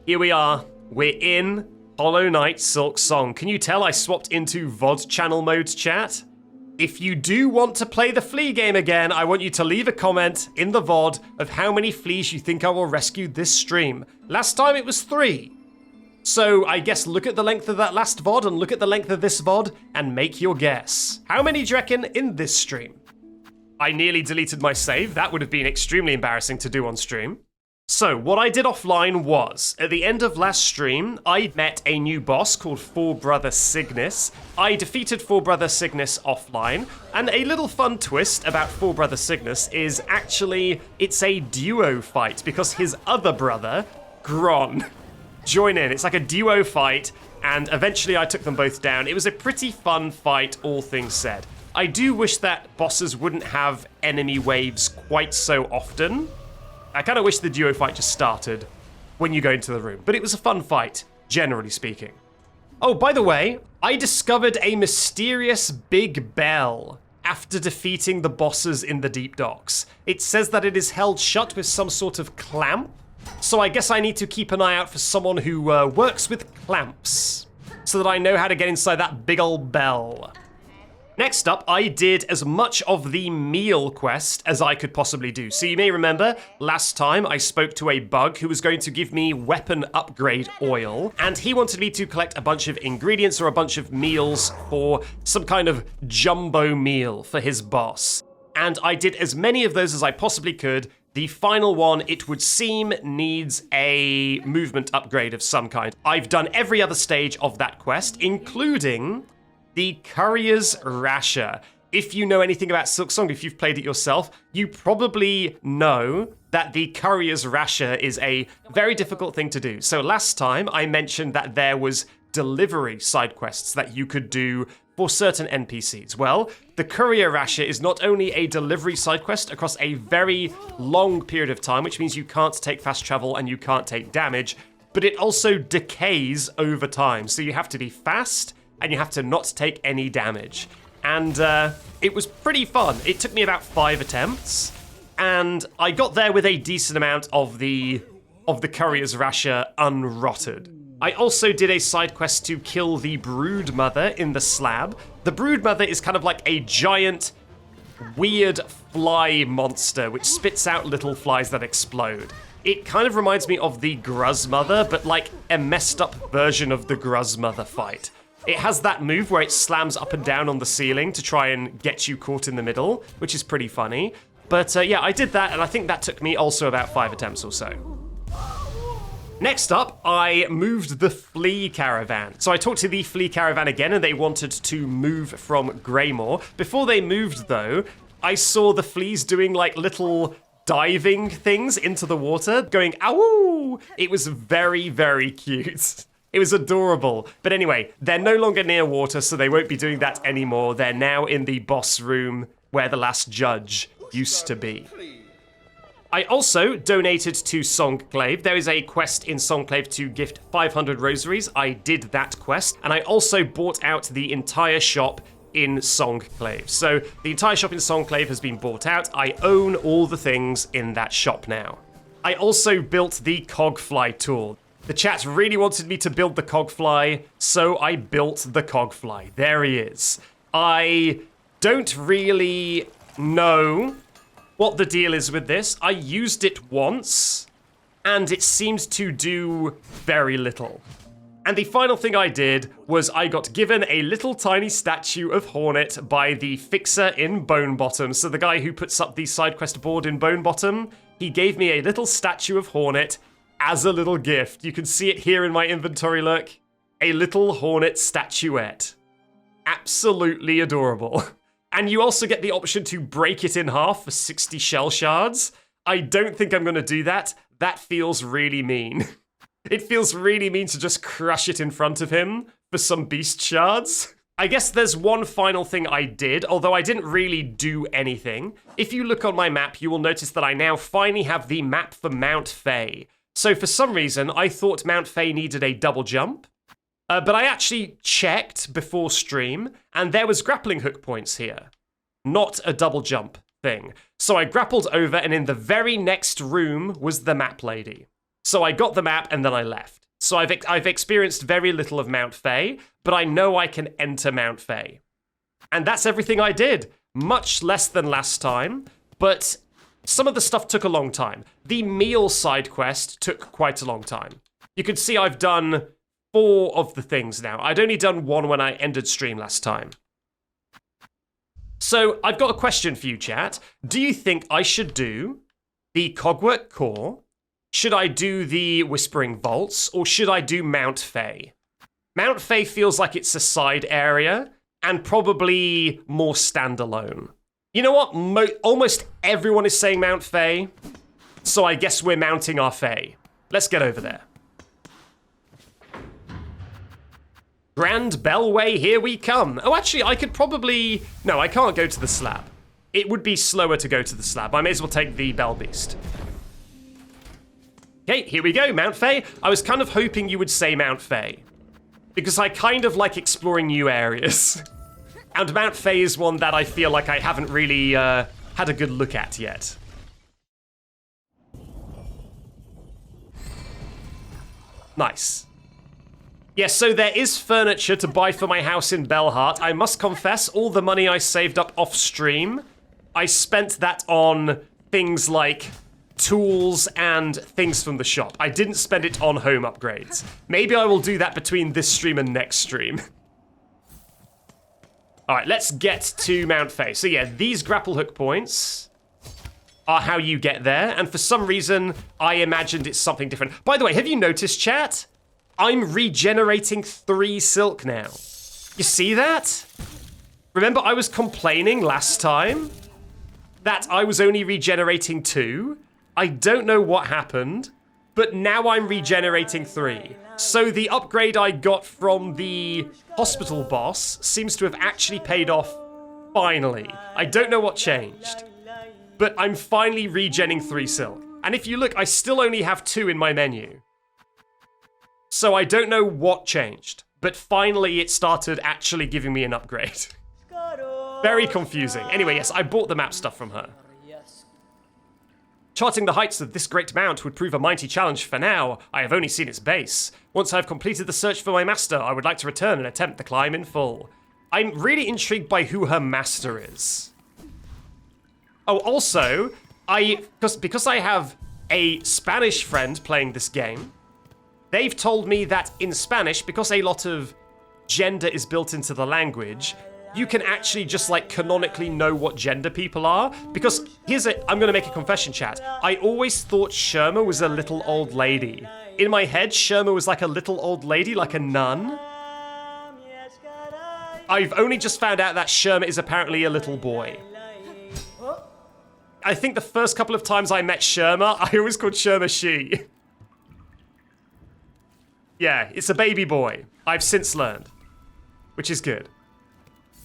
Here we are. We're in Hollow Knight Silksong. Can you tell I swapped into VOD channel modes, chat? If you do want to play the Flea game again, I want you to leave a comment in the VOD of how many fleas you think I will rescue this stream. Last time it was 3. So I guess look at the length of that last VOD and look at the length of this VOD and make your guess. How many do you reckon in this stream? I nearly deleted my save. That would have been extremely embarrassing to do on stream. So, what I did offline was, at the end of last stream, I met a new boss called Four Brother Cygnus. I defeated Four Brother Cygnus offline, and a little fun twist about Four Brother Cygnus is actually, it's a duo fight, because his other brother, Gron, join in. It's like a duo fight, and eventually I took them both down. It was a pretty fun fight, all things said. I do wish that bosses wouldn't have enemy waves quite so often. I kind of wish the duo fight just started when you go into the room, but it was a fun fight, generally speaking. Oh, by the way, I discovered a mysterious big bell after defeating the bosses in the deep docks. It says that it is held shut with some sort of clamp, so I guess I need to keep an eye out for someone who works with clamps, so that I know how to get inside that big old bell. Next up, I did as much of the meal quest as I could possibly do. So you may remember, last time I spoke to a bug who was going to give me weapon upgrade oil, and he wanted me to collect a bunch of ingredients or a bunch of meals for some kind of jumbo meal for his boss. And I did as many of those as I possibly could. The final one, it would seem, needs a movement upgrade of some kind. I've done every other stage of that quest, including the Courier's Rasher. If you know anything about Silksong, if you've played it yourself, you probably know that the Courier's Rasher is a very difficult thing to do. So last time I mentioned that there was delivery side quests that you could do for certain NPCs. Well, the Courier Rasher is not only a delivery side quest across a very long period of time, which means you can't take fast travel and you can't take damage, but it also decays over time. So you have to be fast, and you have to not take any damage. And it was pretty fun. It took me about 5 attempts, and I got there with a decent amount of the Courier's Rasher unrotted. I also did a side quest to kill the Brood Mother in the slab. The Brood Mother is kind of like a giant, weird fly monster which spits out little flies that explode. It kind of reminds me of the Gruz Mother, but like a messed up version of the Gruz Mother fight. It has that move where it slams up and down on the ceiling to try and get you caught in the middle, which is pretty funny. But yeah, I did that, and I think that took me also about 5 attempts or so. Next up, I moved the Flea Caravan. So I talked to the Flea Caravan again, and they wanted to move from Greymoor. Before they moved, though, I saw the fleas doing like little diving things into the water, going, ow! It was very, very cute. It was adorable. But anyway, they're no longer near water, so they won't be doing that anymore. They're now in the boss room where the last judge used to be. I also donated to Songclave. There is a quest in Songclave to gift 500 rosaries. I did that quest, and I also bought out the entire shop in Songclave. So the entire shop in Songclave has been bought out. I own all the things in that shop now. I also built the Cogfly tool. The chat really wanted me to build the Cogfly, so I built the Cogfly. There he is. I don't really know what the deal is with this. I used it once, and it seemed to do very little. And the final thing I did was I got given a little tiny statue of Hornet by the fixer in Bonebottom. So the guy who puts up the side quest board in Bonebottom, he gave me a little statue of Hornet as a little gift. You can see it here in my inventory, look. A little Hornet statuette. Absolutely adorable. And you also get the option to break it in half for 60 shell shards. I don't think I'm going to do that. That feels really mean. It feels really mean to just crush it in front of him for some beast shards. I guess there's one final thing I did, although I didn't really do anything. If you look on my map, you will notice that I now finally have the map for Mount Fay. So for some reason, I thought Mount Fay needed a double jump, but I actually checked before stream, and there was grappling hook points here, not a double jump thing. So I grappled over, and in the very next room was the map lady. So I got the map and then I left. So I've experienced very little of Mount Fae, but I know I can enter Mount Fae. And that's everything I did. Much less than last time, but some of the stuff took a long time. The meal side quest took quite a long time. You can see I've done 4 of the things now. I'd only done 1 when I ended stream last time. So I've got a question for you, chat. Do you think I should do the Cogwork Core? Should I do the Whispering Vaults? Or should I do Mount Fae? Mount Fae feels like it's a side area and probably more standalone. You know what? Almost everyone is saying Mount Fae, so I guess we're mounting our Fae. Let's get over there. Grand Bellway, here we come. Oh, actually, I could probably... No, I can't go to the slab. It would be slower to go to the slab. I may as well take the Bell Beast. Okay, here we go, Mount Fae. I was kind of hoping you would say Mount Fae, because I kind of like exploring new areas. And Mount Fae is one that I feel like I haven't really had a good look at yet. Nice. Yes, so there is furniture to buy for my house in Belhart. I must confess, all the money I saved up off stream, I spent that on things like tools and things from the shop. I didn't spend it on home upgrades. Maybe I will do that between this stream and next stream. All right, let's get to Mount Fae. So yeah, these grapple hook points are how you get there. And for some reason, I imagined it's something different. By the way, have you noticed, chat? I'm regenerating 3 silk now. You see that? Remember I was complaining last time that I was only regenerating 2? I don't know what happened, but now I'm regenerating 3. So the upgrade I got from the hospital boss seems to have actually paid off finally. I don't know what changed, but I'm finally regenning 3 silk. And if you look, I still only have 2 in my menu. So I don't know what changed, but finally it started actually giving me an upgrade. Very confusing. Anyway, yes, I bought the map stuff from her. Charting the heights of this great mount would prove a mighty challenge for now. I have only seen its base. Once I've completed the search for my master, I would like to return and attempt the climb in full. I'm really intrigued by who her master is. Oh, also, because I have a Spanish friend playing this game, they've told me that in Spanish, because a lot of gender is built into the language, you can actually just like canonically know what gender people are. Because I'm gonna make a confession, chat. I always thought Sherma was a little old lady. In my head, Sherma was like a little old lady, like a nun. I've only just found out that Sherma is apparently a little boy. I think the first couple of times I met Sherma, I always called Sherma she. Yeah, it's a baby boy. I've since learned, which is good.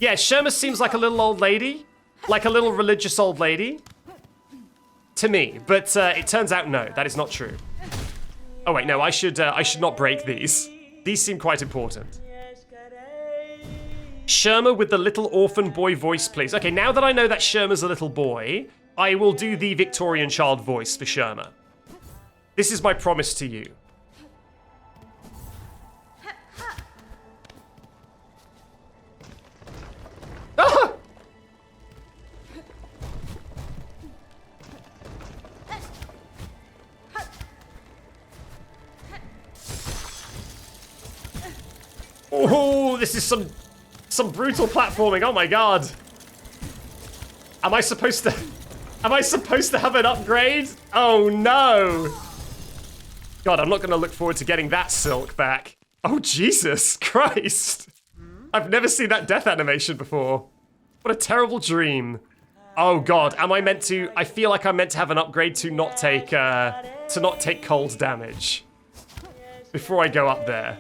Yeah, Sherma seems like a little old lady, like a little religious old lady, to me. But it turns out no, that is not true. Oh wait, no, I should not break these. These seem quite important. Sherma with the little orphan boy voice, please. Okay, now that I know that Sherma's a little boy, I will do the Victorian child voice for Sherma. This is my promise to you. Ah! Oh, this is some brutal platforming. Oh my god. Am I supposed to have an upgrade? Oh no. God, I'm not going to look forward to getting that silk back. Oh Jesus Christ. I've never seen that death animation before. What a terrible dream. Oh god, am I meant to... I feel like I'm meant to have an upgrade to not take cold damage before I go up there.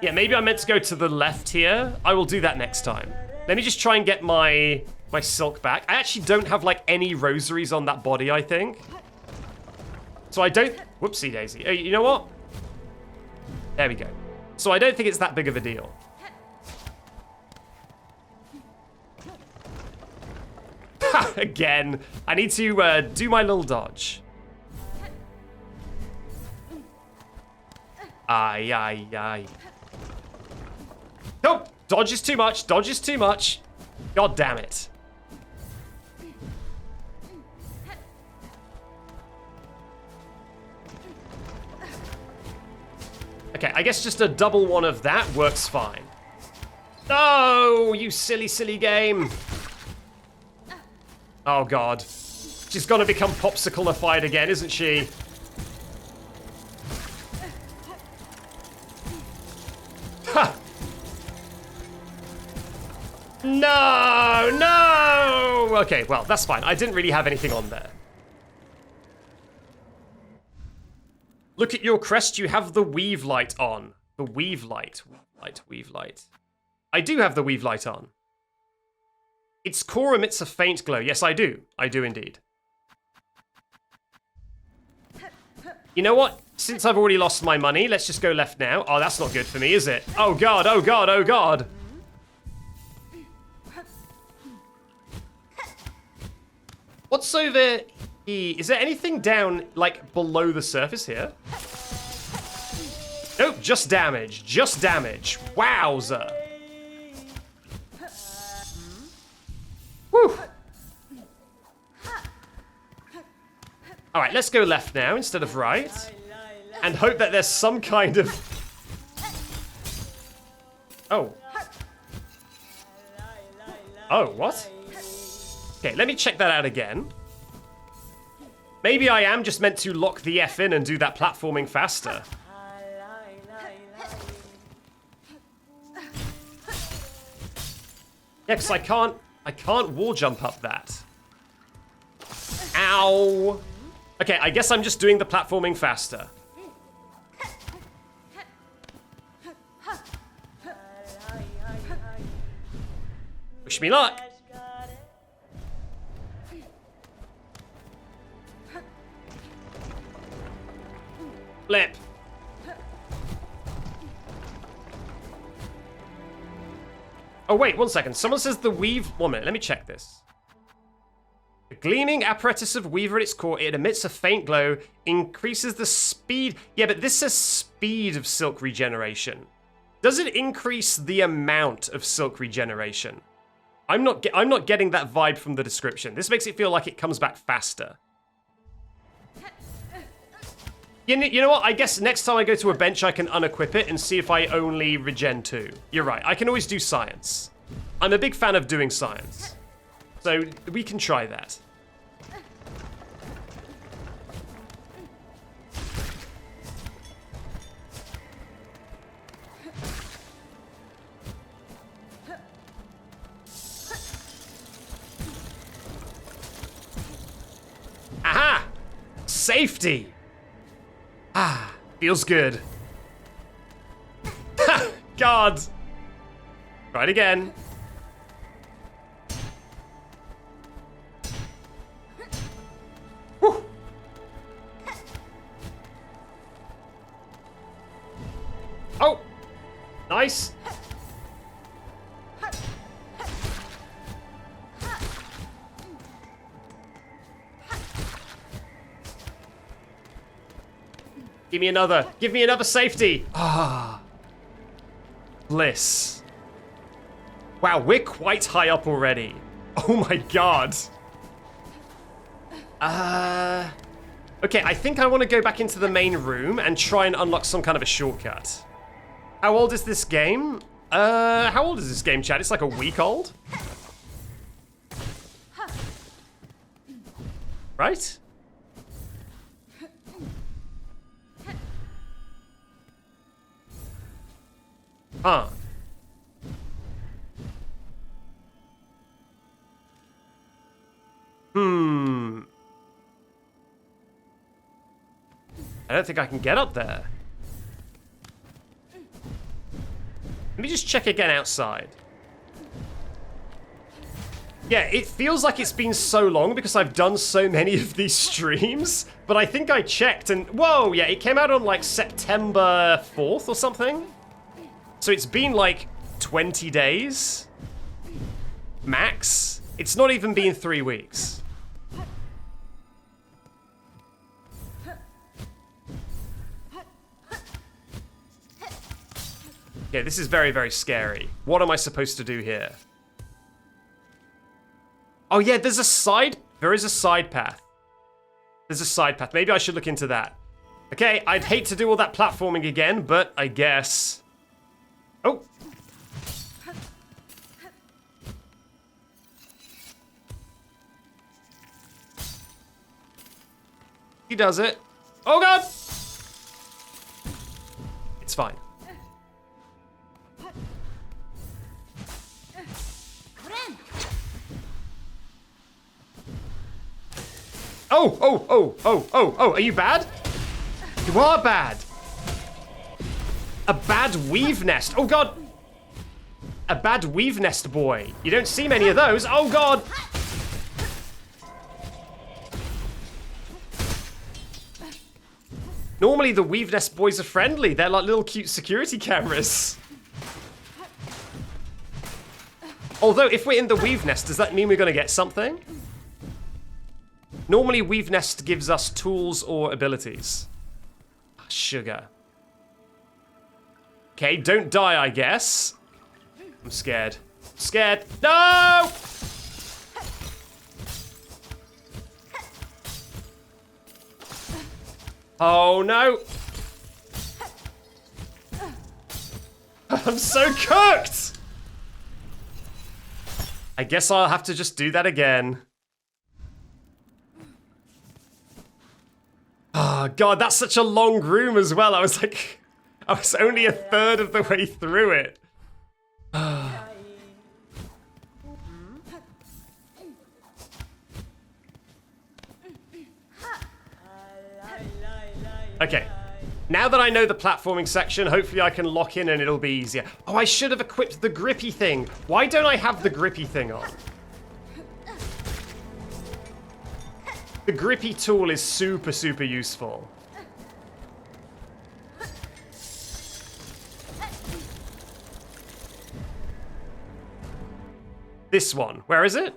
Yeah, maybe I'm meant to go to the left here. I will do that next time. Let me just try and get my silk back. I actually don't have like any rosaries on that body, I think. So I don't... Whoopsie daisy. You know what? There we go. So I don't think it's that big of a deal. Ha! Again. I need to do my little dodge. Aye, aye, aye. Nope! Dodge is too much. Dodge is too much. God damn it. Okay, I guess just a double one of that works fine. No, you silly, silly game. Oh, God. She's gonna become popsicle-ified again, isn't she? Ha! No, no! Okay, well, that's fine. I didn't really have anything on there. Look at your crest, you have the weave light on. The weave light. Weave light. I do have the weave light on. Its core emits a faint glow. Yes, I do. I do indeed. You know what? Since I've already lost my money, let's just go left now. Oh, that's not good for me, is it? Oh, God, oh, God, oh, God. What's over here? Is there anything down, like, below the surface here? Nope, just damage. Just damage. Wowza. Whew. Alright, let's go left now instead of right. And hope that there's some kind of... Oh. Oh, what? Okay, let me check that out again. Maybe I am just meant to lock the F in and do that platforming faster. Yeah, because I can't wall jump up that. Ow. Okay, I guess I'm just doing the platforming faster. Wish me luck. Flip. Oh, wait, 1 second. Someone says the weave... 1 minute, let me check this. The gleaming apparatus of Weaver at its core, it emits a faint glow, increases the speed... Yeah, but this says speed of silk regeneration. Does it increase the amount of silk regeneration? I'm not getting that vibe from the description. This makes it feel like it comes back faster. You know what? I guess next time I go to a bench, I can unequip it and see if I only regen 2. You're right. I can always do science. I'm a big fan of doing science. So we can try that. Aha! Safety! Ah, feels good. God. Try it again. Whew. Oh, nice. Give me another. Give me another safety. Ah. Bliss. Wow, we're quite high up already. Oh my god. Okay, I think I want to go back into the main room and try and unlock some kind of a shortcut. How old is this game? How old is this game, chat? It's like a week old? Right? Huh. I don't think I can get up there. Let me just check again outside. Yeah, it feels like it's been so long because I've done so many of these streams, but I think I checked and, whoa, yeah, it came out on like September 4th or something. So it's been like 20 days, max. It's not even been 3 weeks. Okay, this is very, very scary. What am I supposed to do here? Oh yeah, there is a side path. There's a side path. Maybe I should look into that. Okay, I'd hate to do all that platforming again, but I guess... Oh! He does it. Oh god! It's fine. Oh, are you bad? You are bad. A bad weave nest. Oh god. A bad weave nest boy. You don't see many of those. Oh god. Normally the weave nest boys are friendly. They're like little cute security cameras. Although if we're in the weave nest, does that mean we're gonna get something? Normally weave nest gives us tools or abilities. Sugar. Okay, don't die, I guess. I'm scared. Scared. No! Oh no! I'm so cooked! I guess I'll have to just do that again. Oh god, that's such a long room as well. I was only a third of the way through it. Okay, now that I know the platforming section, hopefully I can lock in and it'll be easier. Oh, I should have equipped the grippy thing. Why don't I have the grippy thing on? The grippy tool is super, super useful. This one, where is it?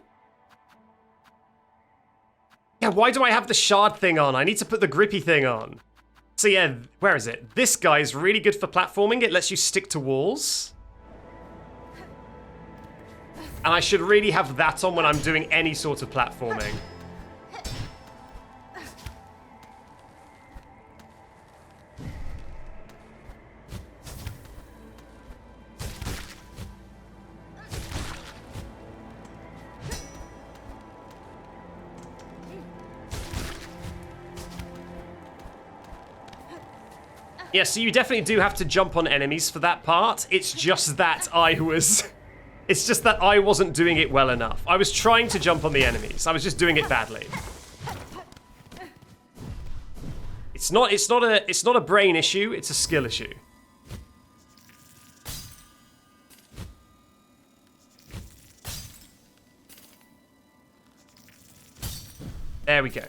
Yeah, why do I have the shard thing on? I need to put the grippy thing on. So yeah, where is it? This guy is really good for platforming. It lets you stick to walls. And I should really have that on when I'm doing any sort of platforming. Yeah, so you definitely do have to jump on enemies for that part. It's just that I wasn't doing it well enough. I was trying to jump on the enemies. I was just doing it badly. It's not a brain issue, it's a skill issue. There we go.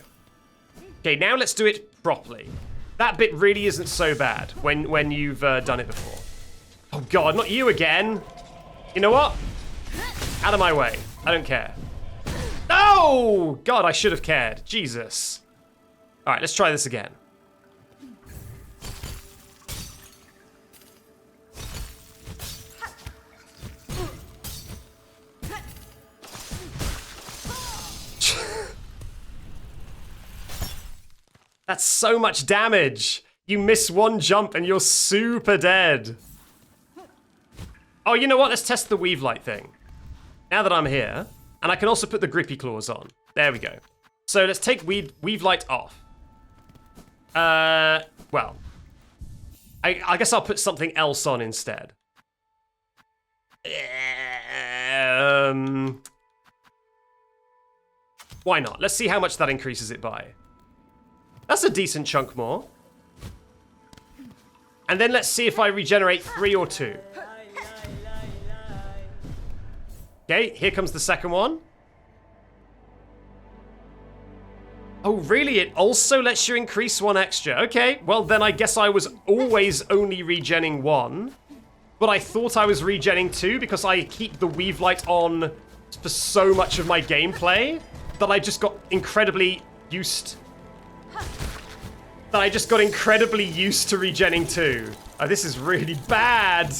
Okay, now let's do it properly. That bit really isn't so bad when you've done it before. Oh god, not you again! You know what? Out of my way. I don't care. No! God, I should have cared. Jesus. Alright, let's try this again. That's so much damage. You miss one jump and you're super dead. Oh, you know what? Let's test the weave light thing. Now that I'm here, and I can also put the grippy claws on. There we go. So let's take weave light off. Well, I guess I'll put something else on instead. Why not? Let's see how much that increases it by. That's a decent chunk more. And then let's see if I regenerate 3 or 2. Okay, here comes the second one. Oh, really? It also lets you increase 1 extra. Okay, well then I guess I was always only regenning 1. But I thought I was regenning 2 because I keep the weave light on for so much of my gameplay that I just got incredibly used to regenning 2. Oh, this is really bad.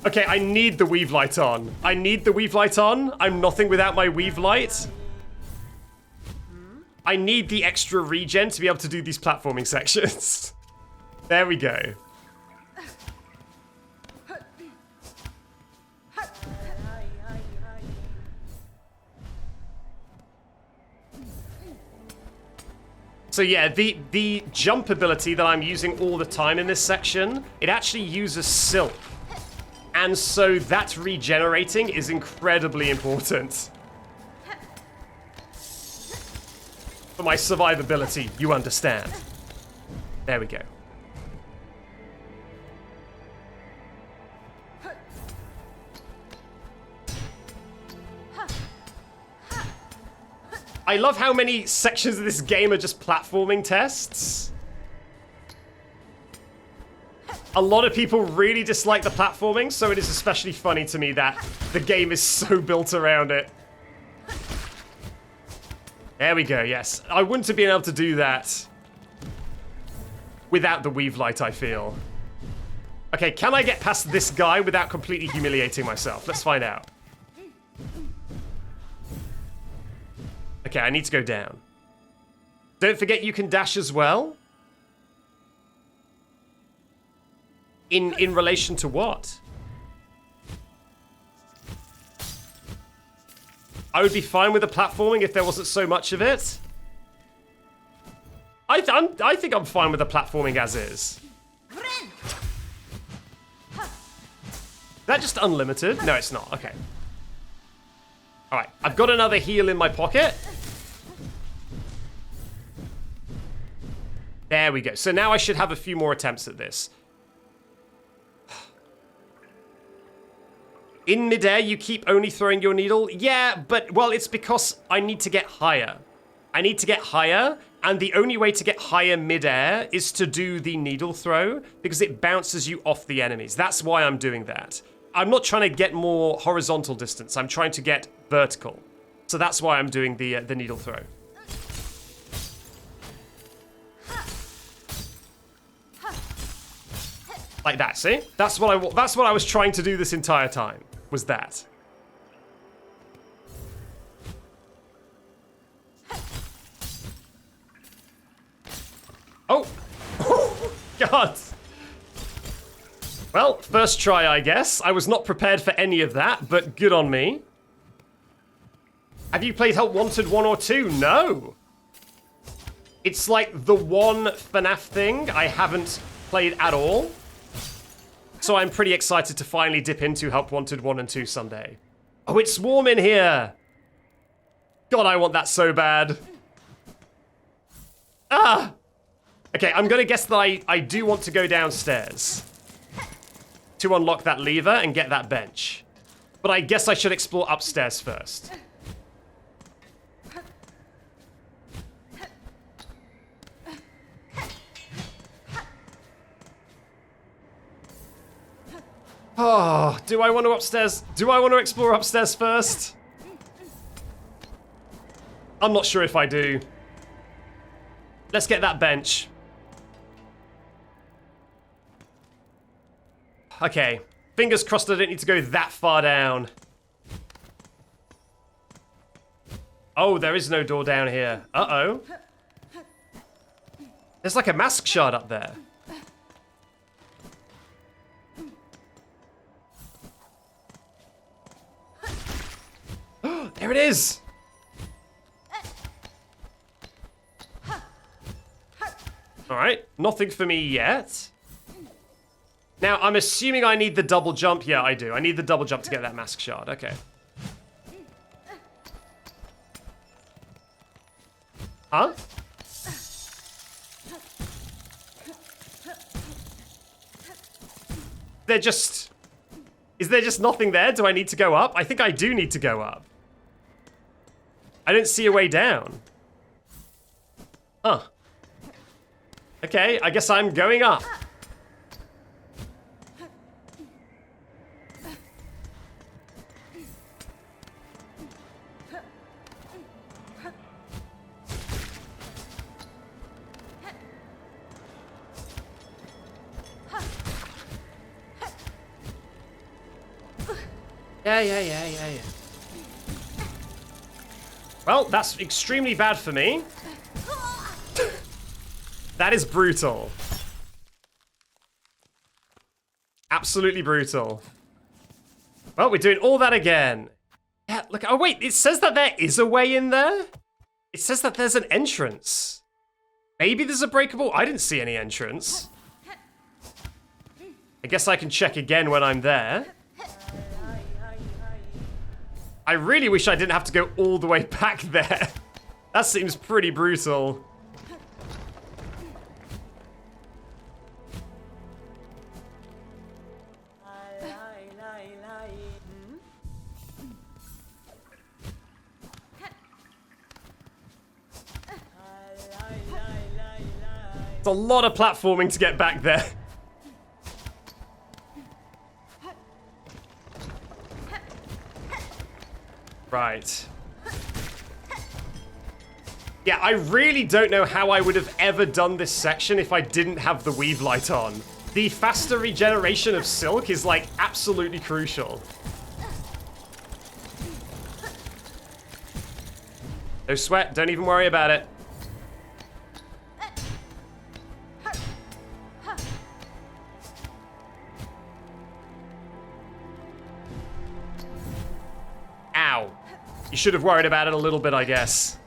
Okay, I need the weave light on. I need the weave light on. I'm nothing without my weave light. I need the extra regen to be able to do these platforming sections. There we go. So yeah, the jump ability that I'm using all the time in this section, it actually uses silk. And so that regenerating is incredibly important. For my survivability, you understand. There we go. I love how many sections of this game are just platforming tests. A lot of people really dislike the platforming, so it is especially funny to me that the game is so built around it. There we go, yes. I wouldn't have been able to do that without the weave light, I feel. Okay, can I get past this guy without completely humiliating myself? Let's find out. Okay, I need to go down. Don't forget you can dash as well. In relation to what? I would be fine with the platforming if there wasn't so much of it. I think I'm fine with the platforming as is. Is that just unlimited? No, it's not. Okay. Alright, I've got another heal in my pocket. There we go. So now I should have a few more attempts at this. In midair, you keep only throwing your needle? Yeah, but, well, it's because I need to get higher. I need to get higher, and the only way to get higher midair is to do the needle throw, because it bounces you off the enemies. That's why I'm doing that. I'm not trying to get more horizontal distance. I'm trying to get vertical. So that's why I'm doing the needle throw. Like that, see? That's what I was trying to do this entire time, was that. Oh! God! Well, first try, I guess. I was not prepared for any of that, but good on me. Have you played Help Wanted 1 or 2? No! It's like the one FNAF thing I haven't played at all. So I'm pretty excited to finally dip into Help Wanted 1 and 2 someday. Oh, it's warm in here! God, I want that so bad. Ah! Okay, I'm gonna guess that I do want to go downstairs to unlock that lever and get that bench. But I guess I should explore upstairs first. Oh, do I want to upstairs? Do I want to explore upstairs first? I'm not sure if I do. Let's get that bench. Okay. Fingers crossed I don't need to go that far down. Oh, there is no door down here. Uh-oh. There's like a mask shard up there. There it is! Alright, nothing for me yet. Now, I'm assuming I need the double jump. Yeah, I do. I need the double jump to get that mask shard. Okay. Huh? They're just... Is there just nothing there? Do I need to go up? I think I do need to go up. I don't see a way down. Huh. Okay, I guess I'm going up. Yeah. Well, that's extremely bad for me. That is brutal. Absolutely brutal. Well, we're doing all that again. Yeah, look. Oh, wait. It says that there is a way in there. It says that there's an entrance. Maybe there's a breakable. I didn't see any entrance. I guess I can check again when I'm there. I really wish I didn't have to go all the way back there. That seems pretty brutal. It's a lot of platforming to get back there. Right. Yeah, I really don't know how I would have ever done this section if I didn't have the weave light on. The faster regeneration of silk is, like, absolutely crucial. No sweat, don't even worry about it. Ow. You should have worried about it a little bit, I guess.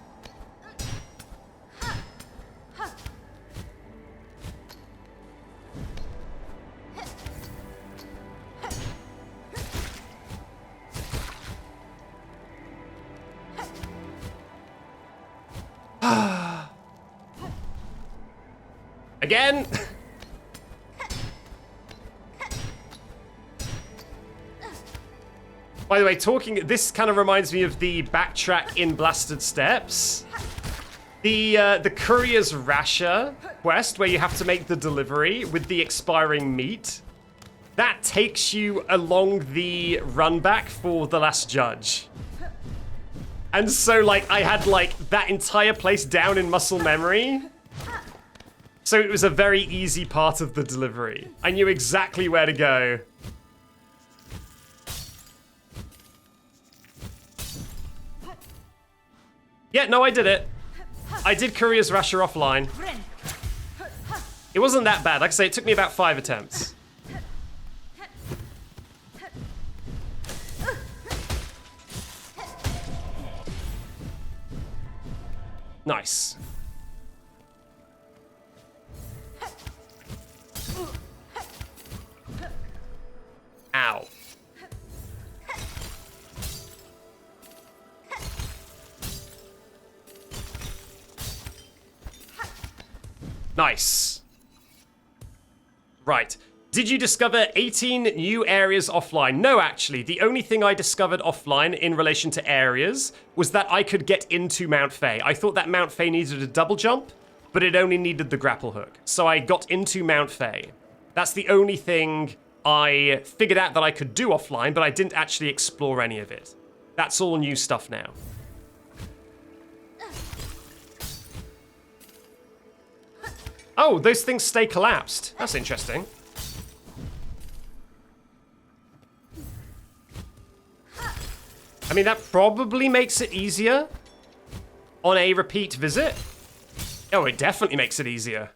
Again. By the way, this kind of reminds me of the backtrack in Blasted Steps. The Courier's Rasher quest, where you have to make the delivery with the expiring meat. That takes you along the run back for the Last Judge. And so, like, I had, like, that entire place down in muscle memory. So it was a very easy part of the delivery. I knew exactly where to go. Yeah, no, I did it. I did Courier's Rasher offline. It wasn't that bad. Like I say, it took me about 5 attempts. Nice. Ow. Nice. Right. Did you discover 18 new areas offline? No, actually. The only thing I discovered offline in relation to areas was that I could get into Mount Fay. I thought that Mount Fay needed a double jump, but it only needed the grapple hook. So I got into Mount Fay. That's the only thing I figured out that I could do offline, but I didn't actually explore any of it. That's all new stuff now. Oh, those things stay collapsed. That's interesting. I mean, that probably makes it easier on a repeat visit. Oh, it definitely makes it easier.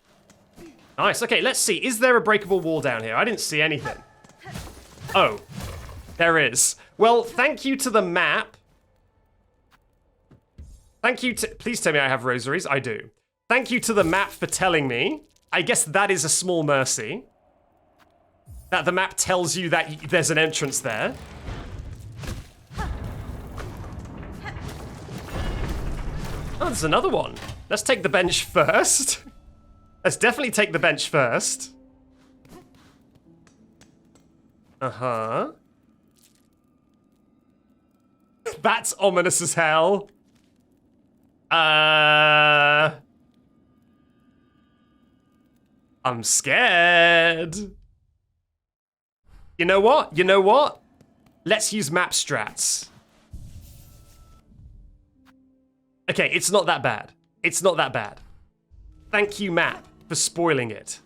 Nice. Okay, let's see. Is there a breakable wall down here? I didn't see anything. Oh, there is. Well, thank you to the map. Thank you to... Please tell me I have rosaries. I do. Thank you to the map for telling me. I guess that is a small mercy. That the map tells you that there's an entrance there. Oh, there's another one. Let's take the bench first. Let's definitely take the bench first. Uh-huh. That's ominous as hell. I'm scared. You know what? You know what? Let's use map strats. Okay, it's not that bad. It's not that bad. Thank you, map, for spoiling it.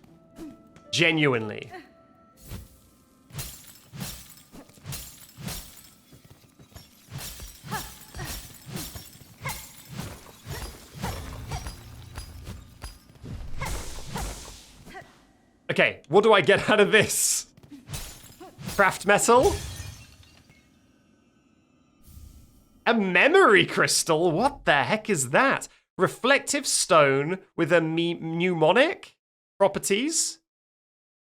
Genuinely. Okay, what do I get out of this? Craft metal? A memory crystal? What the heck is that? Reflective stone with a mnemonic properties.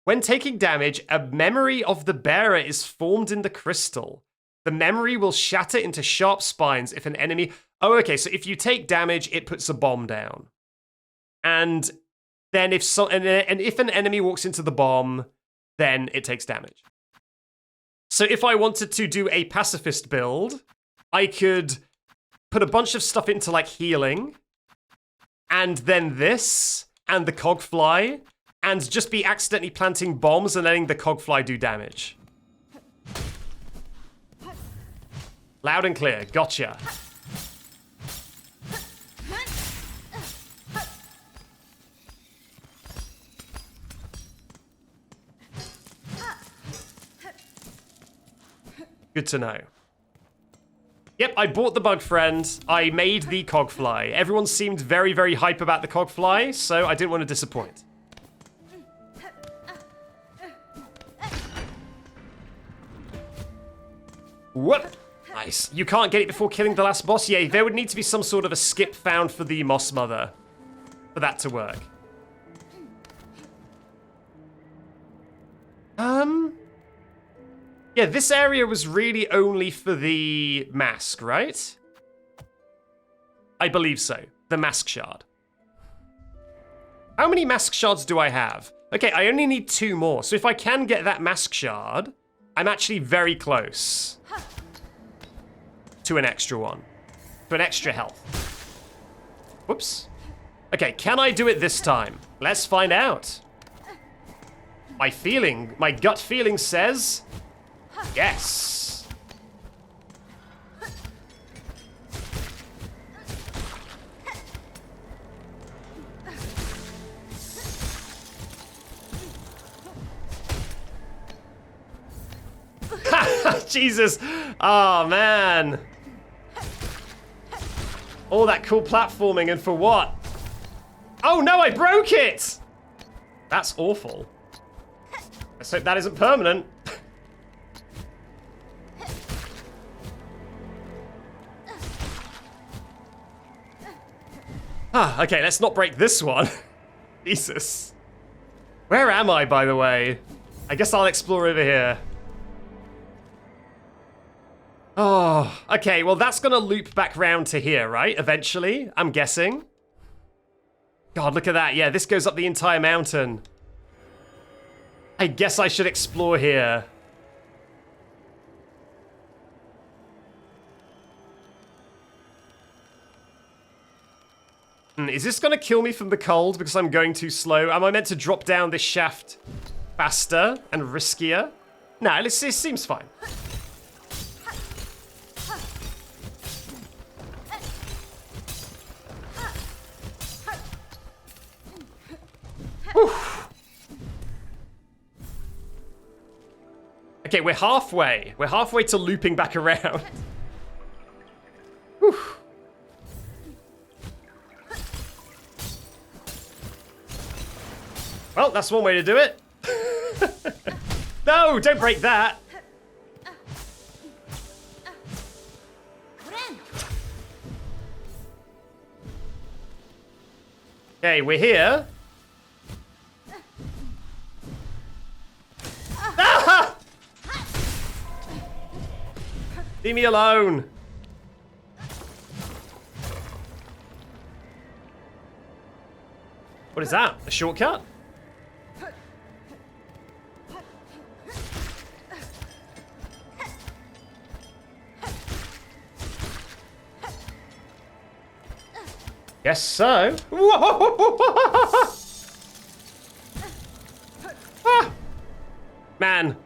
When taking damage, a memory of the bearer is formed in the crystal. The memory will shatter into sharp spines if an enemy... Oh, okay, so if you take damage, it puts a bomb down. And then if an enemy walks into the bomb, then it takes damage. So if I wanted to do a pacifist build, I could put a bunch of stuff into like healing, and then this, and the cogfly, and just be accidentally planting bombs and letting the cogfly do damage. Loud and clear, gotcha. Good to know. Yep, I bought the bug friend. I made the cogfly. Everyone seemed very, very hype about the cogfly, so I didn't want to disappoint. Whoop! Nice. You can't get it before killing the last boss? Yeah, there would need to be some sort of a skip found for the Moss Mother for that to work. Yeah, this area was really only for the mask, right? I believe so. The mask shard. How many mask shards do I have? Okay, I only need 2 more. So if I can get that mask shard, I'm actually very close to an extra one. To an extra health. Whoops. Okay, can I do it this time? Let's find out. My gut feeling says... yes. Jesus. Oh, man. All that cool platforming, and for what? Oh, no, I broke it. That's awful. Let's hope that isn't permanent. Okay, let's not break this one. Jesus. Where am I, by the way? I guess I'll explore over here. Oh, okay, well that's gonna loop back round to here, right? Eventually, I'm guessing. God, look at that. Yeah, this goes up the entire mountain. I guess I should explore here. Is this gonna kill me from the cold because I'm going too slow? Am I meant to drop down this shaft faster and riskier? No, it seems fine. Whew. Okay, we're halfway. We're halfway to looping back around. Whew. Well, that's one way to do it. No, don't break that. Okay, we're here. Ah! Leave me alone. What is that? A shortcut? Yes, so. Ah! Man,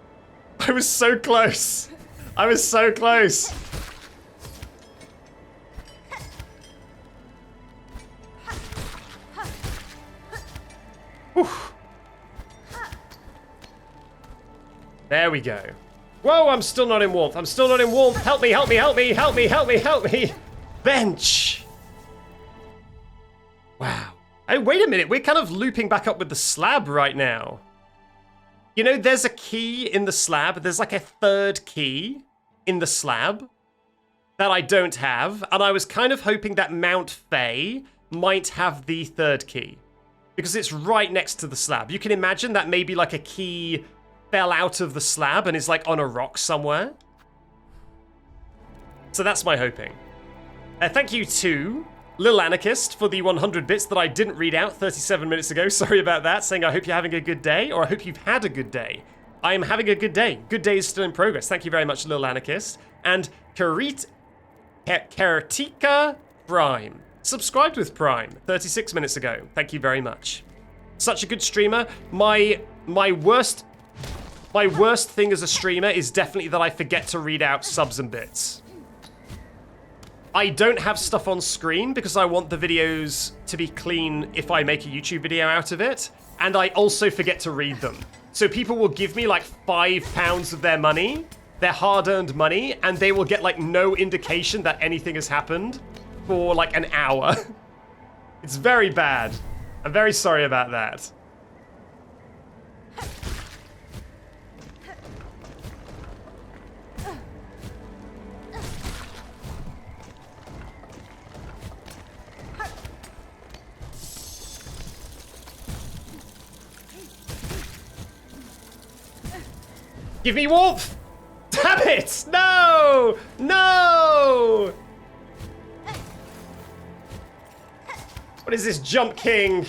I was so close. I was so close. Whew. There we go. Whoa, I'm still not in warmth. I'm still not in warmth. Help me, help me, help me, help me, help me, help me. Bench. Wow. Hey, wait a minute. We're kind of looping back up with the slab right now. You know, there's a key in the slab. There's like a third key in the slab that I don't have. And I was kind of hoping that Mount Fae might have the third key. Because it's right next to the slab. You can imagine that maybe like a key fell out of the slab and is like on a rock somewhere. So that's my hoping. Thank you to Lil Anarchist for the 100 bits that I didn't read out 37 minutes ago. Sorry about that. Saying I hope you're having a good day, or I hope you've had a good day. I am having a good day. Good day is still in progress. Thank you very much, Lil Anarchist. And Karatika Prime subscribed with Prime 36 minutes ago. Thank you very much. Such a good streamer. My worst thing as a streamer is definitely that I forget to read out subs and bits. I don't have stuff on screen because I want the videos to be clean if I make a YouTube video out of it, and I also forget to read them. So people will give me like £5 of their money, their hard-earned money, and they will get like no indication that anything has happened for like an hour. It's very bad. I'm very sorry about that. Give me warmth! Damn it! No! No! What is this Jump King?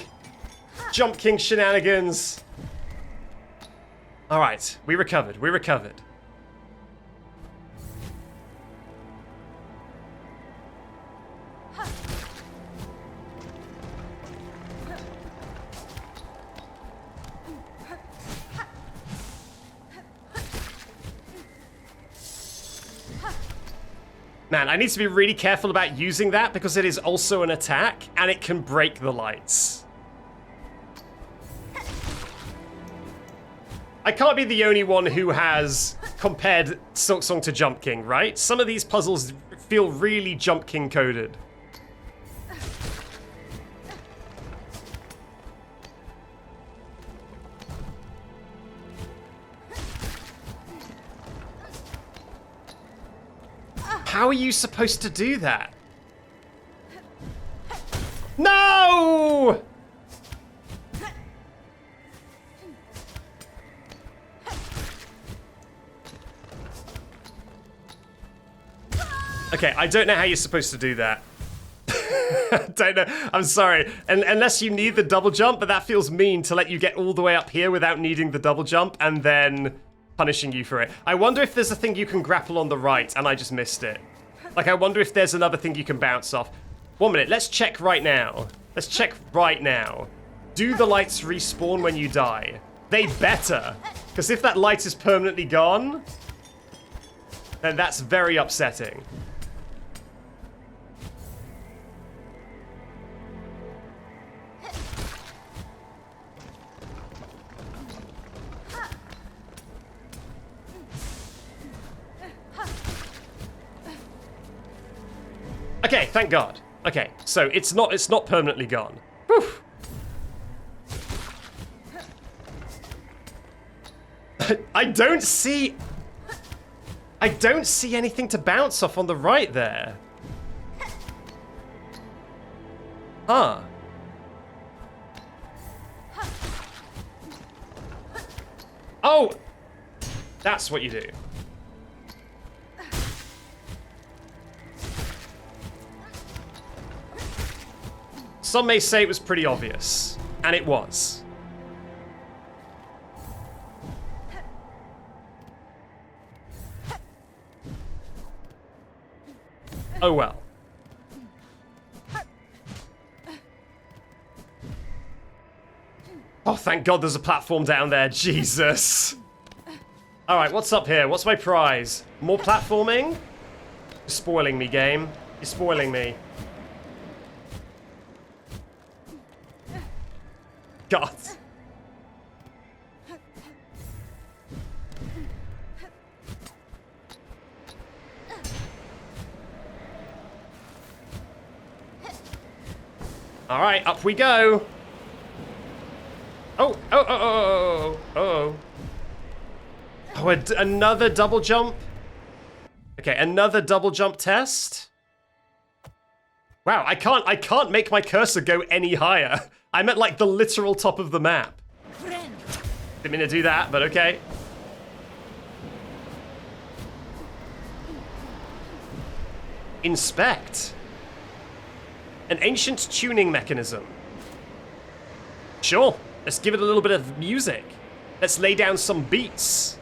Jump King shenanigans. Alright, we recovered, we recovered. Man, I need to be really careful about using that because it is also an attack and it can break the lights. I can't be the only one who has compared Silksong to Jump King, right? Some of these puzzles feel really Jump King coded. How are you supposed to do that? No! Okay, I don't know how you're supposed to do that. I don't know. I'm sorry. And unless you need the double jump, but that feels mean to let you get all the way up here without needing the double jump and then punishing you for it. I wonder if there's a thing you can grapple on the right and I just missed it. Like, I wonder if there's another thing you can bounce off. 1 minute, let's check right now. Let's check right now. Do the lights respawn when you die? They better. Because if that light is permanently gone, then that's very upsetting. Okay, thank God. Okay, so it's not permanently gone. Whew. I don't see anything to bounce off on the right there. Huh. Oh! That's what you do. Some may say it was pretty obvious, and it was. Oh well. Oh, thank God there's a platform down there, Jesus. Alright, what's up here? What's my prize? More platforming? You're spoiling me, game. You're spoiling me. God. All right, up we go. Oh, oh, oh, oh, oh, oh. Oh, another double jump? Okay, another double jump test. Wow, I can't make my cursor go any higher. I'm at like the literal top of the map. Didn't mean to do that, but okay. Inspect. An ancient tuning mechanism. Sure, let's give it a little bit of music. Let's lay down some beats.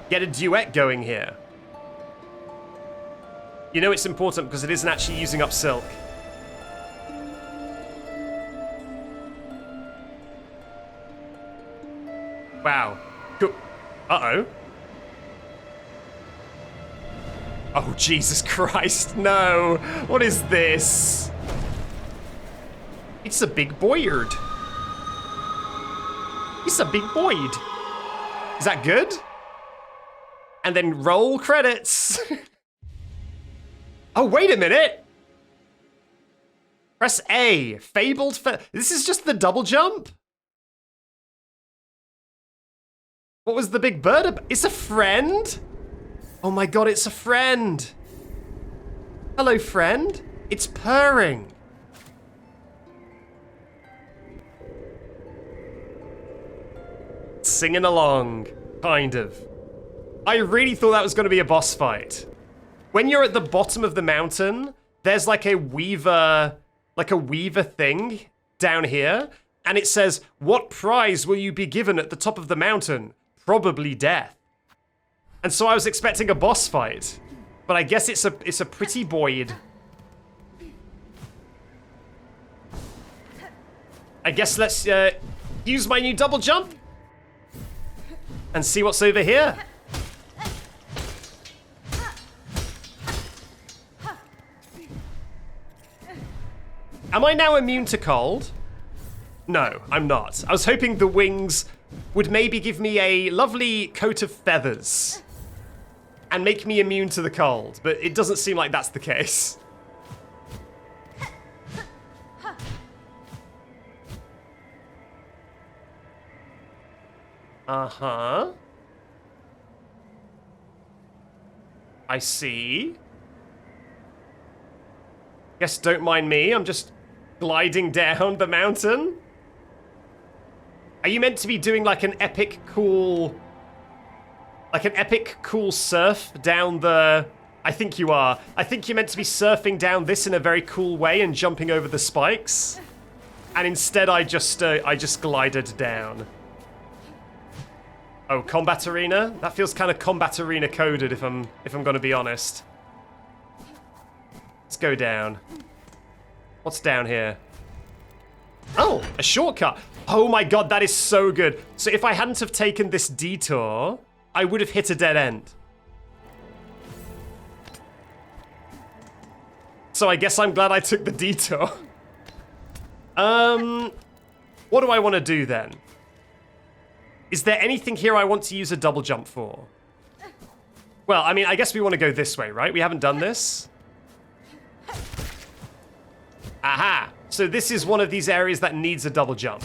Get a duet going here. You know it's important because it isn't actually using up silk. Wow. Cool. Uh-oh. Oh, Jesus Christ, no. What is this? It's a big boyard. It's a big boyd. Is that good? And then roll credits. Oh, wait a minute. Press A. Fabled. This is just the double jump? What was the big bird? It's a friend? Oh my god, it's a friend. Hello, friend. It's purring. Singing along, kind of. I really thought that was going to be a boss fight. When you're at the bottom of the mountain, there's like a weaver thing down here, and it says, "What prize will you be given at the top of the mountain? Probably death." And so I was expecting a boss fight, but I guess it's a pretty boyd. I guess let's use my new double jump and see what's over here. Am I now immune to cold? No, I'm not. I was hoping the wings would maybe give me a lovely coat of feathers and make me immune to the cold, but it doesn't seem like that's the case. Uh-huh. I see. Guess don't mind me, I'm just gliding down the mountain. Are you meant to be doing like an epic cool surf down the... I think you are. I think you're meant to be surfing down this in a very cool way and jumping over the spikes. And instead I just glided down. Oh, combat arena? That feels kind of combat arena coded if I'm gonna be honest. Let's go down. What's down here? Oh, a shortcut. Oh my god, that is so good. So if I hadn't have taken this detour, I would have hit a dead end. So I guess I'm glad I took the detour. What do I want to do then? Is there anything here I want to use a double jump for? Well, I mean, I guess we want to go this way, right? We haven't done this. Aha! So this is one of these areas that needs a double jump.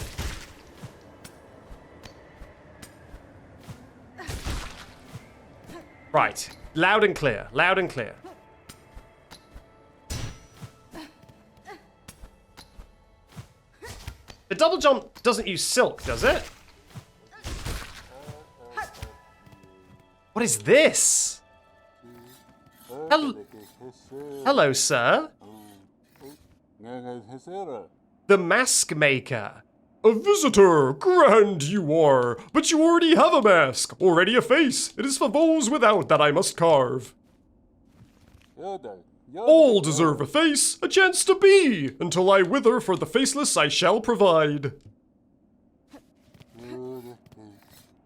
Right. Loud and clear. Loud and clear. The double jump doesn't use silk, does it? What is this? Hello, sir. The Mask Maker. A visitor, grand you are, but you already have a mask, already a face. It is for those without that I must carve. All deserve a face, a chance to be. Until I wither for the faceless I shall provide.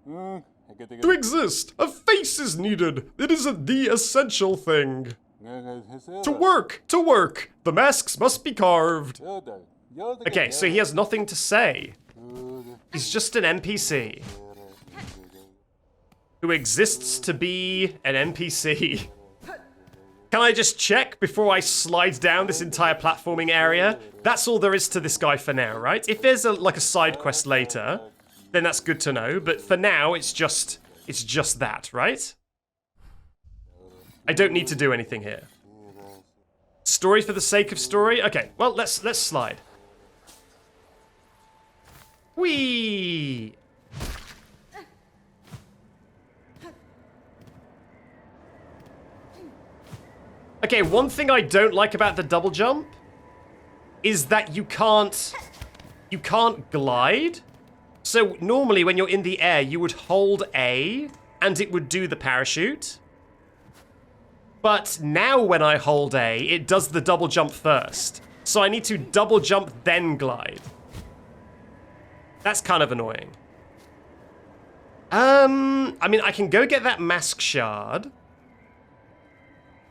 To exist, a face is needed. It is the essential thing. To work, the masks must be carved. Okay, so he has nothing to say. He's just an NPC. Who exists to be an NPC. Can I just check before I slide down this entire platforming area? That's all there is to this guy for now, right? If there's like a side quest later, then that's good to know. But for now, it's just It's just that, right? I don't need to do anything here. Story for the sake of story? Okay, well, let's slide. Whee! Okay, one thing I don't like about the double jump is that you can't glide. So normally when you're in the air, you would hold A and it would do the parachute. But now when I hold A, it does the double jump first. So I need to double jump, then glide. That's kind of annoying. I mean, I can go get that mask shard.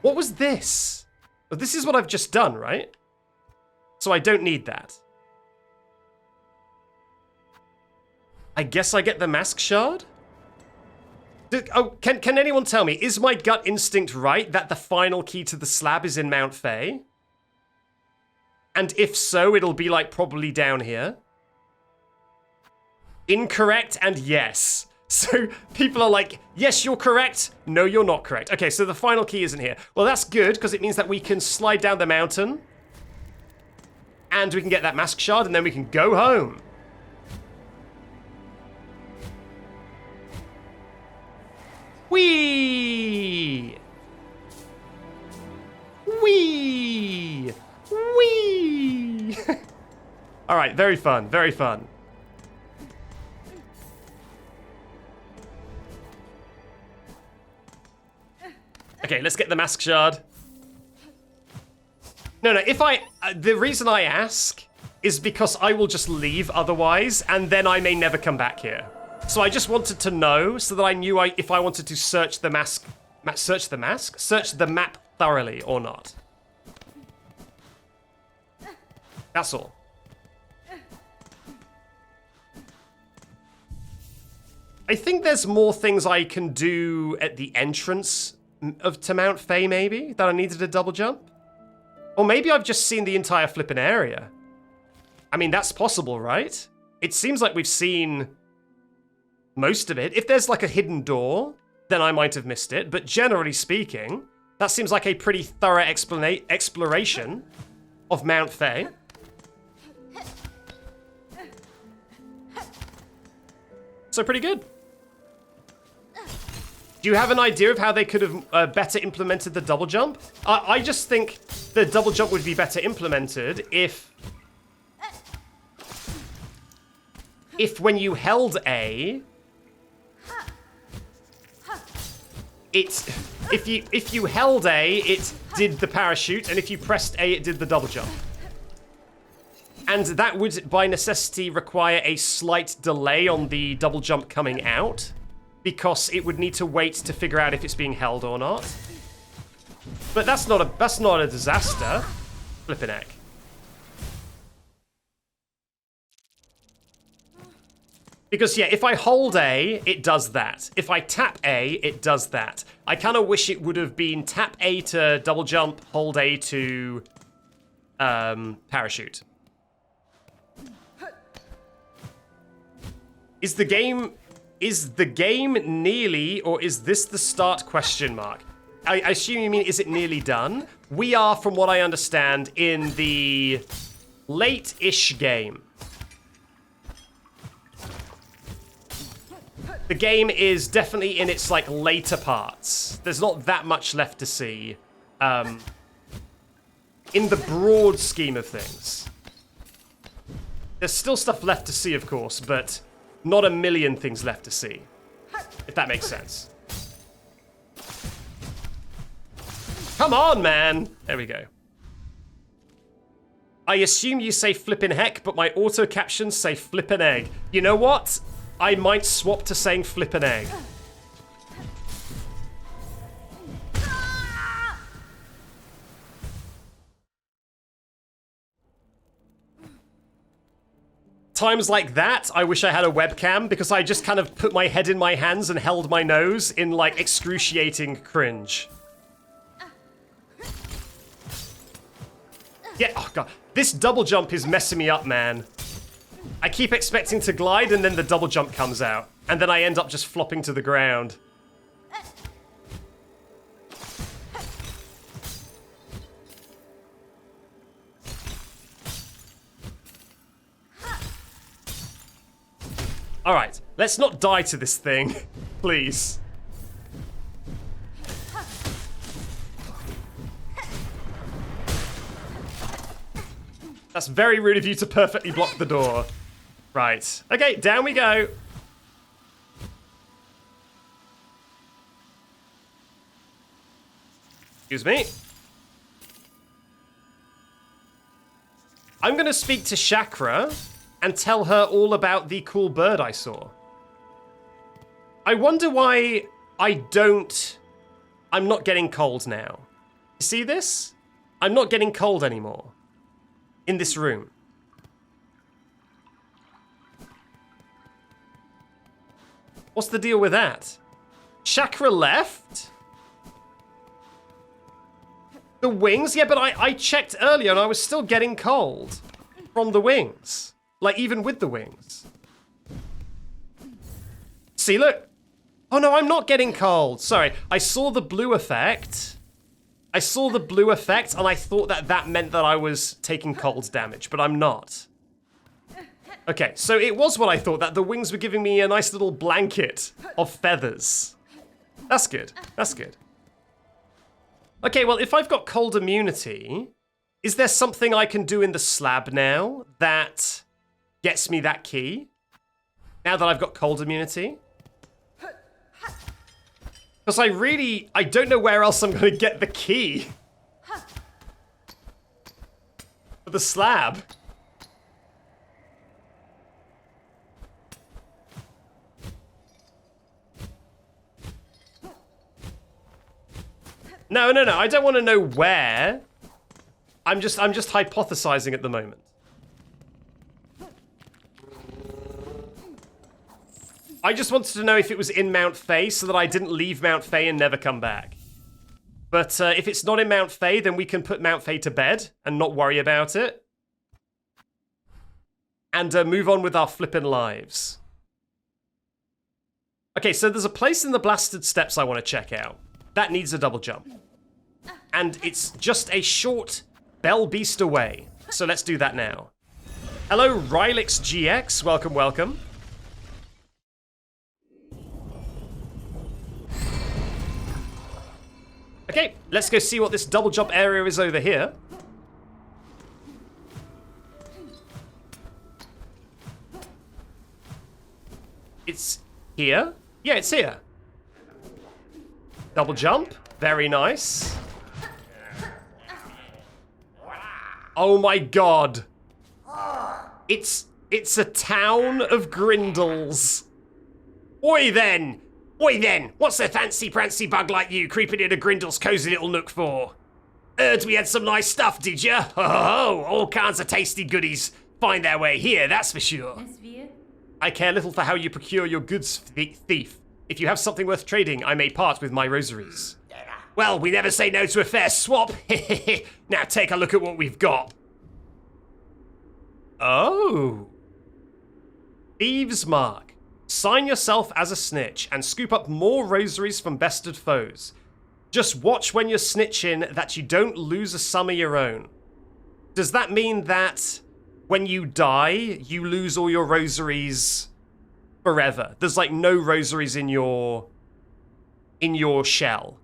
What was this? Oh, this is what I've just done, right? So I don't need that. I guess I get the mask shard? Oh, can anyone tell me, is my gut instinct right that the final key to the slab is in Mount Fae? And if so, it'll be like probably down here. Incorrect and yes. So people are like, yes, you're correct. No, you're not correct. Okay, so the final key isn't here. Well, that's good because it means that we can slide down the mountain and we can get that mask shard and then we can go home. Whee! Whee! Whee! All right, very fun, very fun. Okay, let's get the mask shard. No, the reason I ask is because I will just leave otherwise, and then I may never come back here. So I just wanted to know so that I knew if I wanted to search the map thoroughly or not. That's all. I think there's more things I can do at the entrance to Mount Fae, maybe, that I needed a double jump. Or maybe I've just seen the entire flipping area. I mean, that's possible, right? It seems like we've seen most of it. If there's like a hidden door, then I might have missed it. But generally speaking, that seems like a pretty thorough exploration of Mount Fae. So pretty good. Do you have an idea of how they could have better implemented the double jump? I just think the double jump would be better implemented if when you held A, if you held A, it did the parachute, and if you pressed A, it did the double jump. And that would, by necessity, require a slight delay on the double jump coming out, because it would need to wait to figure out if it's being held or not. But that's not a disaster. Flippin' heck. Because, yeah, if I hold A, it does that. If I tap A, it does that. I kind of wish it would have been tap A to double jump, hold A to parachute. Is the game nearly, or is this the start question mark? I assume you mean, is it nearly done? We are, from what I understand, in the late-ish game. The game is definitely in its, like, later parts. There's not that much left to see. In the broad scheme of things. There's still stuff left to see, of course, but not a million things left to see. If that makes sense. Come on, man! There we go. I assume you say flippin' heck, but my auto captions say flippin' egg. You know what? I might swap to saying flippin' egg. Times like that, I wish I had a webcam, because I just kind of put my head in my hands and held my nose in, like, excruciating cringe. Yeah, oh god. This double jump is messing me up, man. I keep expecting to glide, and then the double jump comes out. and then I end up just flopping to the ground. Alright, let's not die to this thing, please. That's very rude of you to perfectly block the door. Right. Okay, down we go. Excuse me. I'm going to speak to Chakra and tell her all about the cool bird I saw. I wonder why I'm not getting cold now. You see this? I'm not getting cold anymore. In this room. What's the deal with that? Chakra left? The wings? Yeah, but I checked earlier and I was still getting cold from the wings. Like, even with the wings. See, look. Oh, no, I'm not getting cold. Sorry, I saw the blue effect. I saw the blue effect, and I thought that meant that I was taking cold damage, but I'm not. Okay, so it was what I thought, that the wings were giving me a nice little blanket of feathers. That's good. That's good. Okay, well, if I've got cold immunity, is there something I can do in the slab now that gets me that key? Now that I've got cold immunity? Because I don't know where else I'm going to get the key. For the slab. No, I don't want to know where. I'm just hypothesizing at the moment. I just wanted to know if it was in Mount Fae so that I didn't leave Mount Fae and never come back. But if it's not in Mount Fae, then we can put Mount Fae to bed and not worry about it. And move on with our flippin' lives. Okay, so there's a place in the Blasted Steppes I want to check out. That needs a double jump. And it's just a short bell beast away. So let's do that now. Hello, Rylix GX. Welcome, welcome. Okay, let's go see what this double jump area is over here. It's here? Yeah, it's here. Double jump. Very nice. Oh my god. It's a town of Grindles. Oi then! Oi then! What's a fancy-prancy bug like you creeping in a Grindle's cozy little nook for? Heard we had some nice stuff, did ya? Oh, all kinds of tasty goodies find their way here, that's for sure. I care little for how you procure your goods, thief. If you have something worth trading, I may part with my rosaries. Well, we never say no to a fair swap. Now take a look at what we've got. Oh. Thieves' Mark. Sign yourself as a snitch and scoop up more rosaries from bested foes. Just watch when you're snitching that you don't lose a sum of your own. Does that mean that when you die, you lose all your rosaries forever? There's like no rosaries in your shell,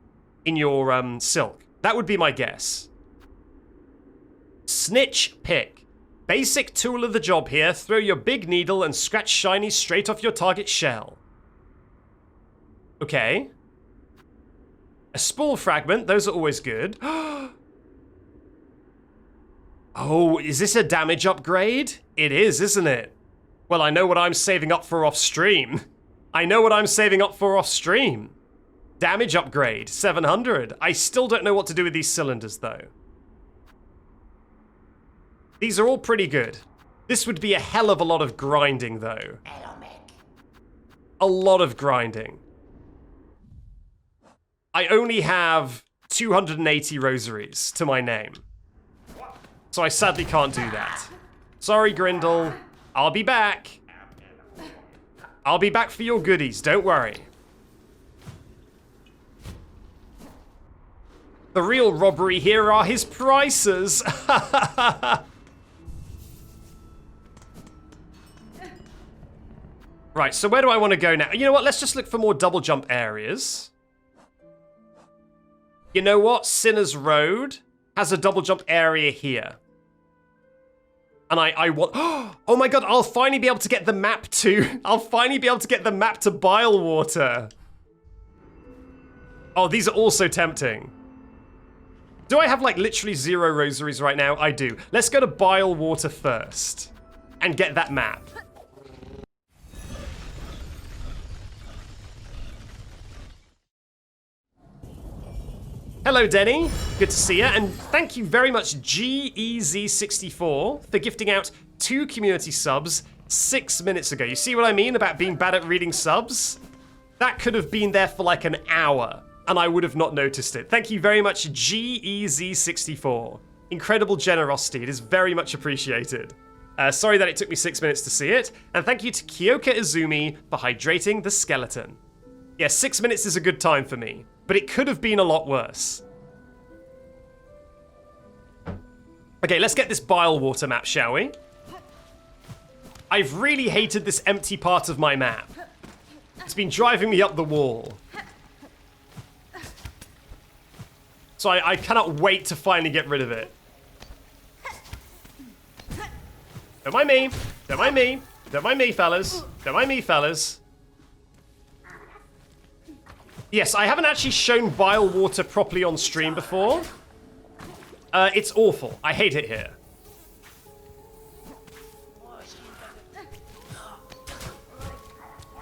in your silk. That would be my guess. Snitch pick. Basic tool of the job here. Throw your big needle and scratch shinies straight off your target shell. Okay. A spool fragment. Those are always good. Oh, is this a damage upgrade? It is, isn't it? Well, I know what I'm saving up for off stream. Damage upgrade, 700. I still don't know what to do with these cylinders, though. These are all pretty good. This would be a hell of a lot of grinding, though. A lot of grinding. I only have 280 rosaries to my name. So I sadly can't do that. Sorry, Grindle. I'll be back. I'll be back for your goodies, don't worry. The real robbery here are his prices. Right, so where do I want to go now? You know what? Let's just look for more double jump areas. You know what? Sinner's Road has a double jump area here. And I want... Oh my god, I'll finally be able to get the map to... I'll finally be able to get the map to Bilewater. Oh, these are also tempting. Do I have, like, literally 0 rosaries right now? I do. Let's go to Bilewater first. And get that map. Hello, Denny. Good to see you. And thank you very much, GEZ64, for gifting out 2 community subs 6 minutes ago. You see what I mean about being bad at reading subs? That could have been there for like an hour, and I would have not noticed it. Thank you very much, GEZ64. Incredible generosity. It is very much appreciated. Sorry that it took me 6 minutes to see it. And thank you to Kyoka Izumi for hydrating the skeleton. Yeah, 6 minutes is a good time for me, but it could have been a lot worse. Okay, let's get this Bilewater map, shall we? I've really hated this empty part of my map. It's been driving me up the wall. So I cannot wait to finally get rid of it. Don't mind me. Don't mind me. Don't mind me, fellas. Don't mind me, fellas. Yes, I haven't actually shown Bilewater properly on stream before. It's awful. I hate it here.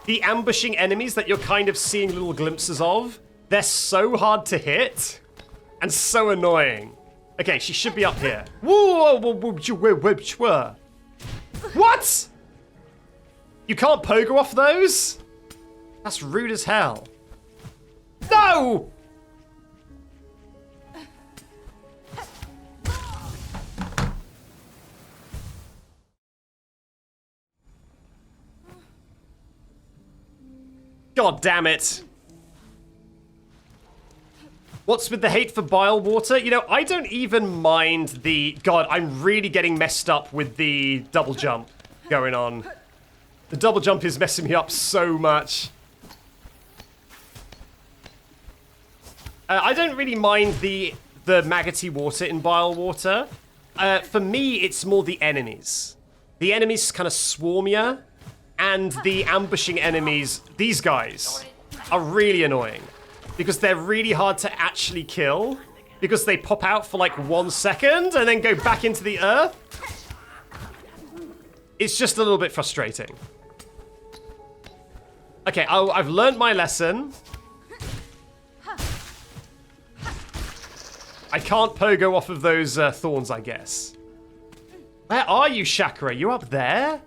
The ambushing enemies that you're kind of seeing little glimpses of, they're so hard to hit and so annoying. Okay, she should be up here. What? You can't pogo off those? That's rude as hell. No! God damn it. What's with the hate for Bilewater? You know, I don't even mind the... God, I'm really getting messed up with the double jump going on. The double jump is messing me up so much. I don't really mind the maggoty water in Bilewater. For me, it's more the enemies. The enemies kind of swarm you, and the ambushing enemies, these guys, are really annoying. Because they're really hard to actually kill. Because they pop out for like 1 second and then go back into the earth. It's just a little bit frustrating. Okay, I've learned my lesson. I can't pogo off of those thorns, I guess. Where are you, Chakra? You up there?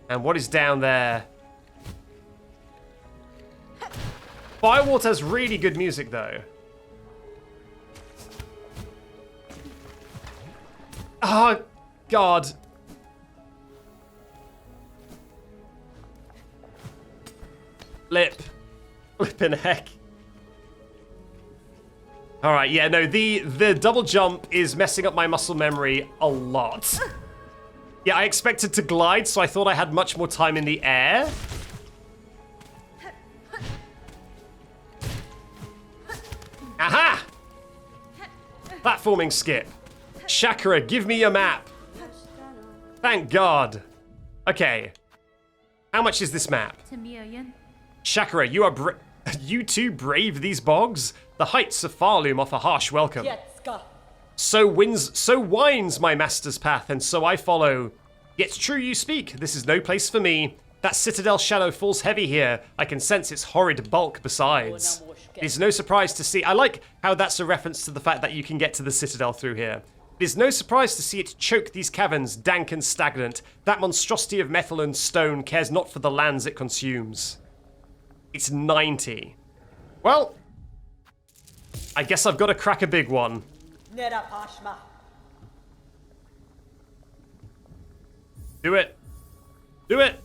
And what is down there? Bilewater has really good music, though. Oh, God. Flippin' heck. All right, yeah, no, the double jump is messing up my muscle memory a lot. Yeah, I expected to glide, so I thought I had much more time in the air. Aha! Platforming skip. Chakra, give me your map. Thank God. Okay. How much is this map? Chakra, you too brave these bogs? The heights of Farloom offer harsh welcome. So winds my master's path, and so I follow. Yet true you speak, this is no place for me. That citadel shadow falls heavy here. I can sense its horrid bulk besides. It is no surprise to see... I like how that's a reference to the fact that you can get to the citadel through here. It is no surprise to see it choke these caverns, dank and stagnant. That monstrosity of metal and stone cares not for the lands it consumes. It's 90. Well, I guess I've got to crack a big one. Do it. Do it.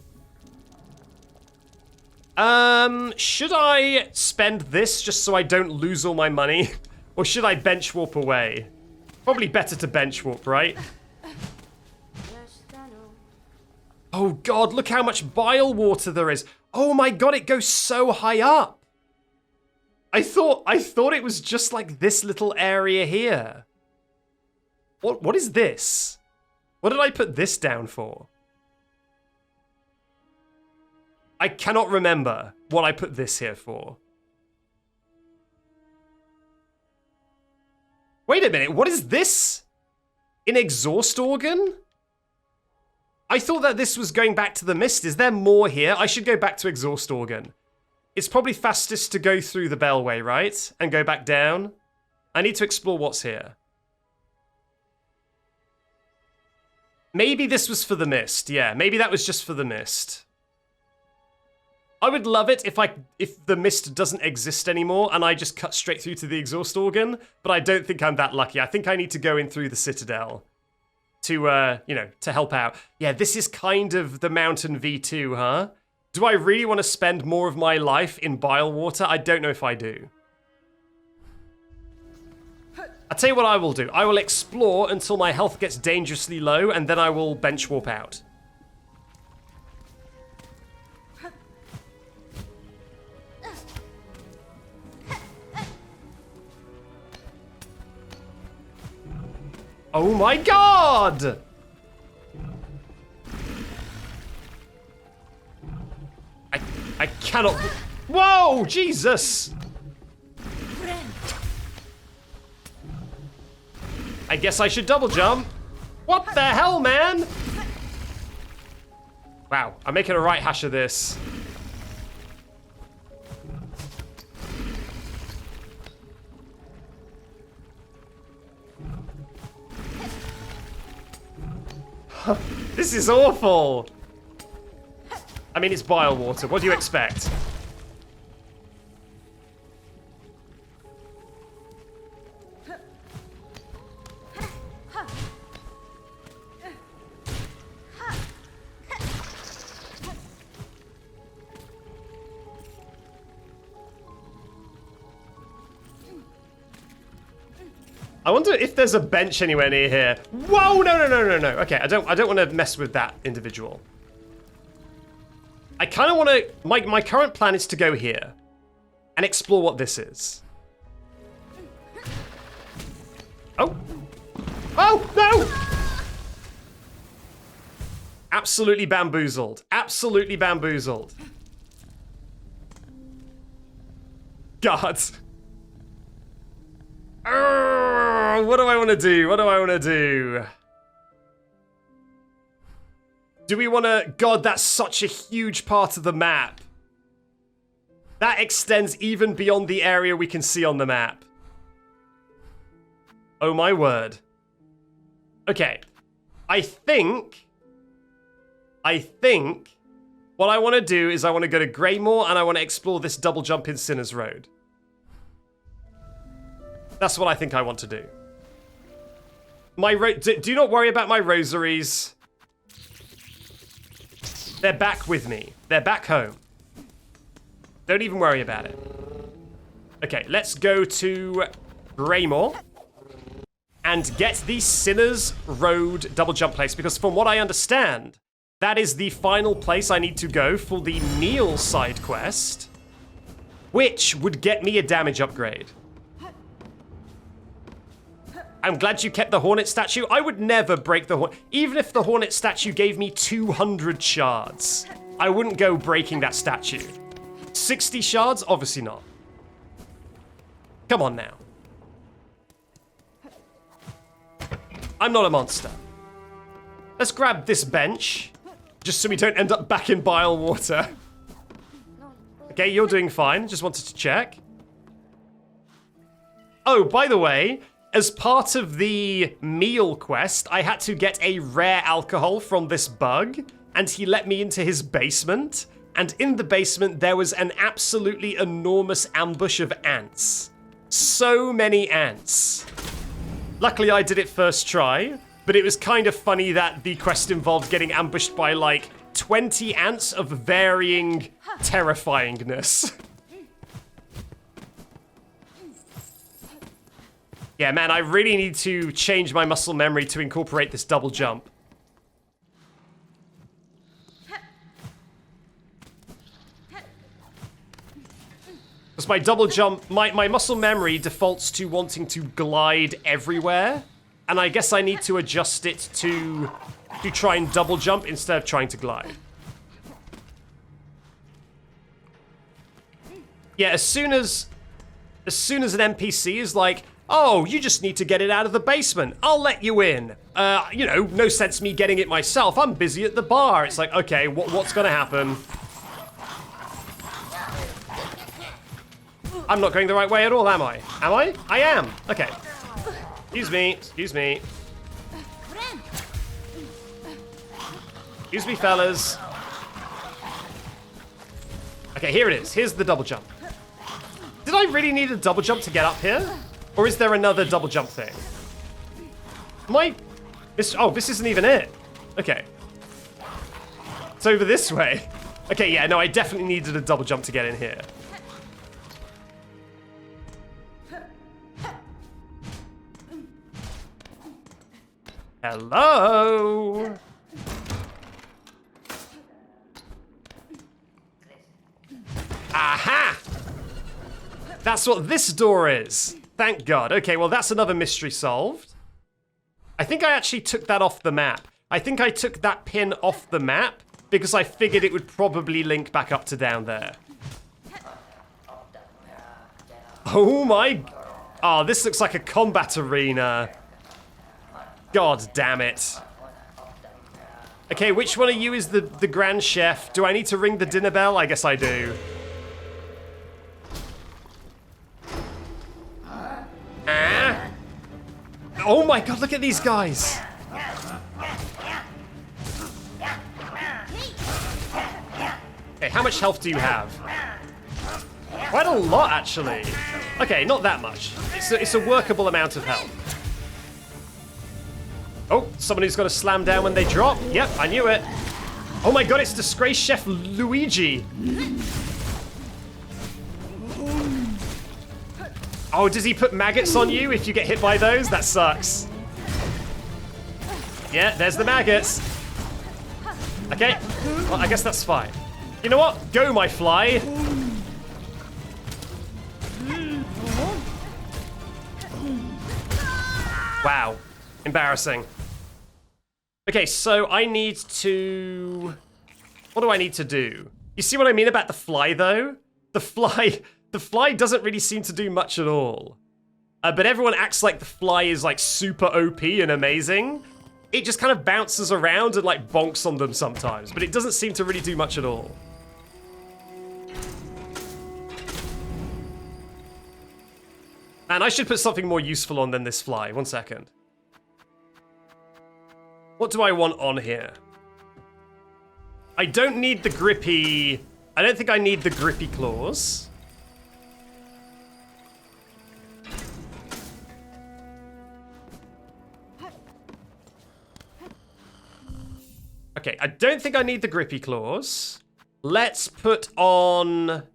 Should I spend this just so I don't lose all my money? Or should I bench warp away? Probably better to bench warp, right? Oh god, look how much bile water there is. Oh my god, it goes so high up. I thought it was just like this little area here. What is this? What did I put this down for? I cannot remember what I put this here for. Wait a minute, what is this? An exhaust organ? I thought that this was going back to the mist. Is there more here? I should go back to exhaust organ. It's probably fastest to go through the bellway, right? And go back down. I need to explore what's here. Maybe this was for the mist. Yeah, maybe that was just for the mist. I would love it if the mist doesn't exist anymore and I just cut straight through to the exhaust organ, but I don't think I'm that lucky. I think I need to go in through the citadel to, to help out. Yeah, this is kind of the Mountain V2, huh? Do I really want to spend more of my life in Bilewater? I don't know if I do. I'll tell you what I will do. I will explore until my health gets dangerously low, and then I will bench warp out. Oh my god! I cannot... Whoa! Jesus! I guess I should double jump. What the hell, man? Wow, I'm making a right hash of this. This is awful. I mean, it's Bilewater. What do you expect? I wonder if there's a bench anywhere near here. Whoa, no. Okay, I don't want to mess with that individual. I kind of want to... My current plan is to go here and explore what this is. Oh. Oh, no! Absolutely bamboozled. Absolutely bamboozled. God. What do I want to do? What do I want to do? Do we want to... God, that's such a huge part of the map. That extends even beyond the area we can see on the map. Oh my word. Okay. I think what I want to do is I want to go to Greymoor and I want to explore this double jump in Sinner's Road. That's what I think I want to do. Do not worry about my rosaries. They're back with me. They're back home. Don't even worry about it. Okay, let's go to Greymoor and get the Sinner's Road double jump place, because from what I understand, that is the final place I need to go for the Neil side quest, which would get me a damage upgrade. I'm glad you kept the Hornet statue. I would never break the Hornet. Even if the Hornet statue gave me 200 shards, I wouldn't go breaking that statue. 60 shards? Obviously not. Come on now. I'm not a monster. Let's grab this bench, just so we don't end up back in Bilewater. Okay, you're doing fine. Just wanted to check. Oh, by the way, as part of the meal quest, I had to get a rare alcohol from this bug, and he let me into his basement. And in the basement, there was an absolutely enormous ambush of ants. So many ants. Luckily, I did it first try. but it was kind of funny that the quest involved getting ambushed by like 20 ants of varying terrifyingness. Yeah, man, I really need to change my muscle memory to incorporate this double jump. Because my double jump, my muscle memory defaults to wanting to glide everywhere. And I guess I need to adjust it to try and double jump instead of trying to glide. Yeah, as soon as an NPC is like, oh, you just need to get it out of the basement. I'll let you in. You know, no sense me getting it myself. I'm busy at the bar. It's like, okay, what's gonna happen? I'm not going the right way at all, am I? Am I? I am. Okay. Excuse me. Excuse me. Excuse me, fellas. Okay, here it is. Here's the double jump. Did I really need a double jump to get up here? Or is there another double jump thing? Oh, this isn't even it. Okay. It's over this way. Okay, yeah, no, I definitely needed a double jump to get in here. Hello? Aha! That's what this door is. Thank God. Okay, well, that's another mystery solved. I think I actually took that off the map. I think I took that pin off the map because I figured it would probably link back up to down there. Oh my... Oh, this looks like a combat arena. God damn it. Okay, which one of you is the Grand Chef? Do I need to ring the dinner bell? I guess I do. Ah. Oh my God, look at these guys. Okay, how much health do you have? Quite a lot, actually. Okay, not that much. It's a workable amount of health. Oh, someone who's got to slam down when they drop. Yep, I knew it. Oh my God, it's Disgraced Chef Luigi. Oh, does he put maggots on you if you get hit by those? That sucks. Yeah, there's the maggots. Okay, well, I guess that's fine. You know what? Go, my fly. Wow, embarrassing. Okay, so I need to... What do I need to do? You see what I mean about the fly, though? The fly doesn't really seem to do much at all. But everyone acts like the fly is, like, super OP and amazing. It just kind of bounces around and, like, bonks on them sometimes. But it doesn't seem to really do much at all. Man, I should put something more useful on than this fly. 1 second. What do I want on here? I don't need the grippy... I don't think I need the grippy claws. Okay, I don't think I need the grippy claws. Let's put on...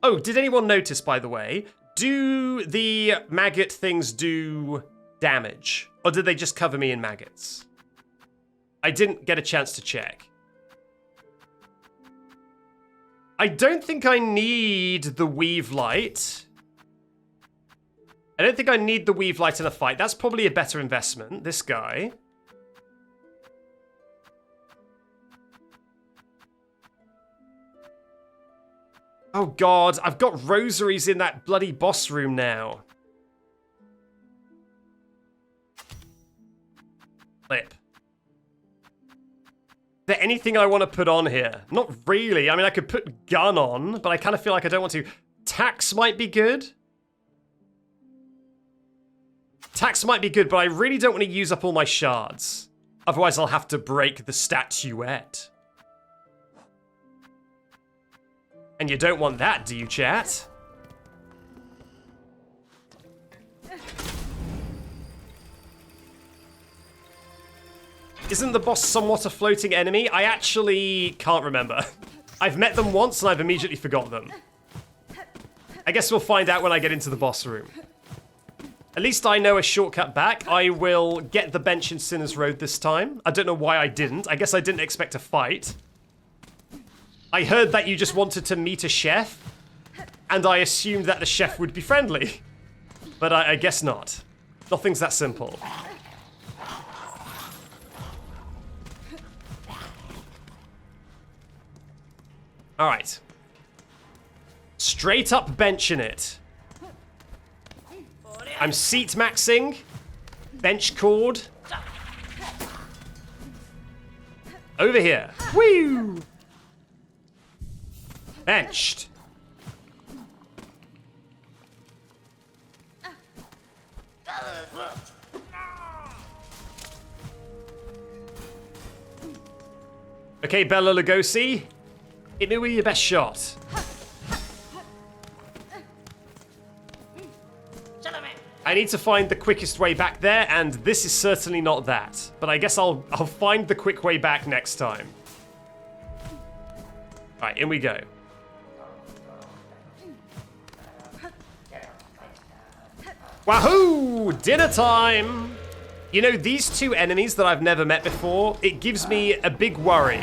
Oh, did anyone notice, by the way? Do the maggot things do damage? Or did they just cover me in maggots? I didn't get a chance to check. I don't think I need the weave light. I don't think I need the weave light in a fight. That's probably a better investment. This guy. Oh God, I've got rosaries in that bloody boss room now. Flip. Is there anything I want to put on here? Not really. I mean, I could put gun on, but I kind of feel like I don't want to. Tax might be good. Tax might be good, but I really don't want to use up all my shards. Otherwise, I'll have to break the statuette. And you don't want that, do you, chat? Isn't the boss somewhat a floating enemy? I actually can't remember. I've met them once and I've immediately forgot them. I guess we'll find out when I get into the boss room. At least I know a shortcut back. I will get the bench in Sinner's Road this time. I don't know why I didn't. I guess I didn't expect a fight. I heard that you just wanted to meet a chef, and I assumed that the chef would be friendly. But I guess not. Nothing's that simple. Alright. Straight up benching it. I'm seat maxing. Bench cord. Over here. Woo! Benched. Okay, Bela Lugosi. Hit me with your best shot. I need to find the quickest way back there, and this is certainly not that. But I guess I'll find the quick way back next time. Alright, in we go. Wahoo! Dinner time! You know, these two enemies that I've never met before, it gives me a big worry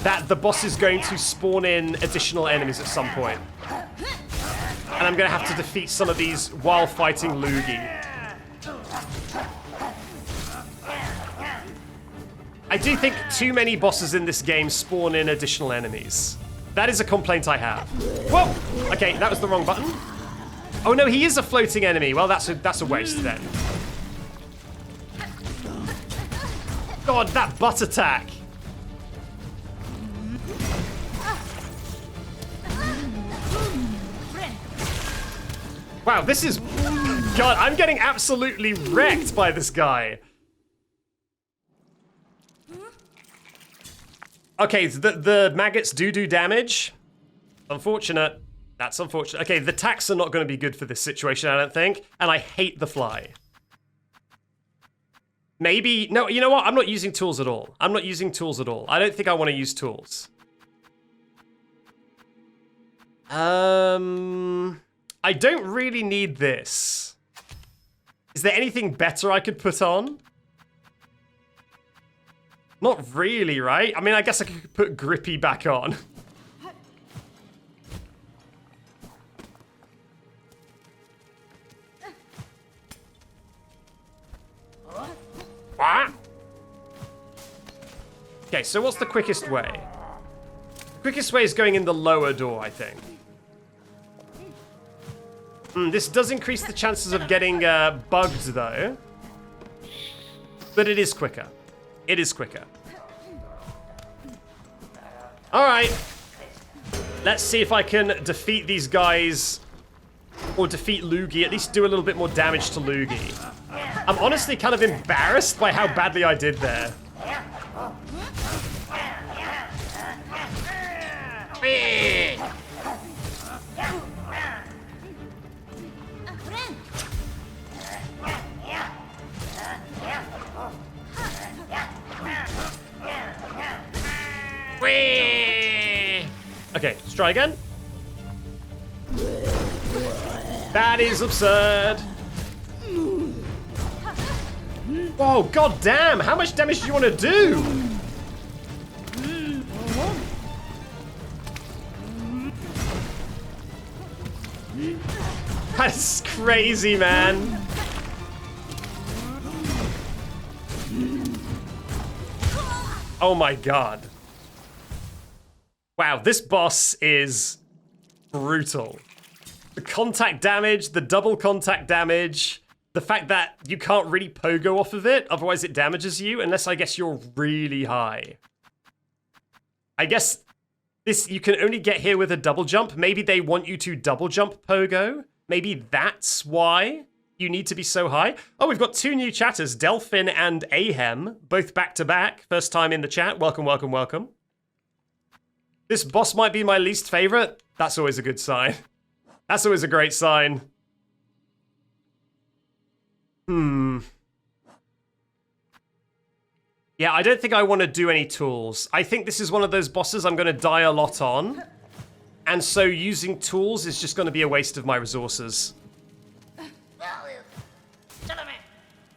that the boss is going to spawn in additional enemies at some point. And I'm going to have to defeat some of these while fighting Lugi. I do think too many bosses in this game spawn in additional enemies. That is a complaint I have. Whoa! Okay, that was the wrong button. Oh no, he is a floating enemy. Well, that's a waste then. God, that butt attack. Wow, this is... God, I'm getting absolutely wrecked by this guy. Okay, the maggots do damage. Unfortunate. That's unfortunate. Okay, the attacks are not going to be good for this situation, I don't think. And I hate the fly. Maybe... No, you know what? I'm not using tools at all. I'm not using tools at all. I don't think I want to use tools. I don't really need this. Is there anything better I could put on? Not really, right? I mean, I guess I could put Grippy back on. What? Okay, so what's the quickest way? The quickest way is going in the lower door, I think. This does increase the chances of getting bugged, though. But it is quicker. It is quicker. Alright. Let's see if I can defeat these guys. Or defeat Lugi. At least do a little bit more damage to Lugi. I'm honestly kind of embarrassed by how badly I did there. Okay, let's try again. That is absurd. Whoa, god damn! How much damage do you want to do? That's crazy, man. Oh my god. Wow, this boss is brutal. The contact damage, the double contact damage, the fact that you can't really pogo off of it, otherwise it damages you, unless I guess you're really high. I guess this you can only get here with a double jump. Maybe they want you to double jump pogo. Maybe that's why you need to be so high. Oh, we've got two new chatters, Delphin and Ahem, both back to back. First time in the chat. Welcome, welcome, welcome. This boss might be my least favorite. That's always a good sign. That's always a great sign. Yeah, I don't think I want to do any tools. I think this is one of those bosses I'm going to die a lot on. And so using tools is just going to be a waste of my resources.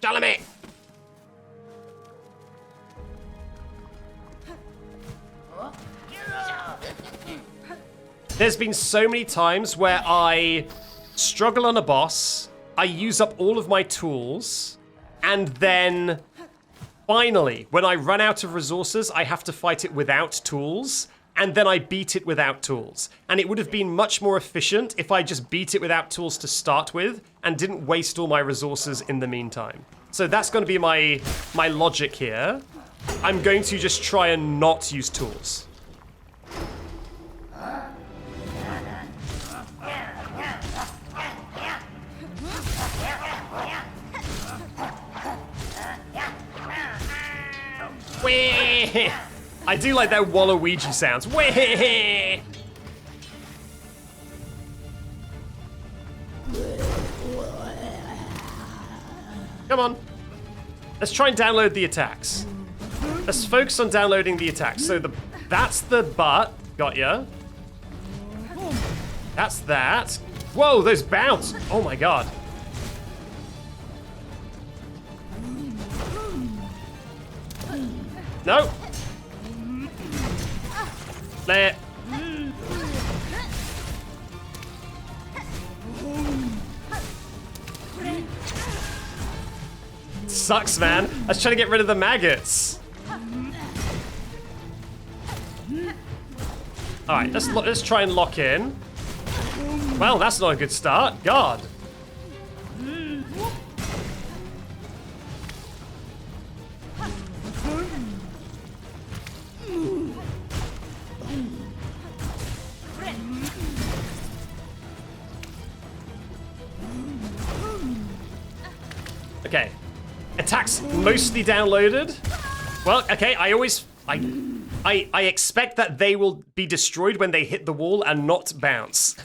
Jalame! There's been so many times where I struggle on a boss, I use up all of my tools, and then finally, when I run out of resources, I have to fight it without tools, and then I beat it without tools. And it would have been much more efficient if I just beat it without tools to start with, and didn't waste all my resources in the meantime. So that's going to be my logic here. I'm going to just try and not use tools. Whee! I do like that Waluigi sounds. Whee! Come on. Let's try and download the attacks. Let's focus on downloading the attacks. So that's the butt. Got ya. That's that. Whoa, those bounce. Oh my god. No. There. Sucks, man. I was trying to get rid of the maggots. All right, let's try and lock in. Well, that's not a good start. God. Okay. Attacks mostly downloaded. Well, okay, I expect that they will be destroyed when they hit the wall and not bounce.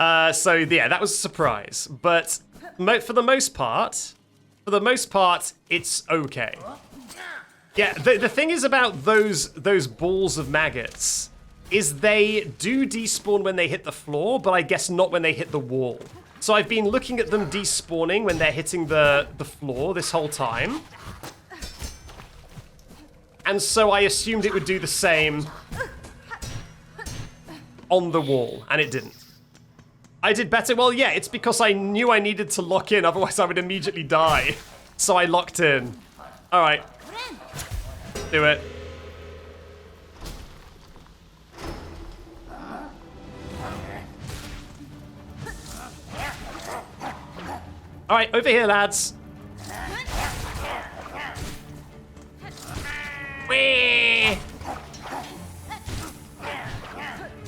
So yeah, that was a surprise. But for the most part, it's okay. Yeah, the thing is about those balls of maggots is they do despawn when they hit the floor, but I guess not when they hit the wall. So I've been looking at them despawning when they're hitting the floor this whole time. And so I assumed it would do the same on the wall, and it didn't. I did better. Well, yeah, it's because I knew I needed to lock in, otherwise I would immediately die. So I locked in. All right. Do it. All right, over here, lads. Whee!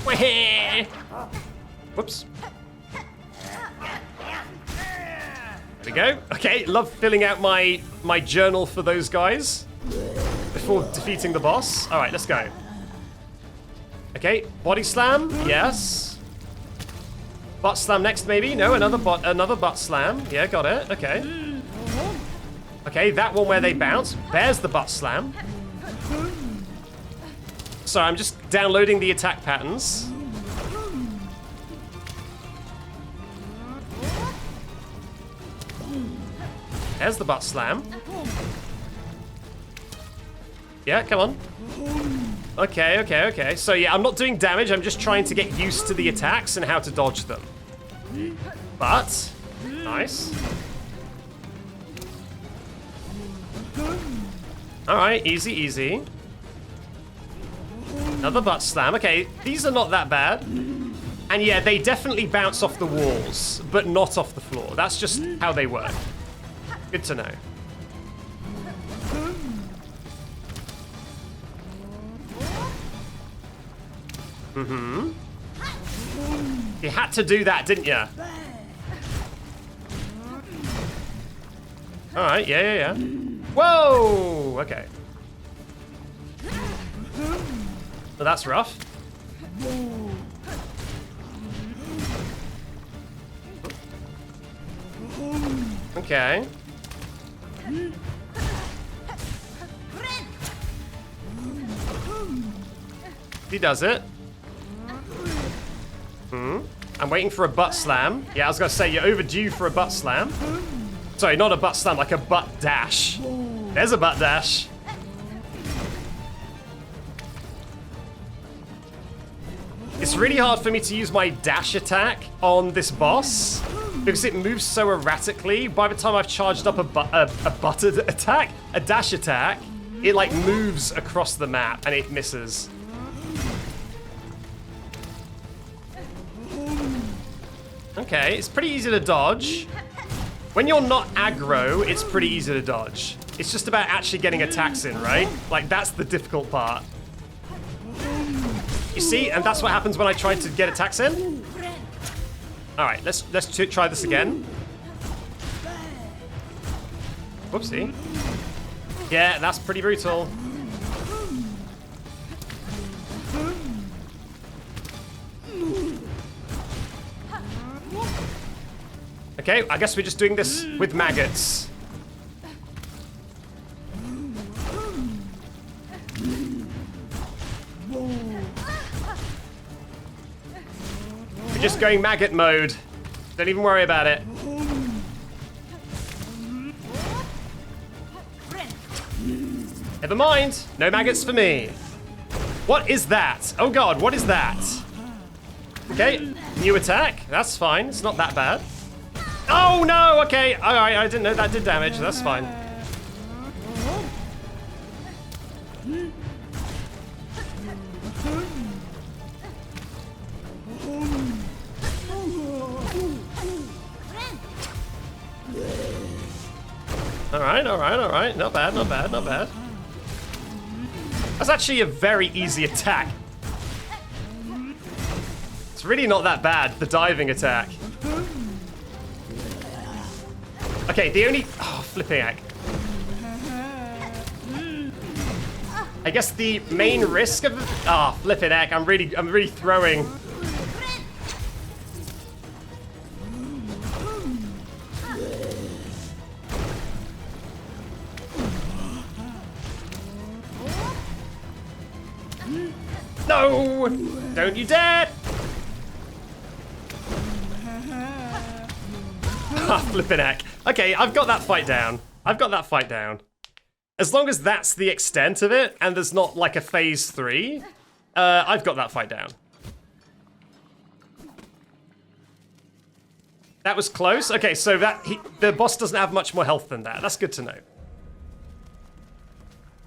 Whee! Whoops. There we go. Okay, love filling out my journal for those guys before defeating the boss. All right, let's go. Okay, body slam. Yes. Butt slam next, maybe? No, another butt slam. Yeah, got it. Okay. Okay, that one where they bounce. There's the butt slam. So I'm just downloading the attack patterns. There's the butt slam. Yeah, come on. Okay. So yeah, I'm not doing damage. I'm just trying to get used to the attacks and how to dodge them. But, nice. All right, easy. Another butt slam. Okay, these are not that bad. And yeah, they definitely bounce off the walls, but not off the floor. That's just how they work. Good to know. Mm-hmm. You had to do that, didn't you? All right, yeah. Whoa! Okay. Well, that's rough. Okay. He does it. I'm waiting for a butt slam. Yeah, I was gonna say, you're overdue for a butt slam. Sorry, not a butt slam, like a butt dash. There's a butt dash. It's really hard for me to use my dash attack on this boss because it moves so erratically. By the time I've charged up a buttered attack, a dash attack, it like moves across the map and it misses. Okay, it's pretty easy to dodge. When you're not aggro, it's pretty easy to dodge. It's just about actually getting attacks in, right? Like, that's the difficult part. You see? And that's what happens when I try to get attacks in. All right, let's try this again. Whoopsie. Yeah, that's pretty brutal. Okay, I guess we're just doing this with maggots. We're just going maggot mode. Don't even worry about it. Never mind. No maggots for me. What is that? Oh god, what is that? Okay, new attack. That's fine. It's not that bad. Oh no! Okay, all right. I didn't know that did damage. That's fine. All right, all right, all right. Not bad, not bad, not bad. That's actually a very easy attack. It's really not that bad, the diving attack. Okay, the only... Oh, flipping heck. I guess the main risk of... Ah, flipping heck, I'm really throwing. No! Don't you dare! Ah, flipping heck. Okay, I've got that fight down. I've got that fight down. As long as that's the extent of it, and there's not like a phase 3, I've got that fight down. That was close. Okay, so the boss doesn't have much more health than that. That's good to know.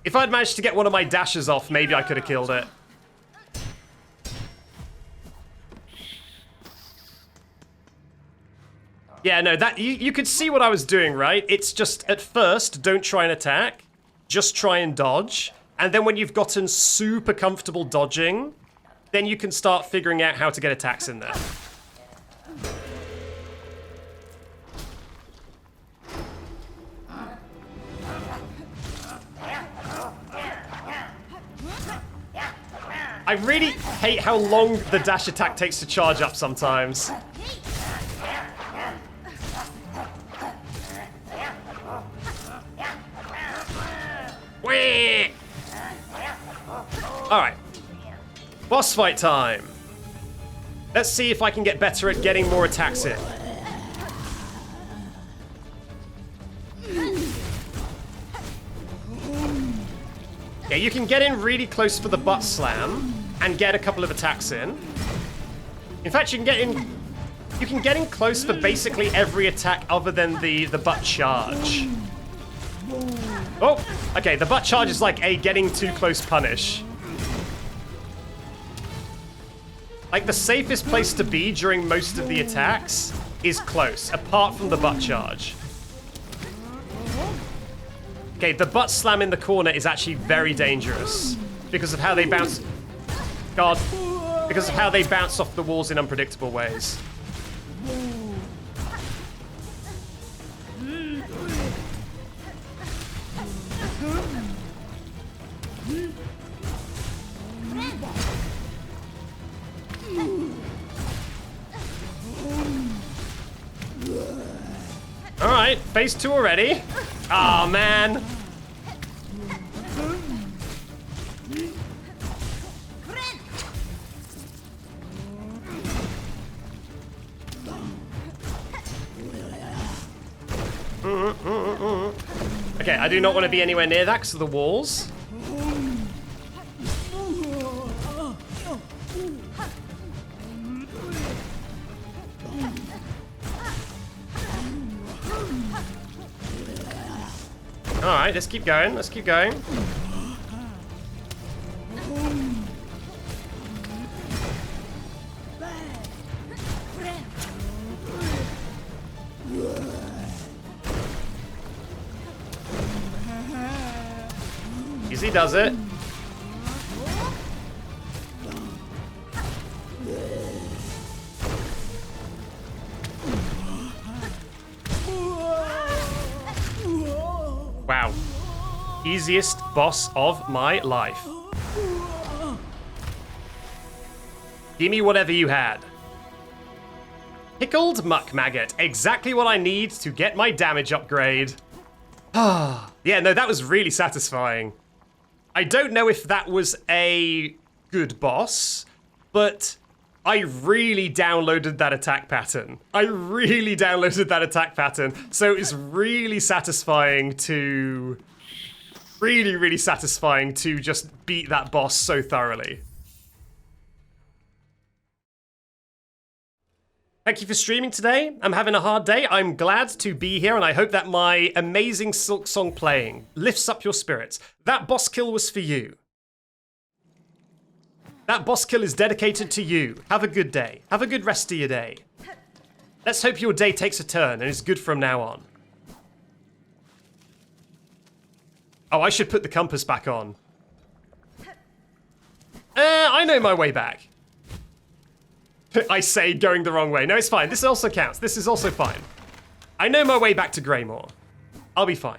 If I'd managed to get one of my dashes off, maybe I could have killed it. Yeah, no, that you could see what I was doing, right? It's just, at first, don't try and attack. Just try and dodge. And then when you've gotten super comfortable dodging, then you can start figuring out how to get attacks in there. I really hate how long the dash attack takes to charge up sometimes. Whee! All right, boss fight time. Let's see if I can get better at getting more attacks in. Yeah, you can get in really close for the butt slam and get a couple of attacks in. In fact, you can get in close for basically every attack other than the butt charge. Oh, okay, the butt charge is like a getting too close punish. Like, the safest place to be during most of the attacks is close, apart from the butt charge. Okay, the butt slam in the corner is actually very dangerous because of how they bounce... God. Because of how they bounce off the walls in unpredictable ways. All right, phase 2 already. Oh man. Okay, I do not want to be anywhere near that because of the walls. Alright, let's keep going, let's keep going. Easy does it. Wow. Easiest boss of my life. Give me whatever you had. Pickled muck maggot. Exactly what I need to get my damage upgrade. Yeah, no, that was really satisfying. I don't know if that was a good boss, but I really downloaded that attack pattern. So it's really satisfying to... Really satisfying to just beat that boss so thoroughly. Thank you for streaming today. I'm having a hard day. I'm glad to be here, and I hope that my amazing Silksong playing lifts up your spirits. That boss kill was for you. That boss kill is dedicated to you. Have a good day. Have a good rest of your day. Let's hope your day takes a turn and is good from now on. Oh, I should put the compass back on. I know my way back. I say going the wrong way. No, it's fine. This also counts. This is also fine. I know my way back to Greymore. I'll be fine.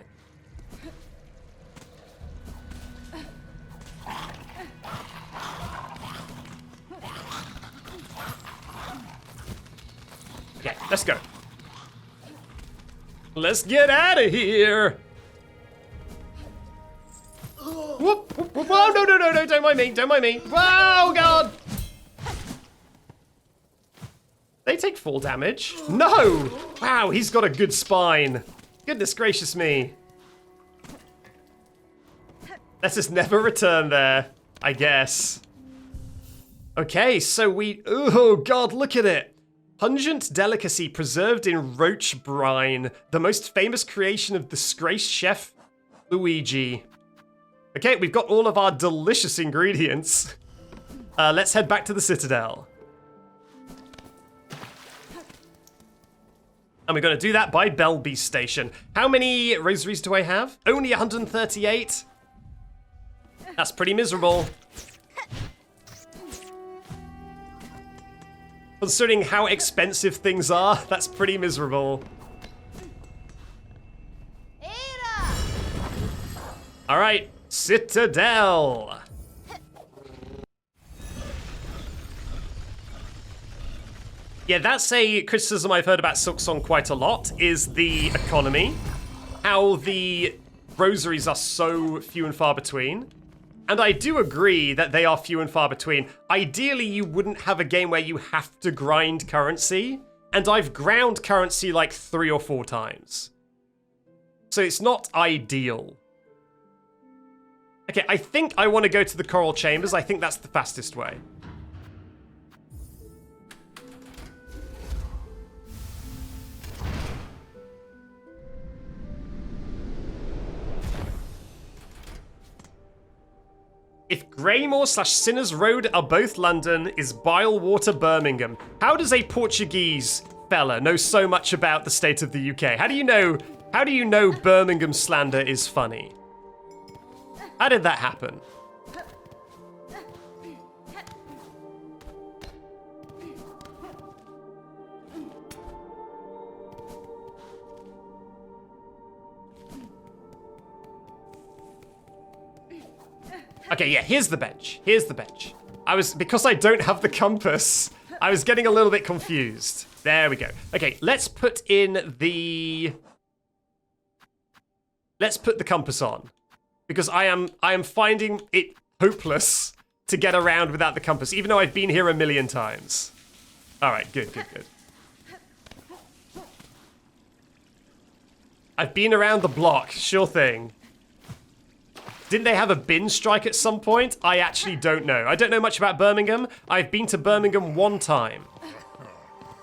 Okay, let's go. Let's get out of here. Whoop, whoop, whoop. Oh, no, don't mind me, don't mind me. Oh, God. They take full damage. No! Wow, he's got a good spine. Goodness gracious me. Let's just never return there, I guess. Okay, so we... Oh, God, look at it. Pungent delicacy preserved in roach brine. The most famous creation of disgraced chef Luigi. Okay, we've got all of our delicious ingredients. Let's head back to the Citadel. And we're going to do that by Belby Station. How many rosaries do I have? Only 138? That's pretty miserable. Considering how expensive things are, that's pretty miserable. All right, Citadel. Yeah, that's a criticism I've heard about Silksong quite a lot, is the economy. How the rosaries are so few and far between. And I do agree that they are few and far between. Ideally, you wouldn't have a game where you have to grind currency. And I've ground currency like 3 or 4 times. So it's not ideal. Okay, I think I want to go to the Coral Chambers. I think that's the fastest way. If Greymore/Sinners Road are both London, is Bilewater Birmingham? How does a Portuguese fella know so much about the state of the UK? How do you know Birmingham slander is funny? How did that happen? Okay, yeah, here's the bench. Here's the bench. Because I don't have the compass, I was getting a little bit confused. There we go. Okay, let's put the compass on. Because I am finding it hopeless to get around without the compass, even though I've been here a million times. All right, good. I've been around the block, sure thing. Didn't they have a bin strike at some point? I actually don't know. I don't know much about Birmingham. I've been to Birmingham one time.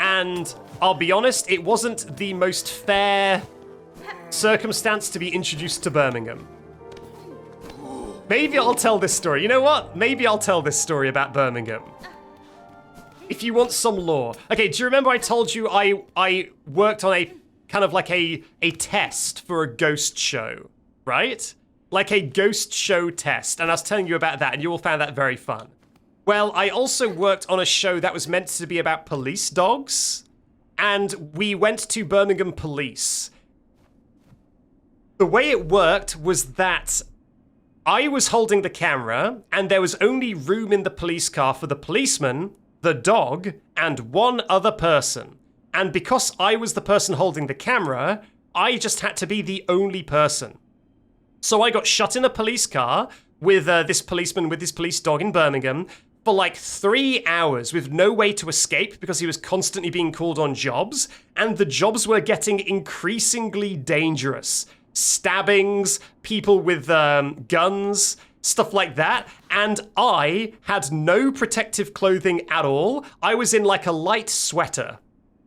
And I'll be honest, it wasn't the most fair circumstance to be introduced to Birmingham. Maybe I'll tell this story. You know what? Maybe I'll tell this story about Birmingham. If you want some lore. Okay, do you remember I told you I worked on a kind of like a test for a ghost show, right? Like a ghost show test. And I was telling you about that, and you all found that very fun. Well, I also worked on a show that was meant to be about police dogs. And we went to Birmingham Police. The way it worked was that I was holding the camera, and there was only room in the police car for the policeman, the dog, and one other person. And because I was the person holding the camera, I just had to be the only person. So I got shut in a police car with this policeman with his police dog in Birmingham for like 3 hours with no way to escape because he was constantly being called on jobs, and the jobs were getting increasingly dangerous. Stabbings, people with guns, stuff like that. And I had no protective clothing at all. I was in like a light sweater.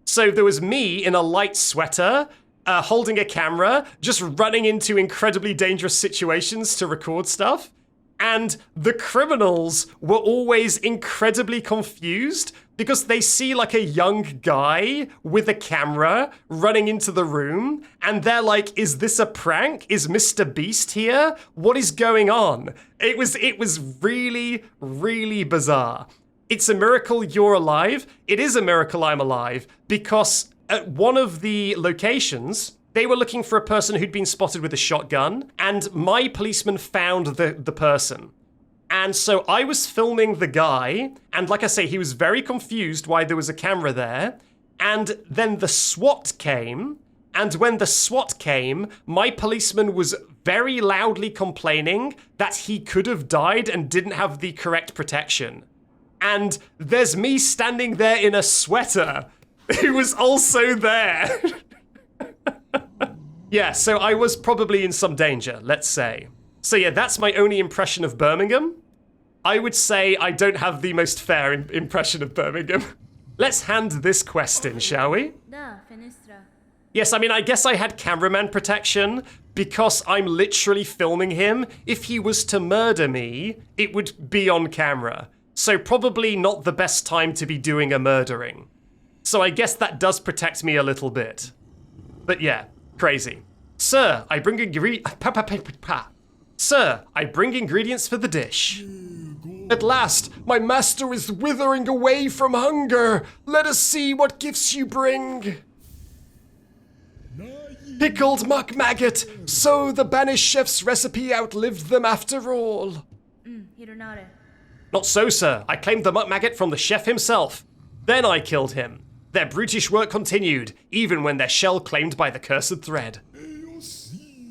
So there was me in a light sweater, holding a camera, just running into incredibly dangerous situations to record stuff. And the criminals were always incredibly confused because they see like a young guy with a camera running into the room, and they're like, is this a prank? Is Mr. Beast here? What is going on? It was really, really bizarre. It's a miracle you're alive. It is a miracle I'm alive, because at one of the locations, they were looking for a person who'd been spotted with a shotgun, and my policeman found the person. And so I was filming the guy, and like I say, he was very confused why there was a camera there. And then the SWAT came, and when the SWAT came, my policeman was very loudly complaining that he could have died and didn't have the correct protection. And there's me standing there in a sweater who was also there. Yeah, so I was probably in some danger, let's say. So yeah, that's my only impression of Birmingham. I would say I don't have the most fair impression of Birmingham. Let's hand this quest in, shall we? Yes, I mean, I guess I had cameraman protection because I'm literally filming him. If he was to murder me, it would be on camera. So probably not the best time to be doing a murdering. So I guess that does protect me a little bit. But yeah. Crazy. Sir, I bring Sir, I bring ingredients for the dish. At last, my master is withering away from hunger. Let us see what gifts you bring. Pickled muck maggot. So the banished chef's recipe outlived them after all. Not so, sir. I claimed the muck maggot from the chef himself. Then I killed him. Their brutish work continued, even when their shell claimed by the cursed thread.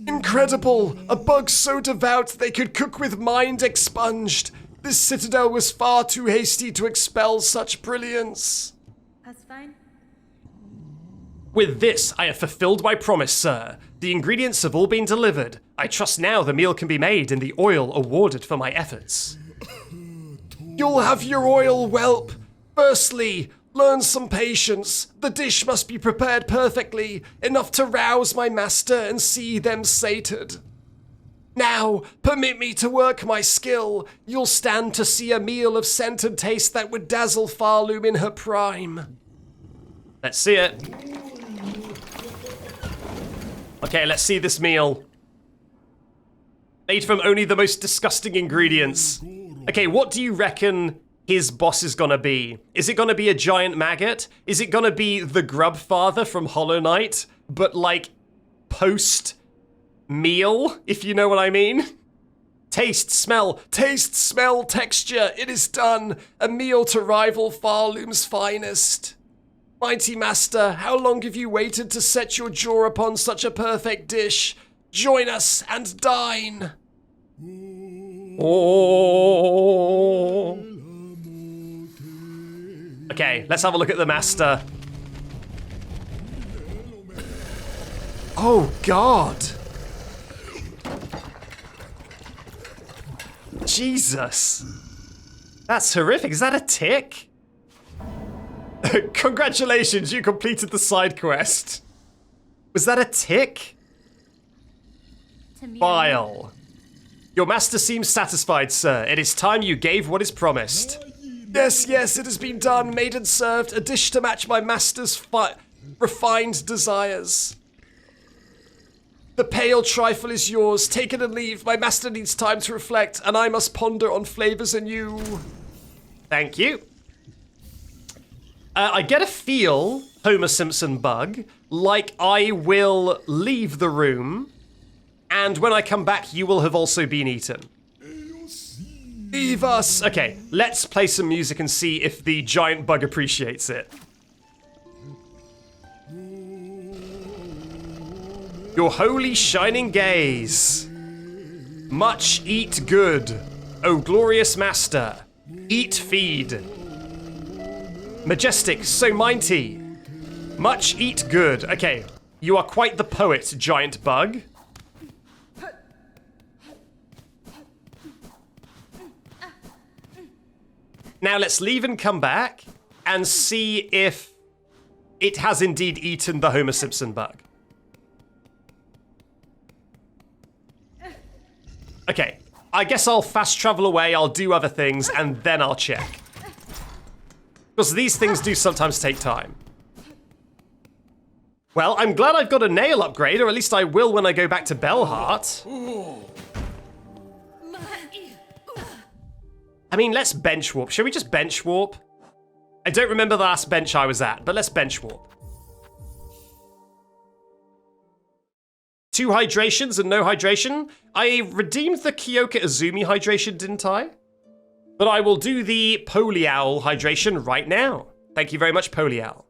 Incredible! A bug so devout they could cook with mind expunged. This citadel was far too hasty to expel such brilliance. That's fine. With this, I have fulfilled my promise, sir. The ingredients have all been delivered. I trust now the meal can be made and the oil awarded for my efforts. You'll have your oil, whelp. Firstly, learn some patience. The dish must be prepared perfectly, enough to rouse my master and see them sated. Now, permit me to work my skill. You'll stand to see a meal of scent and taste that would dazzle Farloom in her prime. Let's see it. Okay, let's see this meal. Made from only the most disgusting ingredients. Okay, what do you reckon his boss is gonna be? Is it gonna be a giant maggot? Is it gonna be the Grub Father from Hollow Knight, but like post-meal, if you know what I mean? Taste, smell, texture, it is done. A meal to rival Farloom's finest. Mighty Master, how long have you waited to set your jaw upon such a perfect dish? Join us and dine. Oh. Okay, let's have a look at the master. Oh, God. Jesus. That's horrific. Is that a tick? Congratulations, you completed the side quest. Was that a tick? Vile. Your master seems satisfied, sir. It is time you gave what is promised. Yes, yes, it has been done. Maiden served, a dish to match my master's refined desires. The pale trifle is yours. Take it and leave. My master needs time to reflect, and I must ponder on flavors anew. Thank you. I get a feel, Homer Simpson bug, like I will leave the room, and when I come back, you will have also been eaten. Leave us. Okay, let's play some music and see if the giant bug appreciates it. Your holy shining gaze. Much eat good, O glorious master. Eat feed. Majestic, so mighty. Much eat good. Okay, you are quite the poet, giant bug. Now let's leave and come back and see if it has indeed eaten the Homer Simpson bug. Okay, I guess I'll fast travel away, I'll do other things, and then I'll check. Because these things do sometimes take time. Well, I'm glad I've got a nail upgrade, or at least I will when I go back to Bellheart. I mean, let's bench warp. Shall we just bench warp? I don't remember the last bench I was at, but let's bench warp. 2 hydrations and no hydration. I redeemed the Kyoka Azumi hydration, didn't I? But I will do the Polyowl hydration right now. Thank you very much, Polyowl.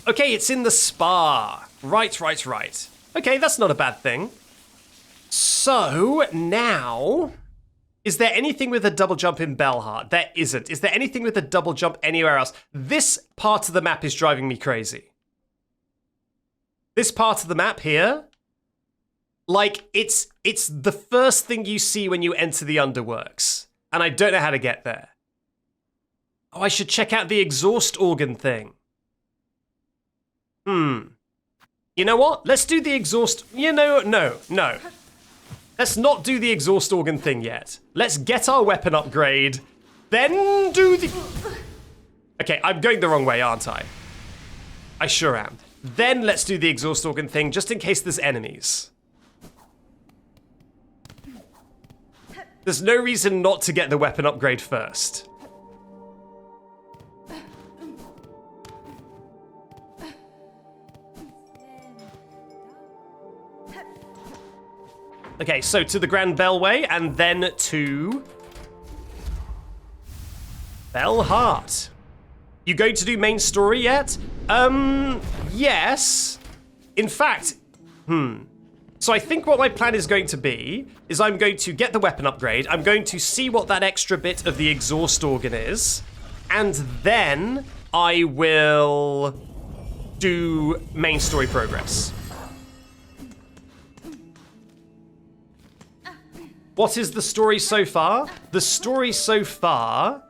Okay, it's in the spa. Right. Okay, that's not a bad thing. So, now... Is there anything with a double jump in Bellheart? There isn't. Is there anything with a double jump anywhere else? This part of the map is driving me crazy. This part of the map here, like, it's the first thing you see when you enter the Underworks. And I don't know how to get there. Oh, I should check out the exhaust organ thing. You know what? Let's do the exhaust... No. Let's not do the exhaust organ thing yet. Let's get our weapon upgrade, then do the... Okay, I'm going the wrong way, aren't I? I sure am. Then let's do the exhaust organ thing, just in case there's enemies. There's no reason not to get the weapon upgrade first. Okay, so to the Grand Bellway, and then to... Bellheart. You going to do main story yet? Yes. In fact, So I think what my plan is going to be is I'm going to get the weapon upgrade, I'm going to see what that extra bit of the exhaust organ is, and then I will do main story progress. What is the story so far? The story so far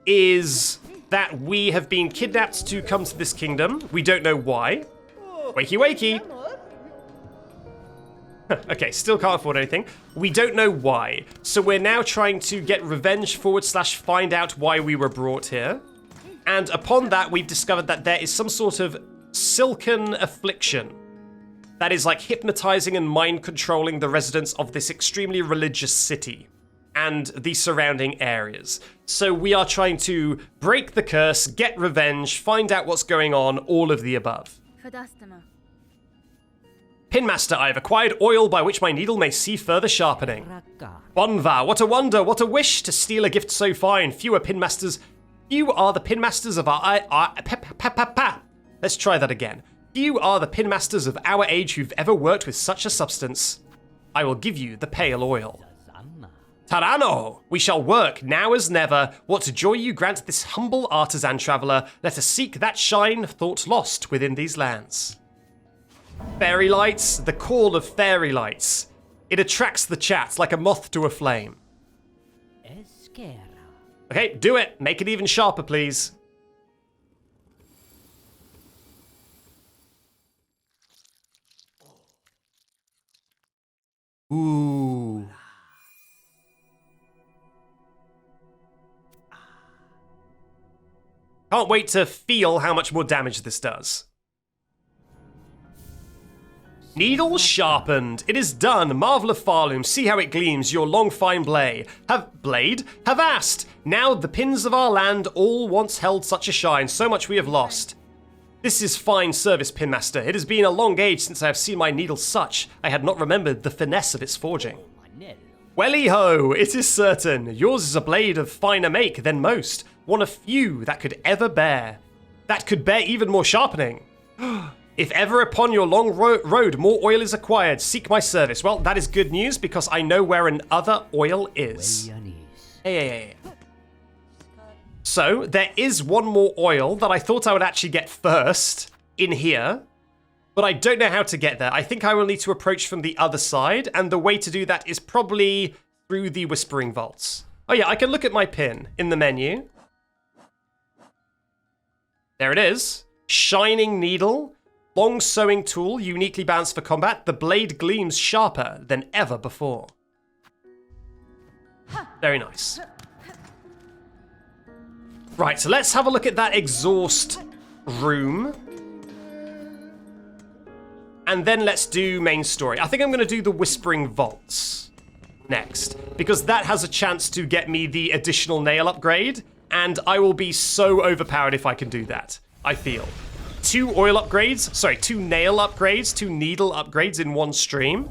is that we have been kidnapped to come to this kingdom. We don't know why. Wakey, wakey. Okay, still can't afford anything. We don't know why. So we're now trying to get revenge / find out why we were brought here. And upon that, we've discovered that there is some sort of silken affliction that is like hypnotizing and mind controlling the residents of this extremely religious city and the surrounding areas. So we are trying to break the curse, get revenge, find out what's going on, all of the above. Pinmaster, I have acquired oil by which my needle may see further sharpening. Bonva, what a wonder, what a wish to steal a gift so fine. Few are the pinmasters of our... Let's try that again. Few are the pinmasters of our age who've ever worked with such a substance. I will give you the pale oil. Tarano! We shall work, now as never. What joy you grant this humble artisan traveller. Let us seek that shine thought lost within these lands. Fairy lights, the call of fairy lights. It attracts the chat like a moth to a flame. Okay, do it. Make it even sharper, please. Ooh. Can't wait to feel how much more damage this does. Needle sharpened. It is done. Marvel of Farloom. See how it gleams. Your long fine blade. Have asked. Now the pins of our land all once held such a shine. So much we have lost. This is fine service, Pinmaster. It has been a long age since I have seen my needle such. I had not remembered the finesse of its forging. Welly-ho, it is certain. Yours is a blade of finer make than most. One of few that could ever bear. That could bear even more sharpening. If ever upon your long road more oil is acquired, seek my service. Well, that is good news because I know where another oil is. Hey. So, there is one more oil that I thought I would actually get first in here, but I don't know how to get there. I think I will need to approach from the other side, and the way to do that is probably through the Whispering Vaults. Oh yeah, I can look at my pin in the menu. There it is. Shining Needle. Long sewing tool, uniquely balanced for combat. The blade gleams sharper than ever before. Very nice. Right, so let's have a look at that exhaust room. And then let's do main story. I think I'm going to do the Whispering Vaults next, because that has a chance to get me the additional nail upgrade, and I will be so overpowered if I can do that, I feel. 2 nail upgrades, 2 needle upgrades in one stream.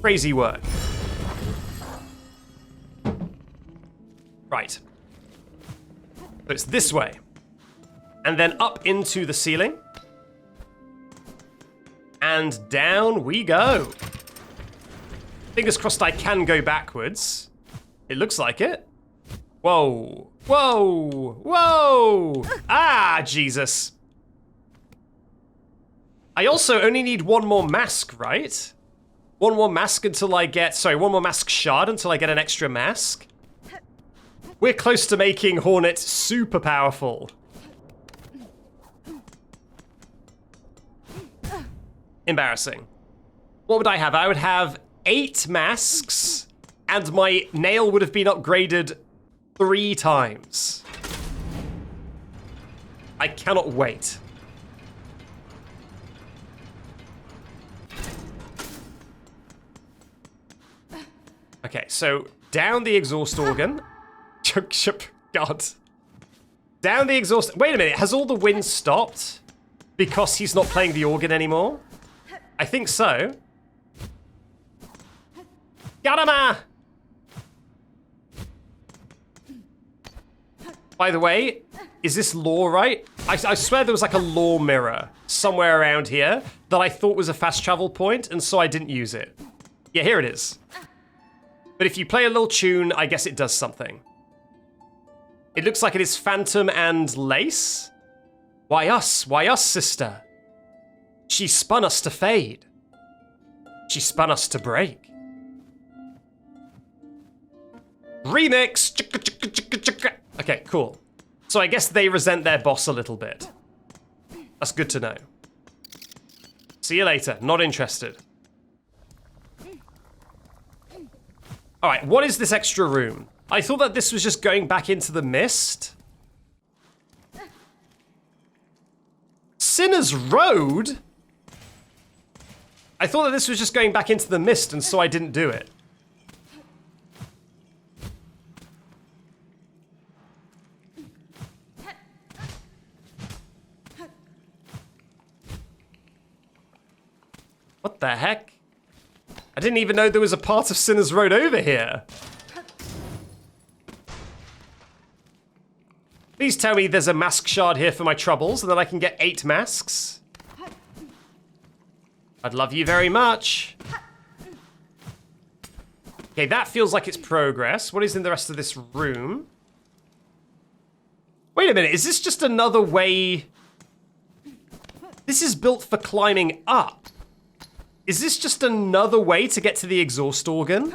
Crazy work. Right. So it's this way. And then up into the ceiling. And down we go. Fingers crossed I can go backwards. It looks like it. Whoa. Ah, Jesus. I also only need one more mask, right? One more mask until I get... one more mask shard until I get an extra mask. We're close to making Hornet super powerful. Embarrassing. What would I have? I would have 8 masks, and my nail would have been upgraded 3 times. I cannot wait. Okay, so down the exhaust organ. God. Down the exhaust... Wait a minute, has all the wind stopped? Because he's not playing the organ anymore? I think so. Got him! By the way, is this lore right? I swear there was like a lore mirror somewhere around here that I thought was a fast travel point, and so I didn't use it. Yeah, here it is. But if you play a little tune, I guess it does something. It looks like it is Phantom and Lace. Why us? Why us, sister? She spun us to fade. She spun us to break. Remix! Okay, cool. So I guess they resent their boss a little bit. That's good to know. See you later. Not interested. Alright, what is this extra room? I thought that this was just going back into the mist. Sinner's Road? I thought that this was just going back into the mist, and so I didn't do it. What the heck? I didn't even know there was a part of Sinner's Road over here. Please tell me there's a mask shard here for my troubles, and then I can get 8 masks. I'd love you very much. Okay, that feels like it's progress. What is in the rest of this room? Wait a minute, is this just another way? This is built for climbing up. Is this just another way to get to the exhaust organ?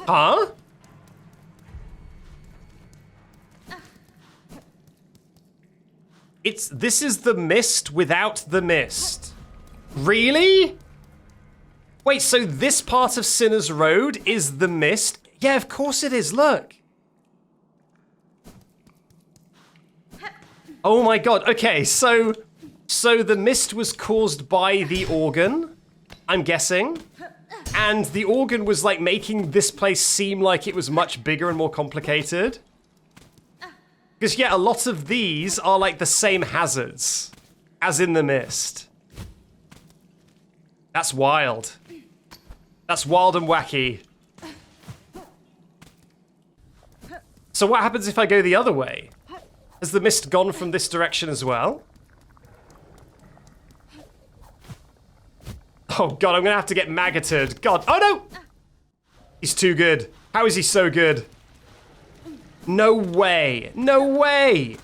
Huh? This is the mist without the mist. Really? Wait, so this part of Sinner's Road is the mist? Yeah, of course it is, look. Oh my god, okay, so the mist was caused by the organ, I'm guessing. And the organ was like making this place seem like it was much bigger and more complicated. Because yeah, a lot of these are like the same hazards as in the mist. That's wild. That's wild and wacky. So what happens if I go the other way? Has the mist gone from this direction as well? Oh god, I'm gonna have to get maggoted. God, oh no! He's too good. How is he so good? No way, no way!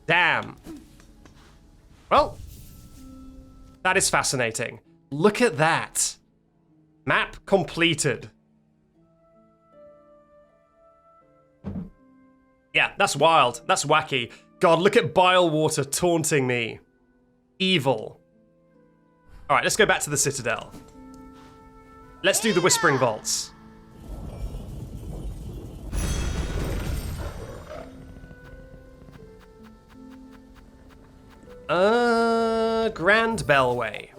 Damn. Well, that is fascinating. Look at that. Map completed. Yeah, that's wild. That's wacky. God, look at Bilewater taunting me. Evil. All right, let's go back to the Citadel. Let's do the Whispering Vaults. Grand Bellway.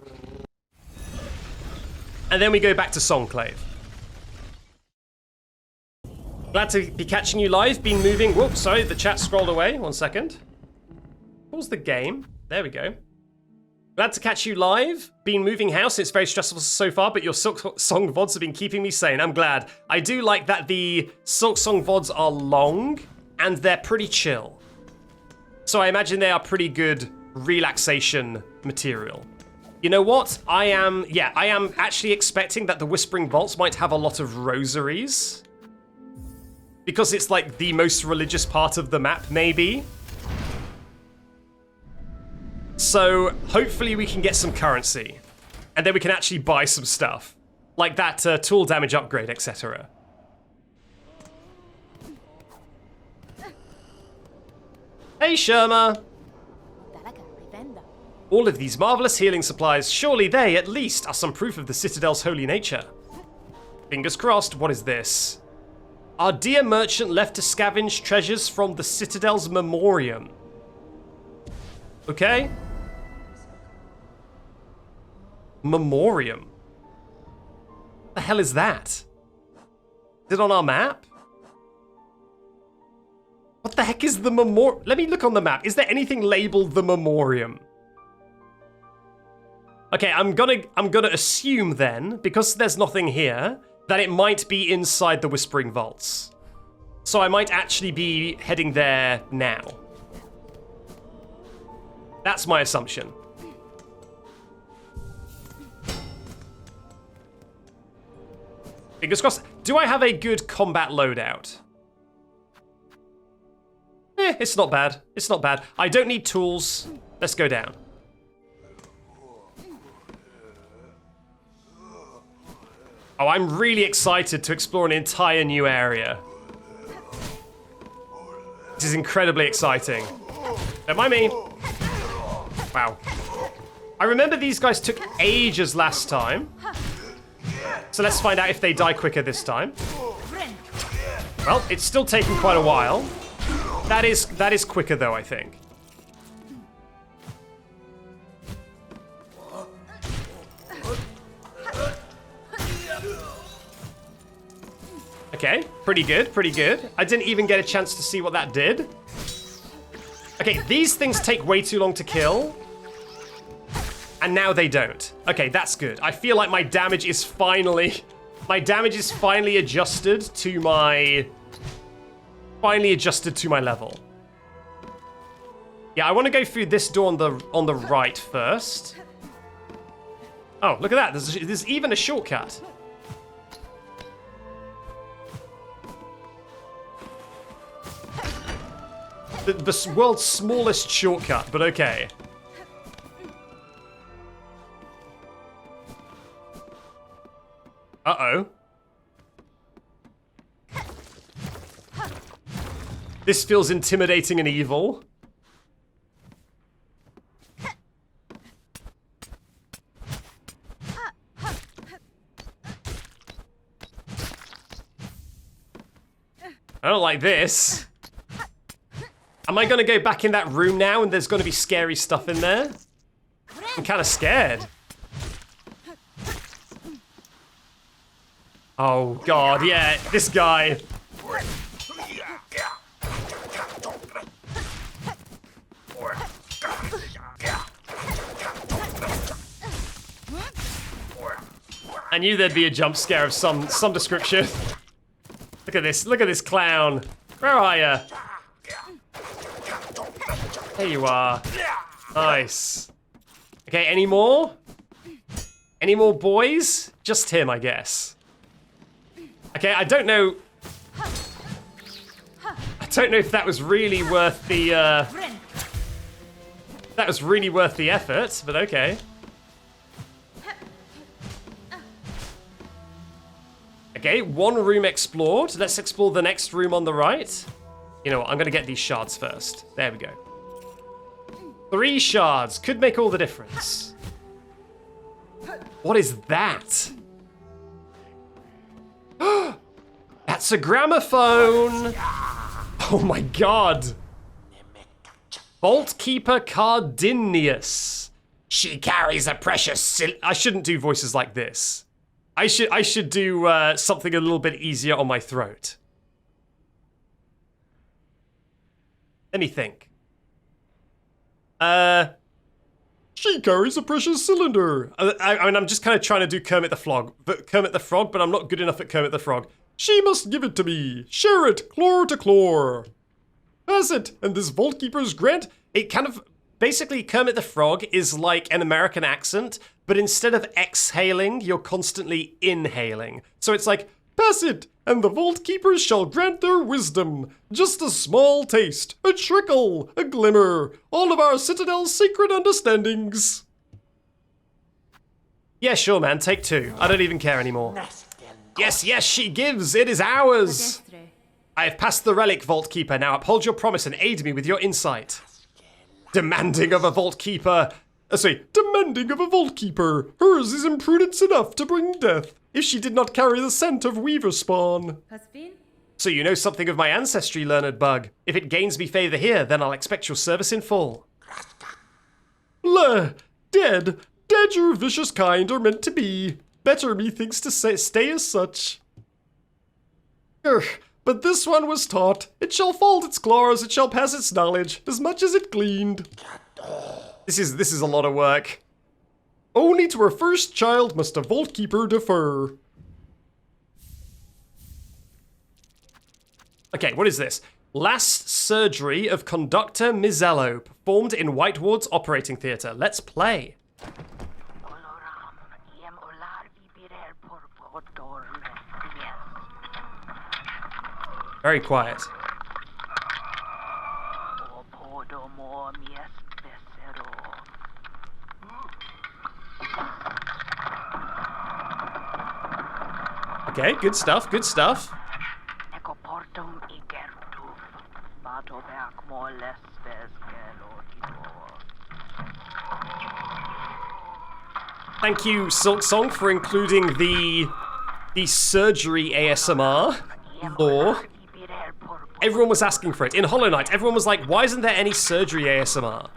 And then we go back to Songclave. Glad to be catching you live. Been moving. Whoops, sorry, the chat scrolled away. 1 second. Pause the game. There we go. Glad to catch you live. Been moving house. It's very stressful so far, but your Silksong VODs have been keeping me sane. I'm glad. I do like that the Silksong VODs are long and they're pretty chill. So I imagine they are pretty good relaxation material. You know what? I am actually expecting that the Whispering Vaults might have a lot of rosaries. Because it's like the most religious part of the map, maybe. So hopefully we can get some currency. And then we can actually buy some stuff. Like that tool damage upgrade, etc. Hey Sherma! All of these marvelous healing supplies, surely they, at least, are some proof of the Citadel's holy nature. Fingers crossed, what is this? Our dear merchant left to scavenge treasures from the Citadel's Memorium. Okay. Memorium. What the hell is that? Is it on our map? What the heck is the Memorium? Let me look on the map. Is there anything labeled the Memorium? Okay, I'm gonna assume then, because there's nothing here, that it might be inside the Whispering Vaults. So I might actually be heading there now. That's my assumption. Fingers crossed. Do I have a good combat loadout? It's not bad. It's not bad. I don't need tools. Let's go down. Oh, I'm really excited to explore an entire new area. This is incredibly exciting. Don't mind me. Wow. I remember these guys took ages last time. So let's find out if they die quicker this time. Well, it's still taking quite a while. That is quicker though, I think. Okay, pretty good, pretty good. I didn't even get a chance to see what that did. Okay, these things take way too long to kill. And now they don't. Okay, that's good. I feel like my damage is finally My damage is finally adjusted to my level. Yeah, I want to go through this door on the right first. Oh, look at that. There's even a shortcut. The world's smallest shortcut, but okay. Uh-oh. This feels intimidating and evil. I don't like this. Am I gonna go back in that room now and there's gonna be scary stuff in there? I'm kind of scared. Oh god, yeah, this guy. I knew there'd be a jump scare of some description. Look at this clown. Where are ya? There you are. Nice. Okay, any more? Any more boys? Just him, I guess. Okay, I don't know. I don't know if that was really worth the. That was really worth the effort, but okay. Okay, one room explored. Let's explore the next room on the right. You know what? I'm gonna get these shards first. There we go. 3 shards could make all the difference. What is that? That's a gramophone! Oh my god! Vaultkeeper Cardinius. She carries a precious I shouldn't do voices like this. I should do something a little bit easier on my throat. Let me think. She carries a precious cylinder. I mean, I'm just kind of trying to do Kermit the Frog, but I'm not good enough at Kermit the Frog. She must give it to me. Share it, claw to claw. Pass it, and this Vaultkeeper's grant. It kind of basically Kermit the Frog is like an American accent, but instead of exhaling, you're constantly inhaling. So it's like, pass it, and the Vaultkeepers shall grant their wisdom. Just a small taste, a trickle, a glimmer, all of our Sentinel's secret understandings. Yeah, sure, man, take 2. I don't even care anymore. Yes, yes, she gives, it is ours. I have passed the relic, Vaultkeeper. Now uphold your promise and aid me with your insight. Demanding of a Vaultkeeper. Demanding of a Vaultkeeper. Hers is imprudence enough to bring death, if she did not carry the scent of weaver spawn. So you know something of my ancestry, learned bug. If it gains me favor here, then I'll expect your service in full. Dead. Dead your vicious kind are meant to be. Better, methinks, to stay as such. But this one was taught. It shall fold its claws, it shall pass its knowledge, as much as it gleaned. This is a lot of work. Only to her first child must a Vaultkeeper defer. Okay, what is this? Last surgery of Conductor Mizello, performed in White Ward's operating theatre. Let's play. Very quiet. Okay, good stuff, good stuff. Thank you, Silksong, for including the surgery ASMR lore. Everyone was asking for it. In Hollow Knight, everyone was like, why isn't there any surgery ASMR?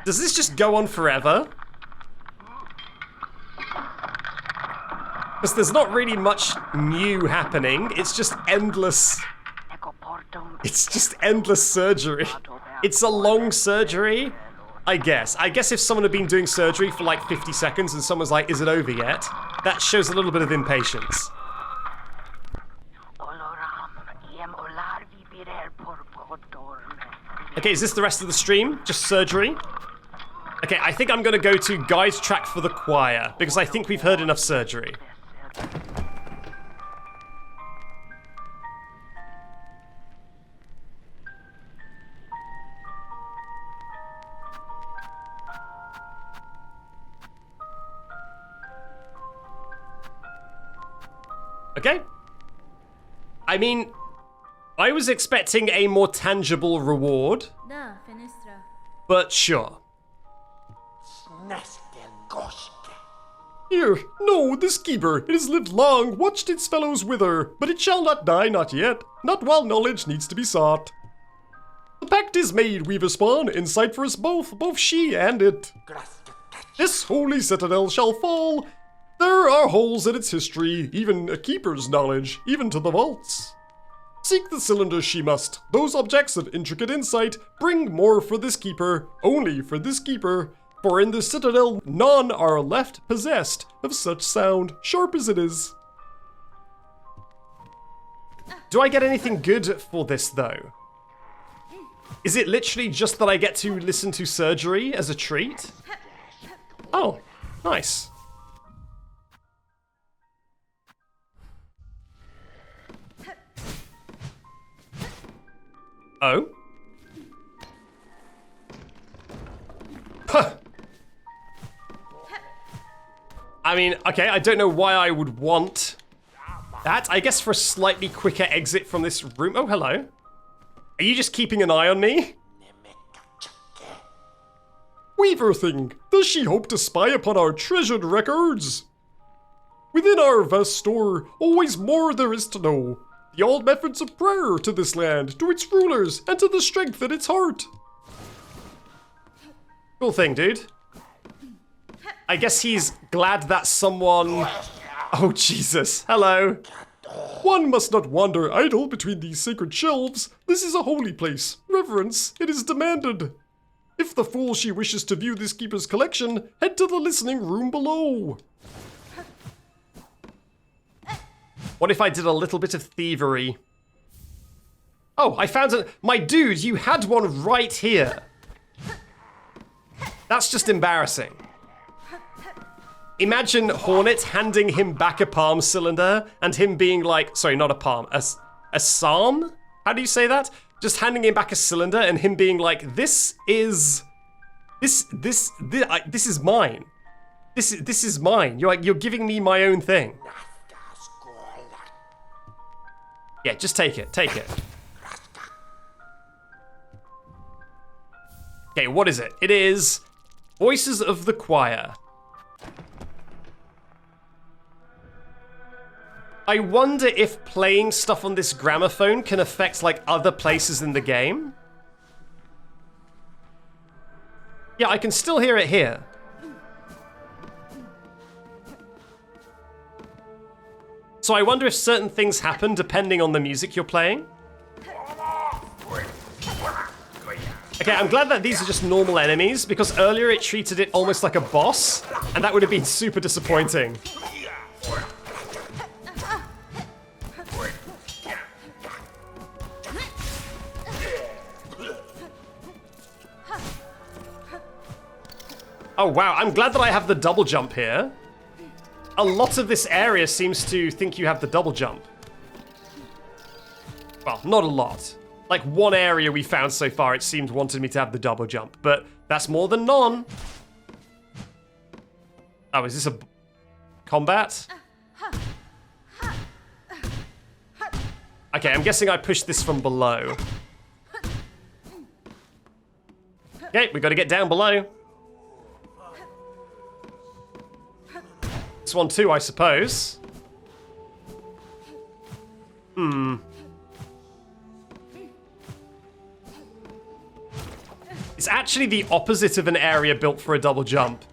Does this just go on forever? Because there's not really much new happening. It's just endless. It's just endless surgery. It's a long surgery. I guess. I guess if someone had been doing surgery for like 50 seconds and someone's like, is it over yet? That shows a little bit of impatience. Okay, is this the rest of the stream? Just surgery? Okay, I think I'm gonna go to guide track for the choir, because I think we've heard enough surgery. Okay. I mean, I was expecting a more tangible reward. But sure. Here, no, this keeper, it has lived long, watched its fellows wither, but it shall not die, not yet, not while knowledge needs to be sought. The pact is made, Weaver Spawn, insight for us both she and it. This holy citadel shall fall. There are holes in its history, even a keeper's knowledge, even to the vaults. Seek the cylinders she must, those objects of intricate insight, bring more for this keeper, only for this keeper, for in the citadel none are left possessed of such sound, sharp as it is. Do I get anything good for this though? Is it literally just that I get to listen to surgery as a treat? Oh, nice. Oh? Huh. I mean, okay, I don't know why I would want that. I guess for a slightly quicker exit from this room. Oh, hello. Are you just keeping an eye on me? Weaver thing, does she hope to spy upon our treasured records? Within our vast store, always more there is to know. The old methods of prayer to this land, to its rulers, and to the strength in its heart. Cool thing, dude. I guess he's glad that someone... Oh, Jesus. Hello. One must not wander idle between these sacred shelves. This is a holy place. Reverence, it is demanded. If the fool she wishes to view this keeper's collection, head to the listening room below. What if I did a little bit of thievery? Oh, I found it. My dude, you had one right here. That's just embarrassing. Imagine Hornet handing him back a palm cylinder and him being like, sorry, not a palm, a psalm? How do you say that? Just handing him back a cylinder and him being like, this is mine. This is mine. You're giving me my own thing. Yeah, just take it. Take it. Okay, what is it? It is Voices of the Choir. I wonder if playing stuff on this gramophone can affect, like, other places in the game. Yeah, I can still hear it here. So I wonder if certain things happen depending on the music you're playing. Okay, I'm glad that these are just normal enemies, because earlier it treated it almost like a boss, and that would have been super disappointing. Oh wow, I'm glad that I have the double jump here. A lot of this area seems to think you have the double jump. Well, not a lot. Like one area we found so far, it seemed wanted me to have the double jump, but that's more than none. Oh, is this a combat? Okay, I'm guessing I pushed this from below. Okay, we gotta get down below. This one too, I suppose. It's actually the opposite of an area built for a double jump.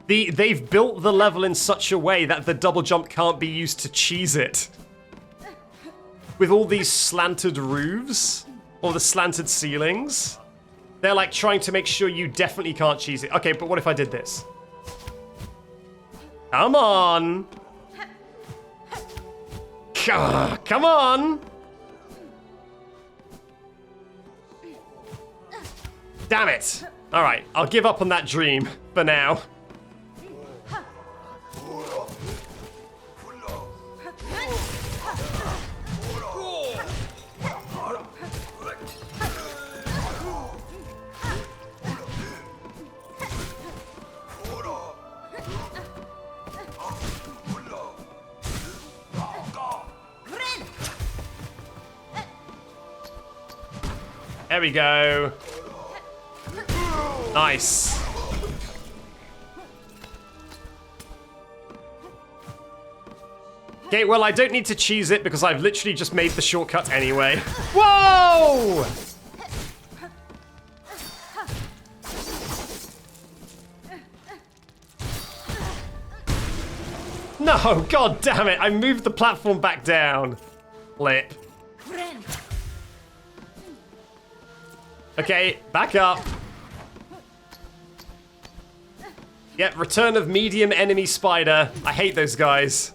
They've built the level in such a way that the double jump can't be used to cheese it. With all these slanted roofs, or the slanted ceilings. They're like trying to make sure you definitely can't cheese it. Okay, but what if I did this? Come on. Come on. Damn it. All right, I'll give up on that dream for now. There we go. Nice. Okay, well, I don't need to cheese it because I've literally just made the shortcut anyway. Whoa! No, god damn it. I moved the platform back down. Flip. Okay, back up. Yep, return of medium enemy spider. I hate those guys.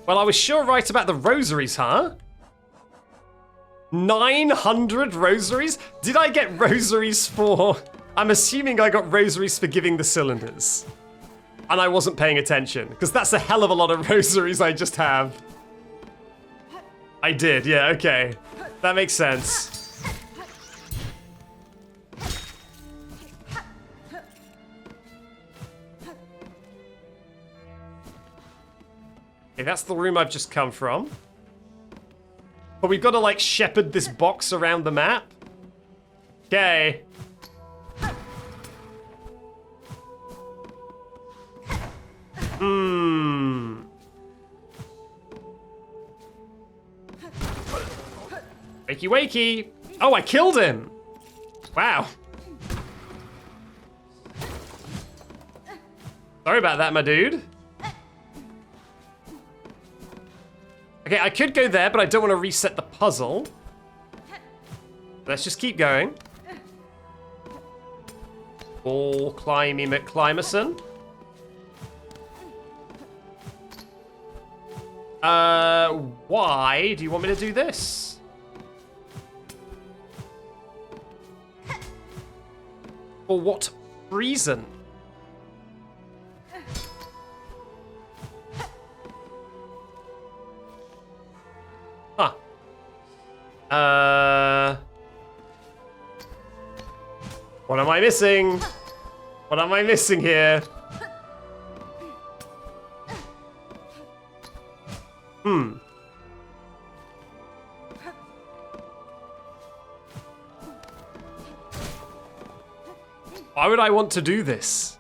Well, I was sure right about the rosaries, huh? 900 rosaries? Did I get rosaries for... I'm assuming I got rosaries for giving the cylinders. And I wasn't paying attention, because that's a hell of a lot of rosaries I just have. I did, yeah, okay. That makes sense. Okay, that's the room I've just come from. But we've got to, like, shepherd this box around the map. Okay. Wakey wakey! Oh, I killed him! Wow. Sorry about that, my dude. Okay, I could go there, but I don't want to reset the puzzle. Let's just keep going. All climby McClimerson. Why do you want me to do this? For what reason? Huh. What am I missing? What am I missing here? Why would I want to do this?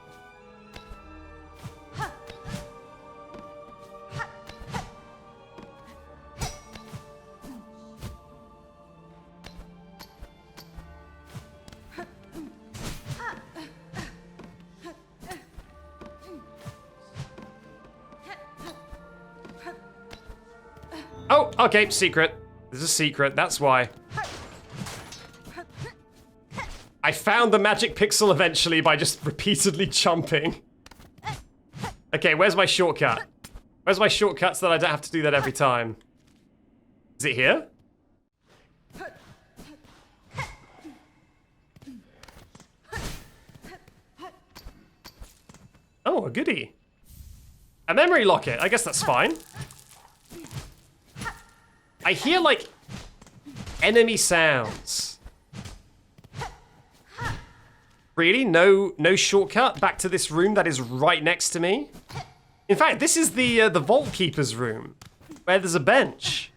Oh, okay, secret. There's a secret, that's why. I found the magic pixel eventually by just repeatedly jumping. Okay, where's my shortcut? Where's my shortcut so that I don't have to do that every time? Is it here? Oh, a goodie. A memory locket. I guess that's fine. I hear, like, enemy sounds. Really? No shortcut back to this room that is right next to me? In fact, this is the Vaultkeeper's room, where there's a bench.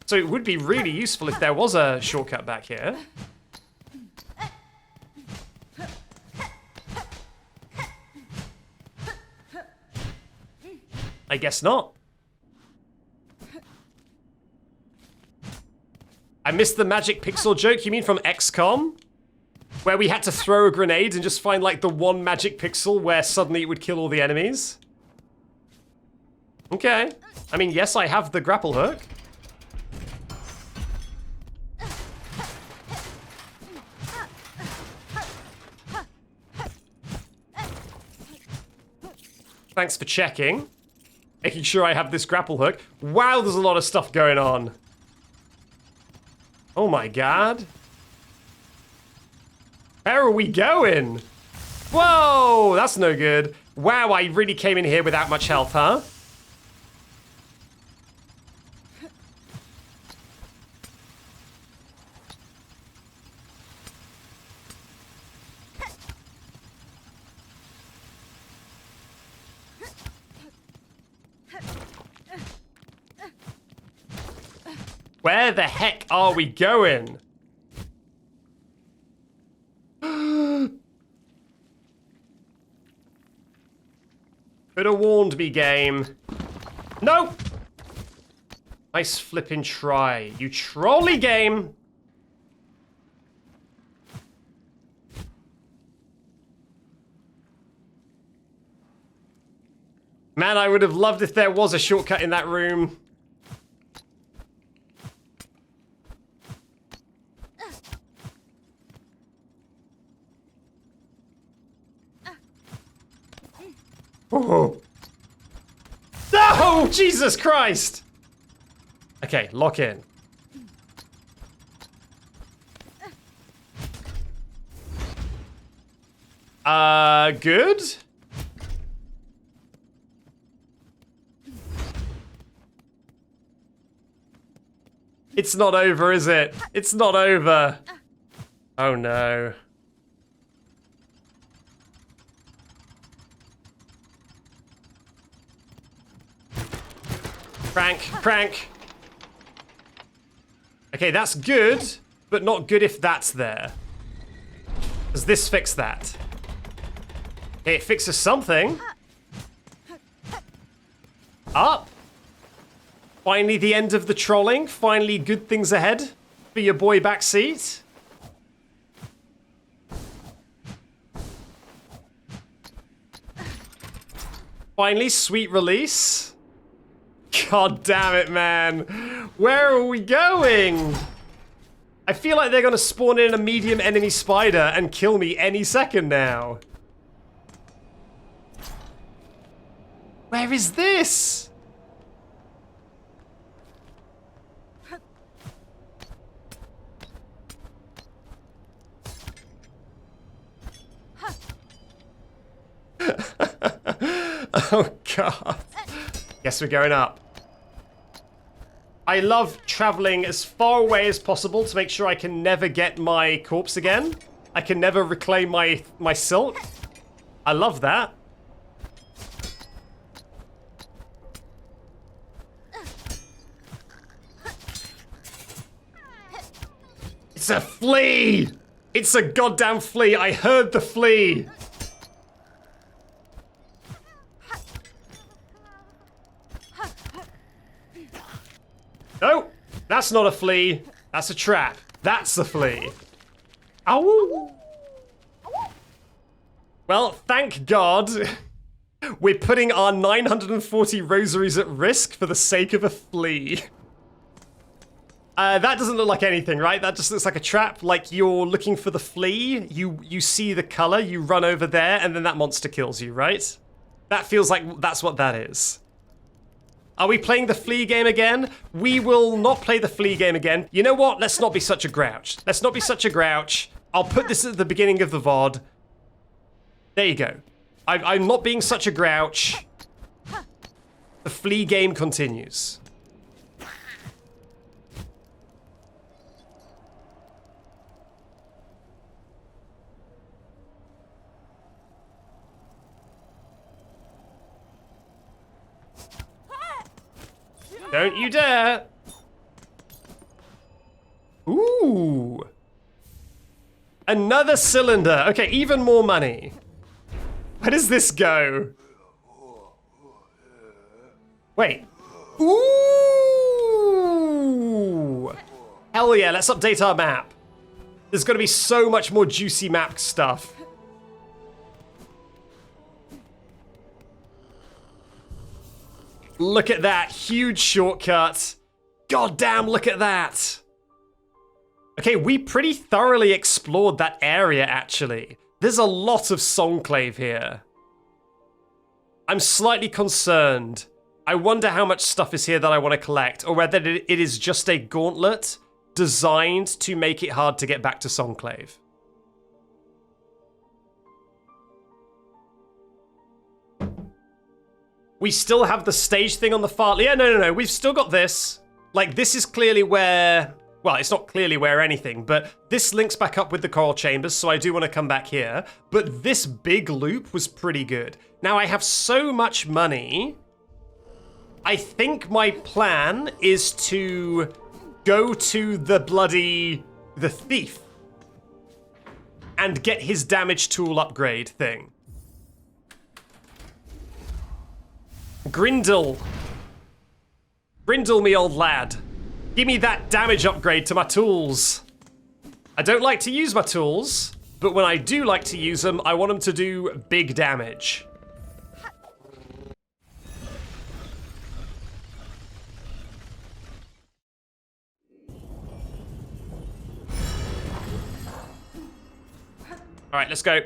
So it would be really useful if there was a shortcut back here. I guess not. I missed the magic pixel joke. You mean from XCOM? Where we had to throw a grenade and just find, like, the one magic pixel where suddenly it would kill all the enemies? Okay. I mean, yes, I have the grapple hook. Thanks for checking. Making sure I have this grapple hook. Wow, there's a lot of stuff going on. Oh my god. Where are we going? Whoa, that's no good. Wow, I really came in here without much health, huh? Where the heck are we going? Could have warned me, game. No! Nice flipping try. You trolley game! Man, I would have loved if there was a shortcut in that room. Oh. No! Jesus Christ! Okay, lock in. Good? It's not over, is it? It's not over. Oh no. Prank. Okay, that's good, but not good if that's there. Does this fix that? Okay, it fixes something. Up. Finally the end of the trolling. Finally good things ahead for your boy Backseat. Finally, sweet release. God damn it, man. Where are we going? I feel like they're gonna spawn in a medium enemy spider and kill me any second now. Where is this? Oh, God. Guess we're going up. I love traveling as far away as possible to make sure I can never get my corpse again. I can never reclaim my silk. I love that. It's a flea! It's a goddamn flea. I heard the flea. No, that's not a flea. That's a trap. That's a flea. Ow! Well, thank God. We're putting our 940 rosaries at risk for the sake of a flea. That doesn't look like anything, right? That just looks like a trap. Like you're looking for the flea, you see the color, you run over there, and then that monster kills you, right? That feels like that's what that is. Are we playing the flea game again? We will not play the flea game again. You know what? Let's not be such a grouch. Let's not be such a grouch. I'll put this at the beginning of the VOD. There you go. I'm not being such a grouch. The flea game continues. Don't you dare! Ooh! Another cylinder! Okay, even more money. Where does this go? Wait. Ooh! Hell yeah, let's update our map. There's gonna be so much more juicy map stuff. Look at that, huge shortcut. God damn, look at that. Okay, we pretty thoroughly explored that area, actually. There's a lot of Songclave here. I'm slightly concerned. I wonder how much stuff is here that I want to collect, or whether it is just a gauntlet designed to make it hard to get back to Songclave. We still have the stage thing on the far... Yeah, no. We've still got this. Like, this is clearly where... Well, it's not clearly where anything, but this links back up with the Coral Chambers, so I do want to come back here. But this big loop was pretty good. Now, I have so much money... I think my plan is to go to the thief and get his damage tool upgrade thing. Grindle. Grindle, me old lad. Give me that damage upgrade to my tools. I don't like to use my tools, but when I do like to use them, I want them to do big damage. All right, let's go.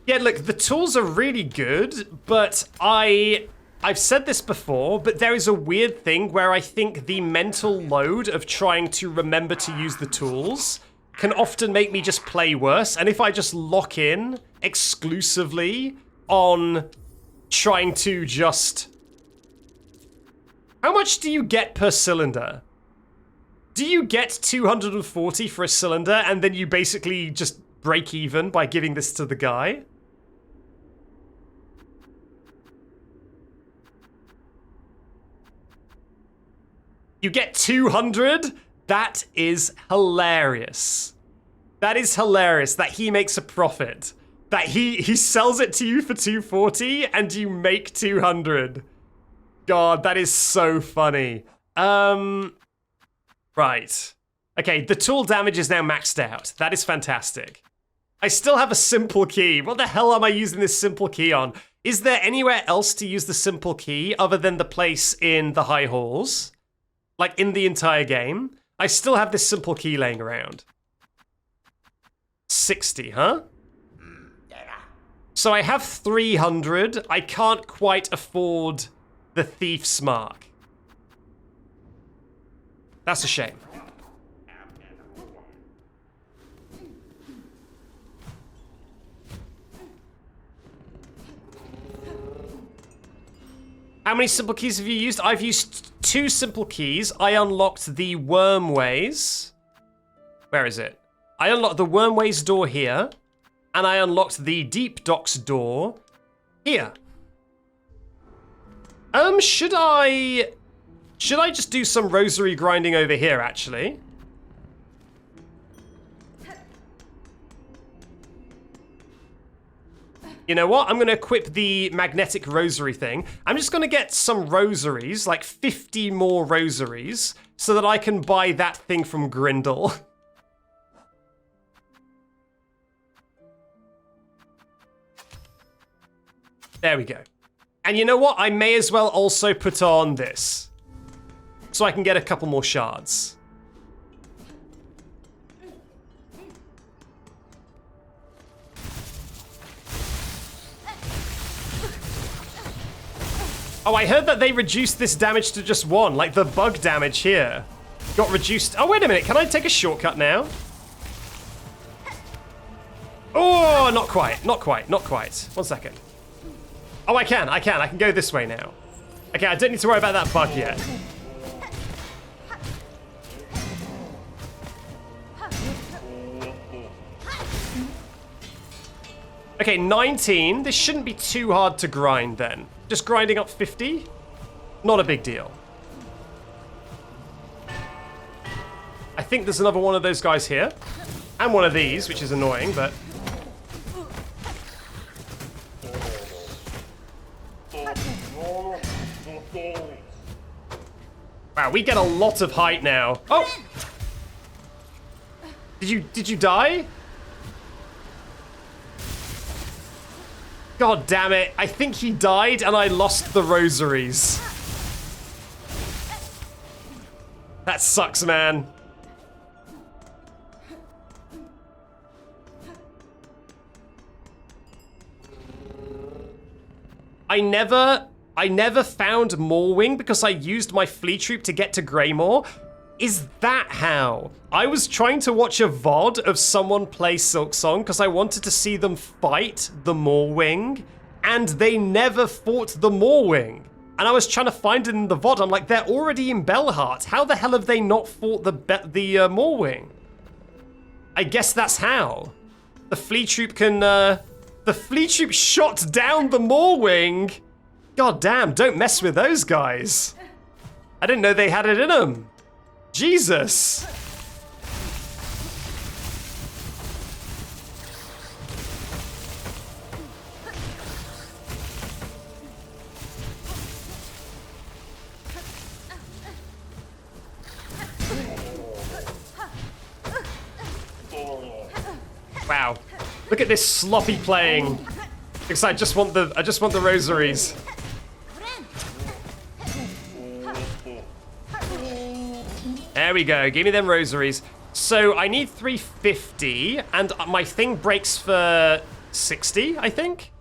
Yeah, look, the tools are really good, but I've said this before, but there is a weird thing where I think the mental load of trying to remember to use the tools can often make me just play worse. And if I just lock in exclusively on trying to just... How much do you get per cylinder? Do you get 240 for a cylinder and then you basically just break even by giving this to the guy? You get 200? That is hilarious. That is hilarious that he makes a profit. That he sells it to you for 240 and you make 200. God, that is so funny. Right. Okay, the tool damage is now maxed out. That is fantastic. I still have a simple key. What the hell am I using this simple key on? Is there anywhere else to use the simple key other than the place in the high halls? Like in the entire game? I still have this simple key laying around. 60, huh? So I have 300. I can't quite afford the Thief's Mark. That's a shame. How many simple keys have you used? I've used 2 simple keys. I unlocked the Wormways. Where is it? I unlocked the Wormways door here, and I unlocked the Deep Docks door here. Should I just do some rosary grinding over here, actually? You know what? I'm going to equip the magnetic rosary thing. I'm just going to get some rosaries, like 50 more rosaries, so that I can buy that thing from Grindle. There we go. And you know what? I may as well also put on this, so I can get a couple more shards. Oh, I heard that they reduced this damage to just 1, like the bug damage here got reduced. Oh, wait a minute, can I take a shortcut now? Oh, not quite, not quite, not quite. 1 second. Oh, I can go this way now. Okay, I don't need to worry about that bug yet. Okay, 19. This shouldn't be too hard to grind then. Just grinding up 50? Not a big deal. I think there's another one of those guys here. And one of these, which is annoying, but... Wow, we get a lot of height now. Oh! Did you die? God damn it. I think he died and I lost the rosaries. That sucks, man. I never found Moorwing because I used my Flea Troop to get to Greymoor. Is that how? I was trying to watch a VOD of someone play Silksong because I wanted to see them fight the Moorwing, and they never fought the Moorwing. And I was trying to find it in the VOD. I'm like, they're already in Belheart. How the hell have they not fought the Moorwing? I guess that's how. The Flea Troop can, the Flea Troop shot down the Moorwing. God damn, don't mess with those guys. I didn't know they had it in them. Jesus. Wow. Look at this sloppy playing. Because I just want the rosaries. There we go. Give me them rosaries. So I need 350, and my thing breaks for 60, I think.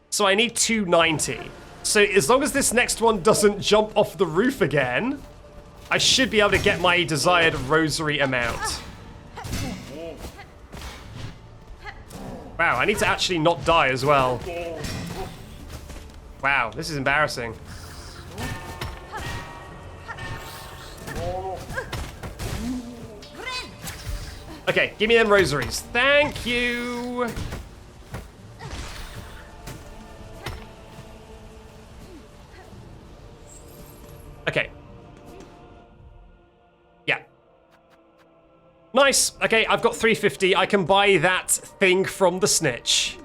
So I need 290. So as long as this next one doesn't jump off the roof again, I should be able to get my desired rosary amount. Wow, I need to actually not die as well. Wow, this is embarrassing. Okay, give me them rosaries. Thank you. Okay. Yeah. Nice. Okay, I've got 350. I can buy that thing from the snitch.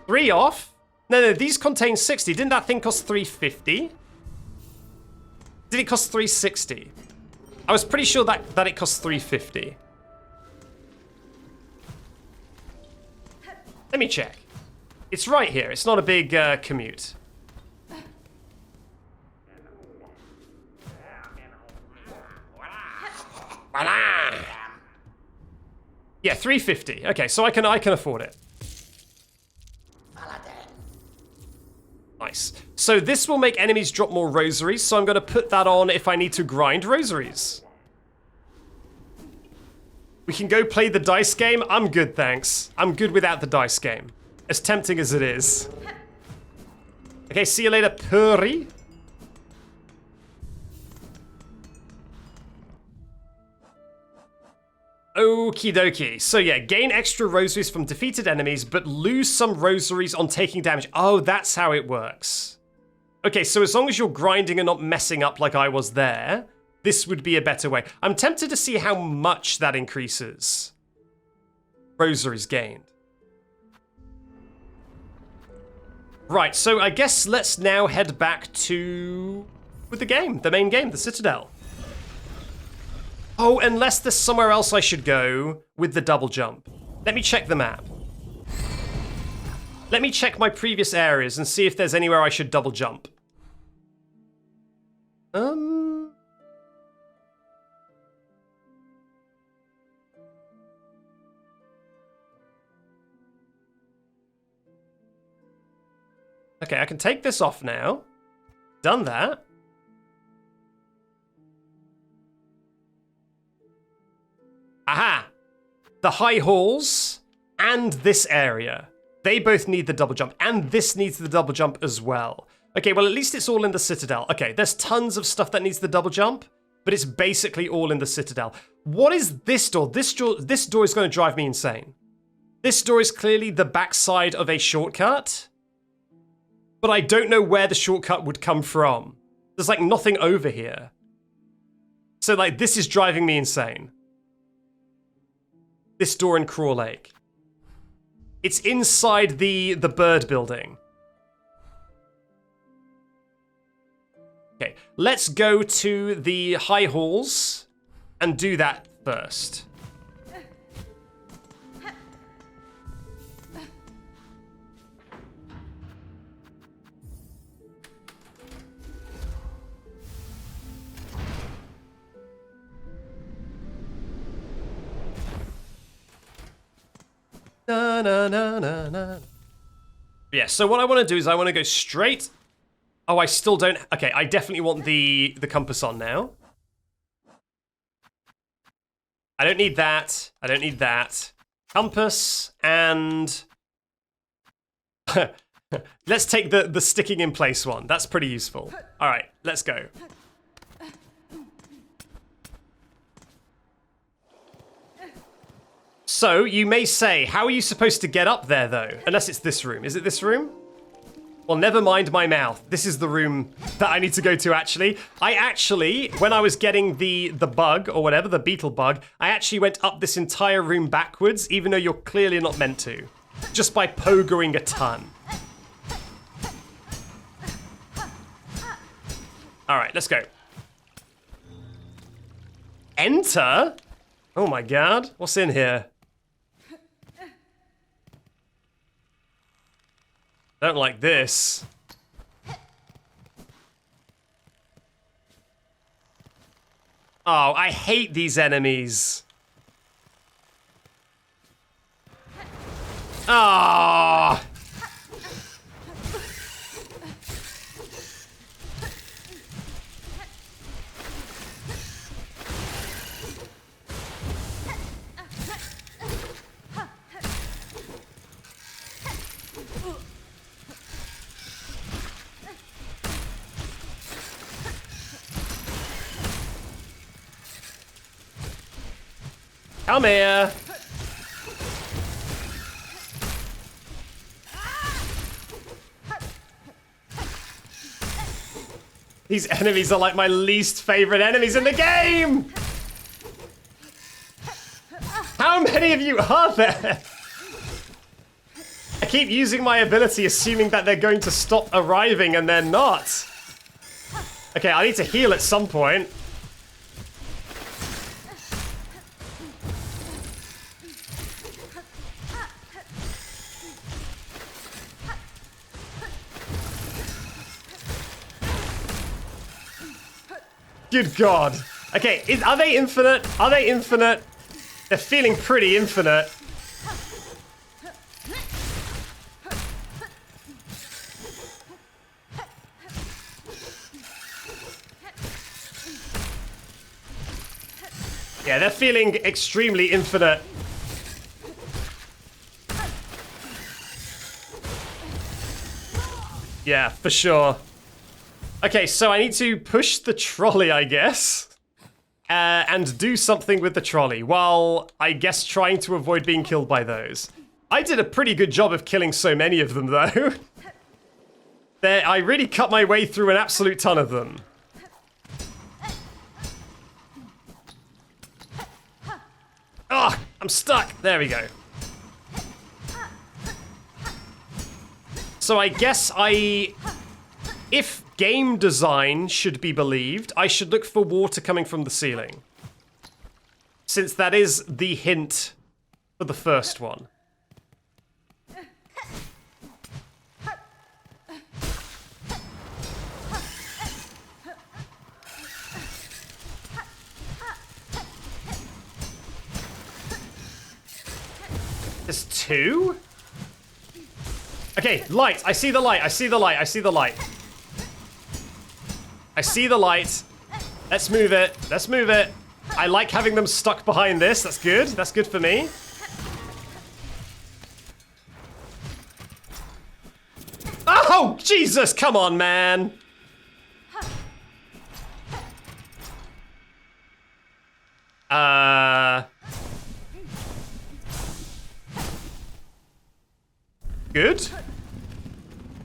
3 off? No, these contain 60. Didn't that thing cost 350? Did it cost 360? I was pretty sure that it cost 350. Let me check. It's right here. It's not a big commute. Yeah, 350. Okay, so I can afford it. Nice. So this will make enemies drop more rosaries, so I'm going to put that on if I need to grind rosaries. We can go play the dice game. I'm good, thanks. I'm good without the dice game. As tempting as it is. Okay, see you later, Puri. Okie dokie. So yeah, gain extra rosaries from defeated enemies, but lose some rosaries on taking damage. Oh, that's how it works. Okay, so as long as you're grinding and not messing up like I was there, this would be a better way. I'm tempted to see how much that increases. Rosaries gained. Right, so I guess let's now head back to the game, the main game, the Citadel. Oh, unless there's somewhere else I should go with the double jump. Let me check the map. Let me check my previous areas and see if there's anywhere I should double jump. Okay, I can take this off now. Done that. Aha! The high halls and this area. They both need the double jump, and this needs the double jump as well. Okay, well, at least it's all in the Citadel. Okay, there's tons of stuff that needs the double jump, but it's basically all in the Citadel. What is this door? This door is going to drive me insane. This door is clearly the backside of a shortcut, but I don't know where the shortcut would come from. There's like nothing over here. So like, this is driving me insane. This door in Craw Lake. It's inside the bird building. Okay, let's go to the high halls and do that first. Na na na na na. Yeah, so what I want to do is I want to go straight. Oh, I still don't. Okay, I definitely want the compass on now. I don't need that. I don't need that. Compass and let's take the sticking in place one. That's pretty useful. All right, let's go. So, you may say, how are you supposed to get up there, though? Unless it's this room. Is it this room? Well, never mind my mouth. This is the room that I need to go to, actually. When I was getting the bug, or whatever, the beetle bug, I actually went up this entire room backwards, even though you're clearly not meant to. Just by pogoing a ton. Alright, let's go. Enter? Oh my god, what's in here? Don't like this. Oh, I hate these enemies. Ah. Oh. Come here. These enemies are like my least favorite enemies in the game. How many of you are there? I keep using my ability assuming that they're going to stop arriving and they're not. Okay, I need to heal at some point. Good God. Okay, are they infinite? Are they infinite? They're feeling pretty infinite. Yeah, they're feeling extremely infinite. Yeah, for sure. Okay, so I need to push the trolley, I guess, and do something with the trolley, while, I guess, trying to avoid being killed by those. I did a pretty good job of killing so many of them, though. I really cut my way through an absolute ton of them. Oh, I'm stuck. There we go. So I guess if game design should be believed, I should look for water coming from the ceiling. Since that is the hint for the first one. There's two? Okay, light. I see the light. I see the light. I see the light. I see the light. Let's move it. Let's move it. I like having them stuck behind this. That's good. That's good for me. Oh, Jesus. Come on, man. Good.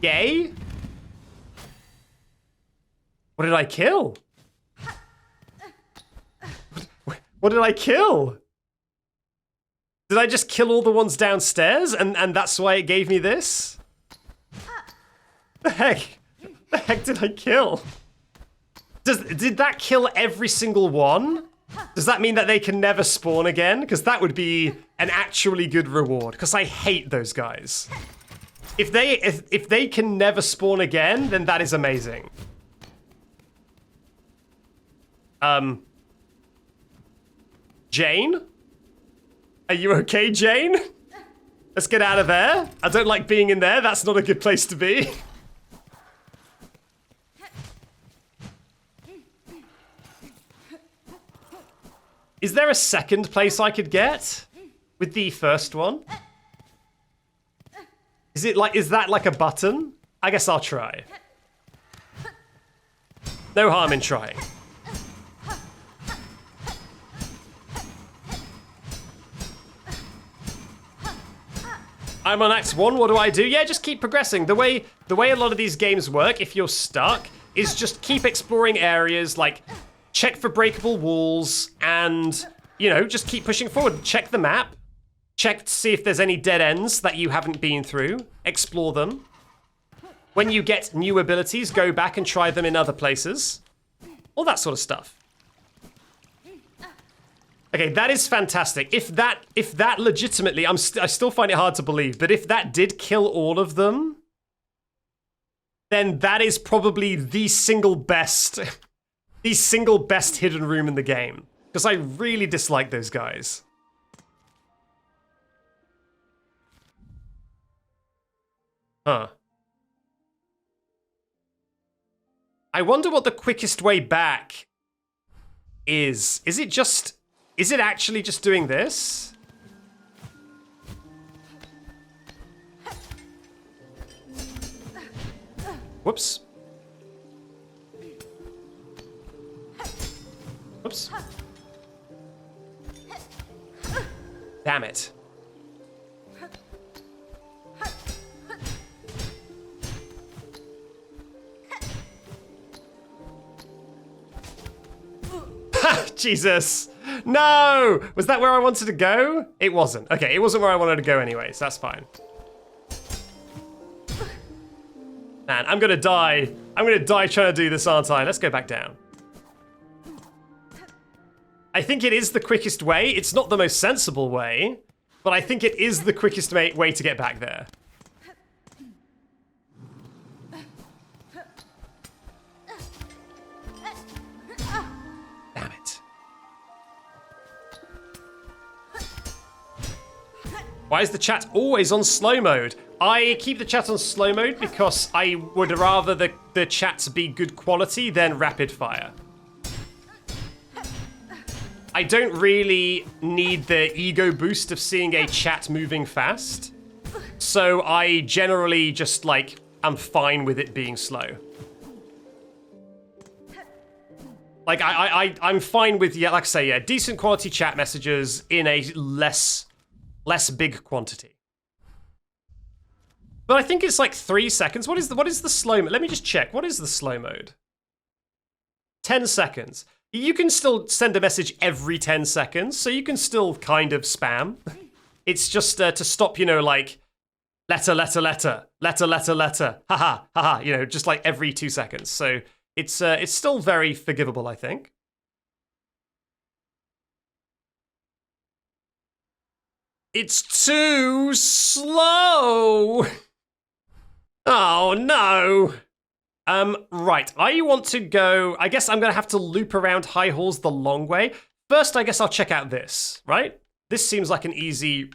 Yay. What did I kill? What did I kill? Did I just kill all the ones downstairs and that's why it gave me this? The heck? The heck did I kill? Did that kill every single one? Does that mean that they can never spawn again? Because that would be an actually good reward. Because I hate those guys. If they can never spawn again, then that is amazing. Jane? Are you okay, Jane? Let's get out of there. I don't like being in there. That's not a good place to be. Is there a second place I could get with the first one? Is that like a button? I guess I'll try. No harm in trying. I'm on Act 1, what do? Yeah, just keep progressing. The way a lot of these games work, if you're stuck, is just keep exploring areas, like, check for breakable walls, and, you know, just keep pushing forward. Check the map. Check to see if there's any dead ends that you haven't been through. Explore them. When you get new abilities, go back and try them in other places. All that sort of stuff. Okay, that is fantastic. If that legitimately, I still find it hard to believe, but if that did kill all of them, then that is probably the single best hidden room in the game. Because I really dislike those guys. Huh. I wonder what the quickest way back is. Is it actually just doing this? Whoops. Whoops. Damn it. Jesus. No! Was that where I wanted to go? It wasn't. Okay, it wasn't where I wanted to go anyway, so that's fine. Man, I'm gonna die. I'm gonna die trying to do this, aren't I? Let's go back down. I think it is the quickest way. It's not the most sensible way, but I think it is the quickest way to get back there. Damn it. Why is the chat always on slow mode? I keep the chat on slow mode because I would rather the chat be good quality than rapid fire. I don't really need the ego boost of seeing a chat moving fast. So I generally just, like, I'm fine with it being slow. Like, I'm fine with, yeah, like I say, yeah, decent quality chat messages in a less big quantity. But I think it's like 3 seconds. What is the slow mode? Let me just check. What is the slow mode? 10 seconds. You can still send a message every 10 seconds, so you can still kind of spam. It's just to stop, you know, like, letter, haha, you know, just like every 2 seconds. So it's still very forgivable, I think. It's too slow! Oh, no! Right, I want to go... I guess I'm going to have to loop around High Halls the long way. First, I guess I'll check out this, right? This seems like an easy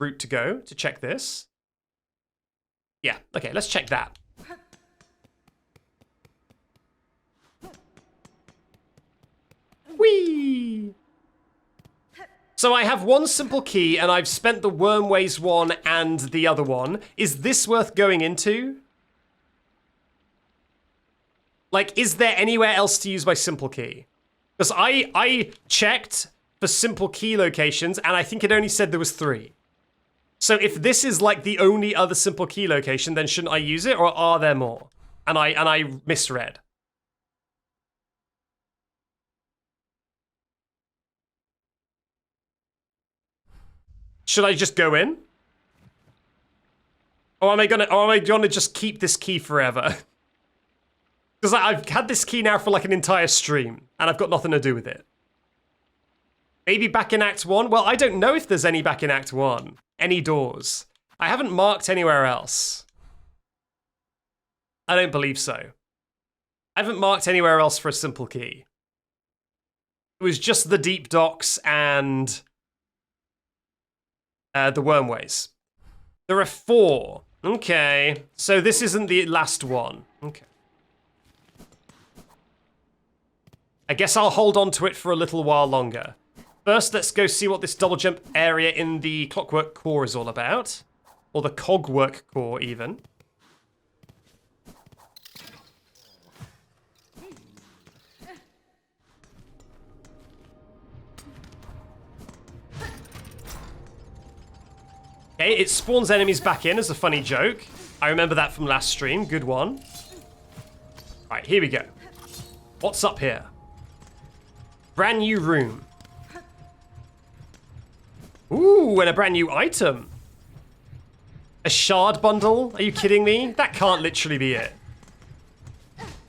route to go, to check this. Yeah, okay, let's check that. Whee! So I have one simple key, and I've spent the Wormways one and the other one. Is this worth going into? Like, is there anywhere else to use my simple key? Because I checked for simple key locations, and I think it only said there was 3. So if this is like the only other simple key location, then shouldn't I use it, or are there more? And I misread. Should I just go in? Or am I gonna just keep this key forever? Because I've had this key now for like an entire stream, and I've got nothing to do with it. Maybe back in Act 1? Well, I don't know if there's any back in Act 1. Any doors. I haven't marked anywhere else. I don't believe so. I haven't marked anywhere else for a simple key. It was just the deep docks and the Wormways. There are 4. Okay. So this isn't the last one. Okay. I guess I'll hold on to it for a little while longer. First, let's go see what this double jump area in the Clockwork core is all about. Or the Cogwork core, even. Okay, it spawns enemies back in as a funny joke. I remember that from last stream. Good one. Alright, here we go. What's up here? Brand new room. Ooh, and a brand new item. A shard bundle? Are you kidding me? That can't literally be it.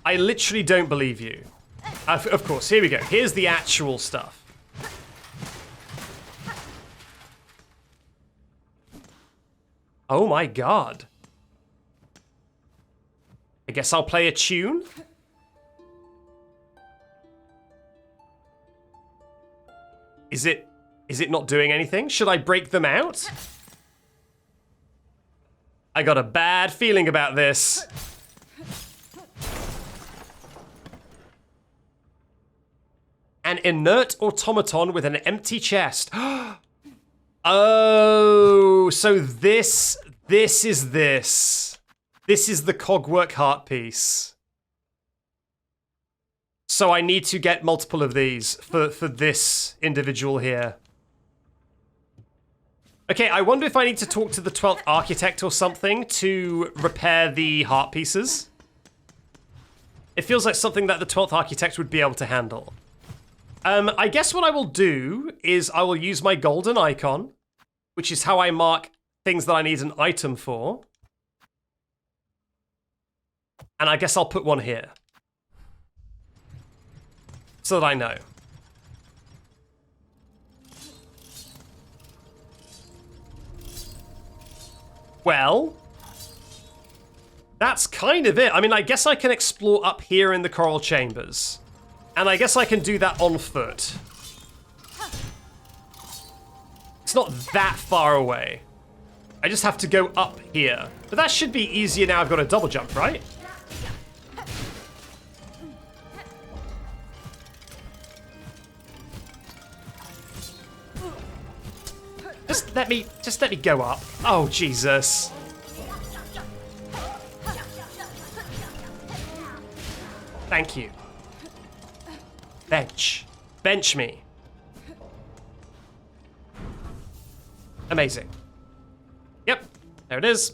I literally don't believe you. Of course, here we go. Here's the actual stuff. Oh my god. I guess I'll play a tune. Is it not doing anything? Should I break them out? I got a bad feeling about this. An inert automaton with an empty chest. Oh, so this is this. This is the Cogwork heart piece. So I need to get multiple of these for this individual here. Okay, I wonder if I need to talk to the 12th Architect or something to repair the heart pieces. It feels like something that the 12th Architect would be able to handle. I guess what I will do is I will use my golden icon, which is how I mark things that I need an item for. And I guess I'll put one here. So that I know. Well, that's kind of it. I mean, I guess I can explore up here in the Coral Chambers. And I guess I can do that on foot. It's not that far away. I just have to go up here. But that should be easier now I've got a double jump, right? Just let me go up. Oh, Jesus. Thank you. Bench me. Amazing. Yep, there it is.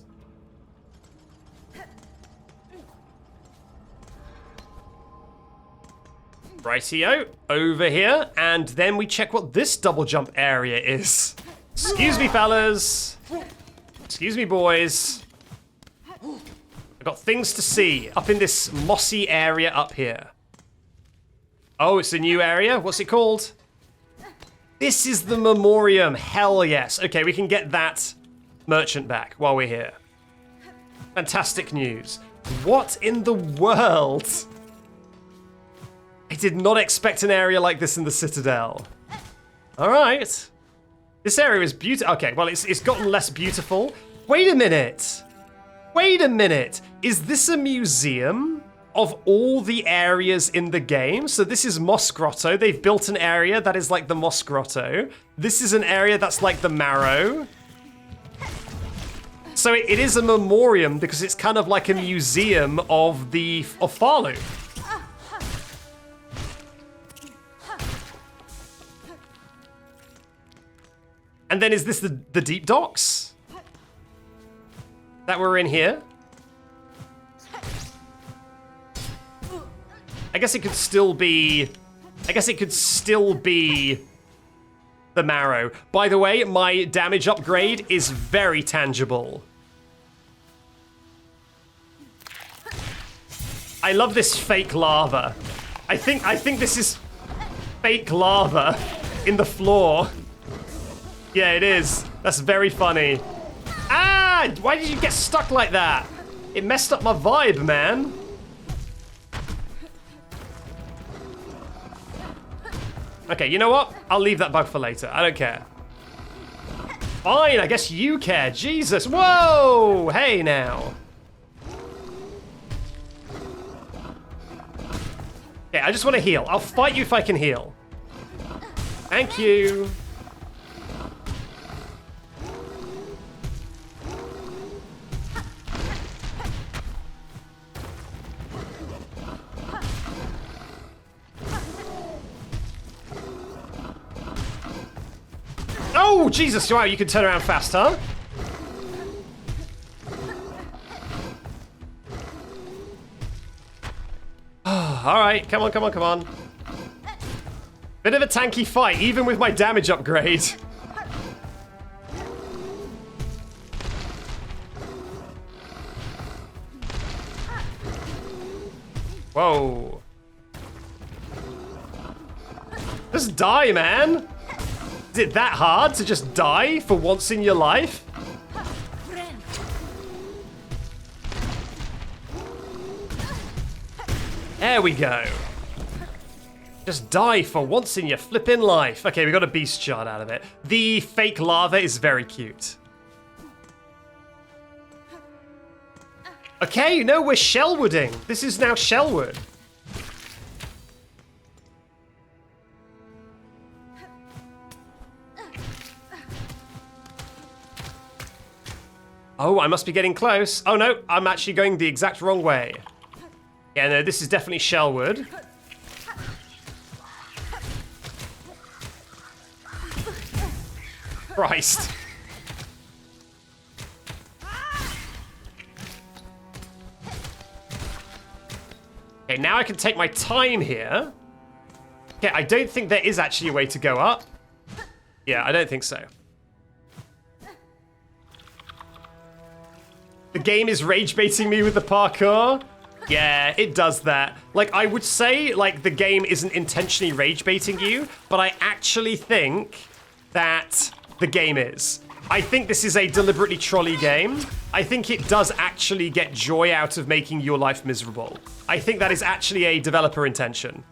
Rightio, over here, and then we check what this double jump area is. Excuse me, fellas. Excuse me, boys. I've got things to see up in this mossy area up here. Oh, it's a new area? What's it called? This is the Memorium. Hell yes. Okay, we can get that merchant back while we're here. Fantastic news. What in the world? I did not expect an area like this in the Citadel. All right. This area is beautiful. Okay, well, it's gotten less beautiful. Wait a minute. Wait a minute. Is this a museum of all the areas in the game? So this is Moss Grotto. They've built an area that is like the Moss Grotto. This is an area that's like the Marrow. So it is a memoriam because it's kind of like a museum of Farloop. And then is this the deep docks that we're in here? I guess it could still be the Marrow. By the way, my damage upgrade is very tangible. I love this fake lava. I think this is fake lava in the floor. Yeah, it is. That's very funny. Ah! Why did you get stuck like that? It messed up my vibe, man. Okay, you know what? I'll leave that bug for later. I don't care. Fine, I guess you care. Jesus, whoa! Hey now. Okay, I just want to heal. I'll fight you if I can heal. Thank you. Oh, Jesus, wow, you can turn around fast, huh? Alright, come on, come on, come on. Bit of a tanky fight, even with my damage upgrade. Whoa. Just die, man. Is it that hard to just die for once in your life? There we go. Just die for once in your flippin' life. Okay, we got a beast shard out of it. The fake lava is very cute. Okay, no, we're shellwooding. This is now shellwood. Oh, I must be getting close. Oh no, I'm actually going the exact wrong way. Yeah, no, this is definitely shellwood. Christ. Okay, now I can take my time here. Okay, I don't think there is actually a way to go up. Yeah, I don't think so. The game is rage baiting me with the parkour. Yeah, it does that. Like, I would say, like, the game isn't intentionally rage baiting you, but I actually think that the game is. I think this is a deliberately trolley game. I think it does actually get joy out of making your life miserable. I think that is actually a developer intention.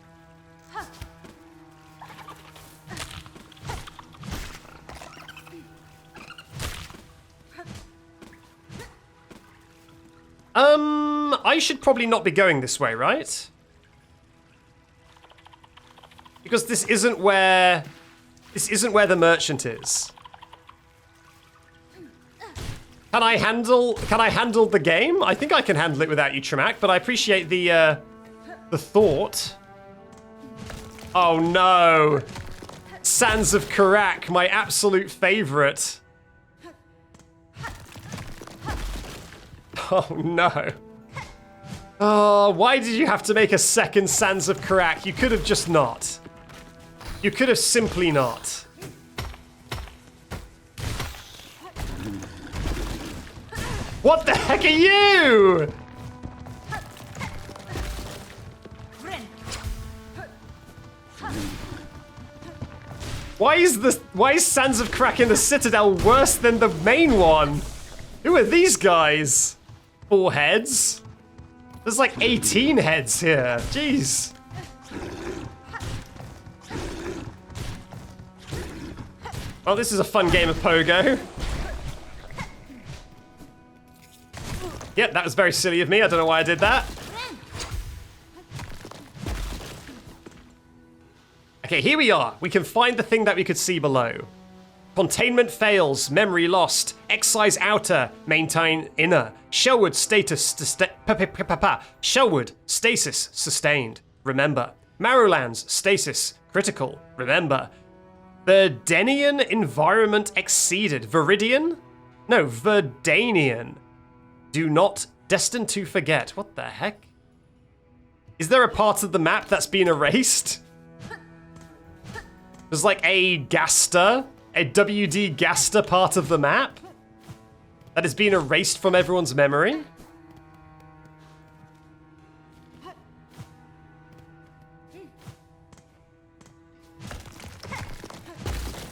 I should probably not be going this way, right? Because this isn't where the merchant is. Can I handle the game? I think I can handle it without you, Tremak, but I appreciate the thought. Oh no. Sands of Karak, my absolute favorite. Oh no. Oh, why did you have to make a second Sands of Karak? You could have just not. You could have simply not. What the heck are you? Why is Sands of Karak in the Citadel worse than the main one? Who are these guys? 4 heads? There's like 18 heads here. Jeez. Well, this is a fun game of Pogo. Yep, that was very silly of me. I don't know why I did that. Okay, here we are. We can find the thing that we could see below. Containment fails, memory lost, excise outer, maintain inner, Shellwood status, Shellwood stasis sustained, remember. Marrowlands stasis critical, remember. Verdanian environment exceeded, Viridian? No, Verdanian. Do not, destined to forget. What the heck? Is there a part of the map that's been erased? There's like a Gaster. A WD Gaster part of the map that has been erased from everyone's memory?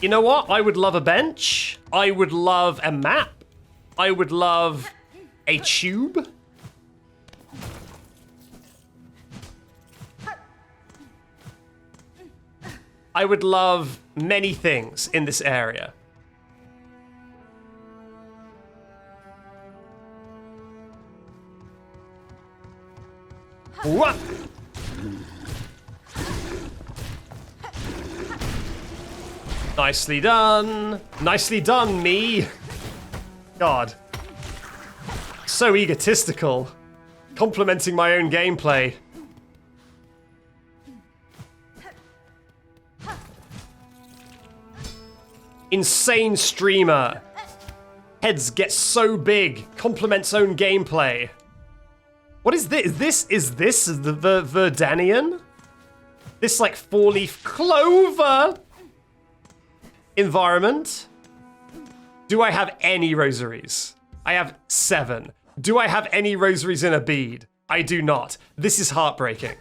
You know what? I would love a bench. I would love a map. I would love a tube. I would love many things in this area. What? Nicely done. Nicely done, me. God. So egotistical. Complimenting my own gameplay. Insane streamer. Heads get so big. Compliments own gameplay. What is this? Is this the Verdanian? This like 4-leaf clover environment? Do I have any rosaries? I have 7. Do I have any rosaries in a bead? I do not. This is heartbreaking.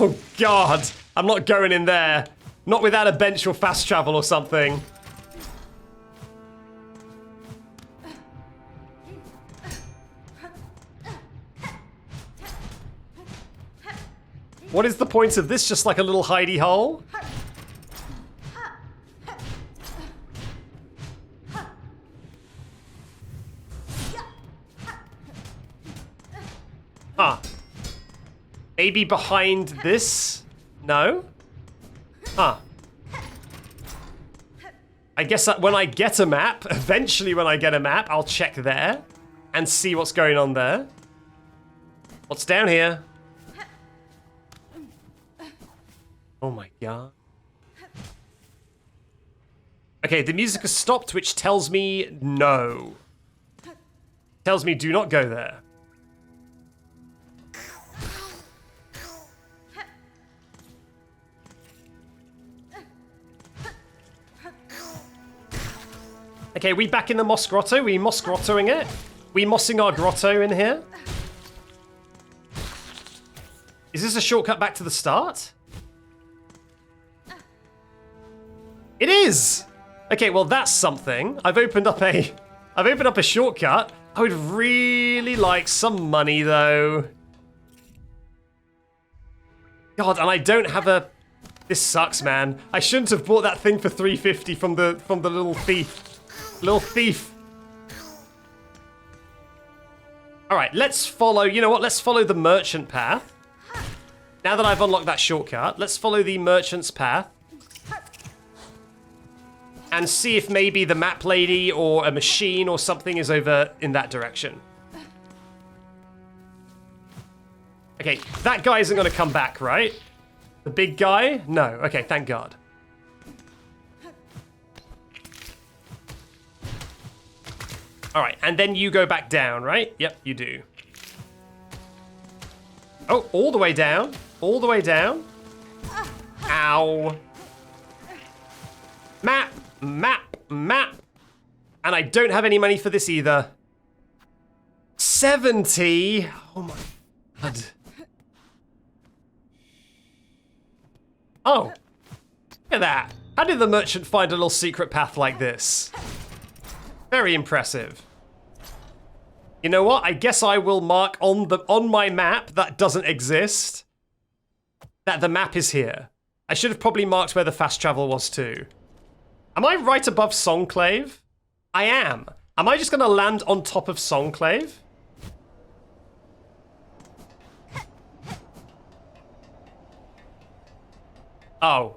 Oh God, I'm not going in there. Not without a bench or fast travel or something. What is the point of this? Just like a little hidey hole? Huh. Maybe behind this? No? Huh. I guess that when I get a map, eventually when I get a map, I'll check there and see what's going on there. What's down here? Oh my God. Okay, the music has stopped, which tells me no. Tells me do not go there. Okay, we back in the Moss Grotto? We Moss Grottoing it? We mossing our grotto in here? Is this a shortcut back to the start? It is! Okay, well that's something. I've opened up a shortcut. I would really like some money though. God, and I don't have a... This sucks, man. I shouldn't have bought that thing for 350 from the little thief. Little thief. Alright, let's follow... You know what? Let's follow the merchant path. Now that I've unlocked that shortcut, let's follow the merchant's path. And see if maybe the map lady or a machine or something is over in that direction. Okay, that guy isn't going to come back, right? The big guy? No. Okay, thank God. All right, and then you go back down, right? Yep, you do. Oh, all the way down. All the way down. Ow. Map. Map. And I don't have any money for this either. 70. Oh my God. Oh. Look at that. How did the merchant find a little secret path like this? Very impressive. You know what? I guess I will mark on my map that doesn't exist that the map is here. I should have probably marked where the fast travel was too. Am I right above Songclave? I am. Am I just going to land on top of Songclave? Oh.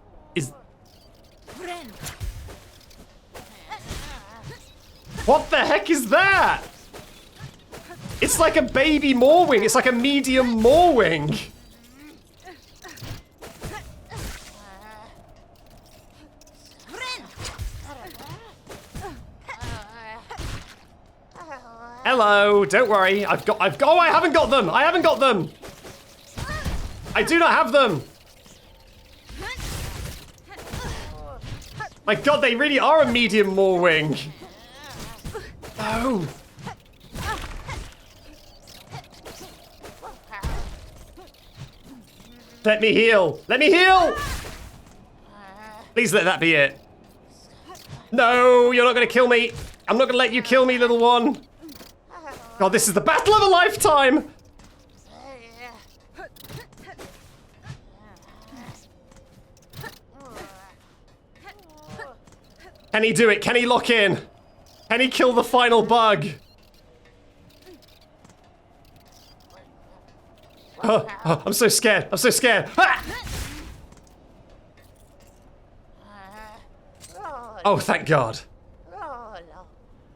What the heck is that? It's like a baby Morwing. It's like a medium Morwing. Hello, don't worry. Oh, I haven't got them. I haven't got them. I do not have them. My God, they really are a medium Morwing. Oh. Let me heal. Let me heal. Please let that be it. No, you're not going to kill me. I'm not going to let you kill me, little one. God, this is the battle of a lifetime. Can he do it? Can he lock in? Can he kill the final bug? Oh, I'm so scared. I'm so scared. Ah! Oh, thank God.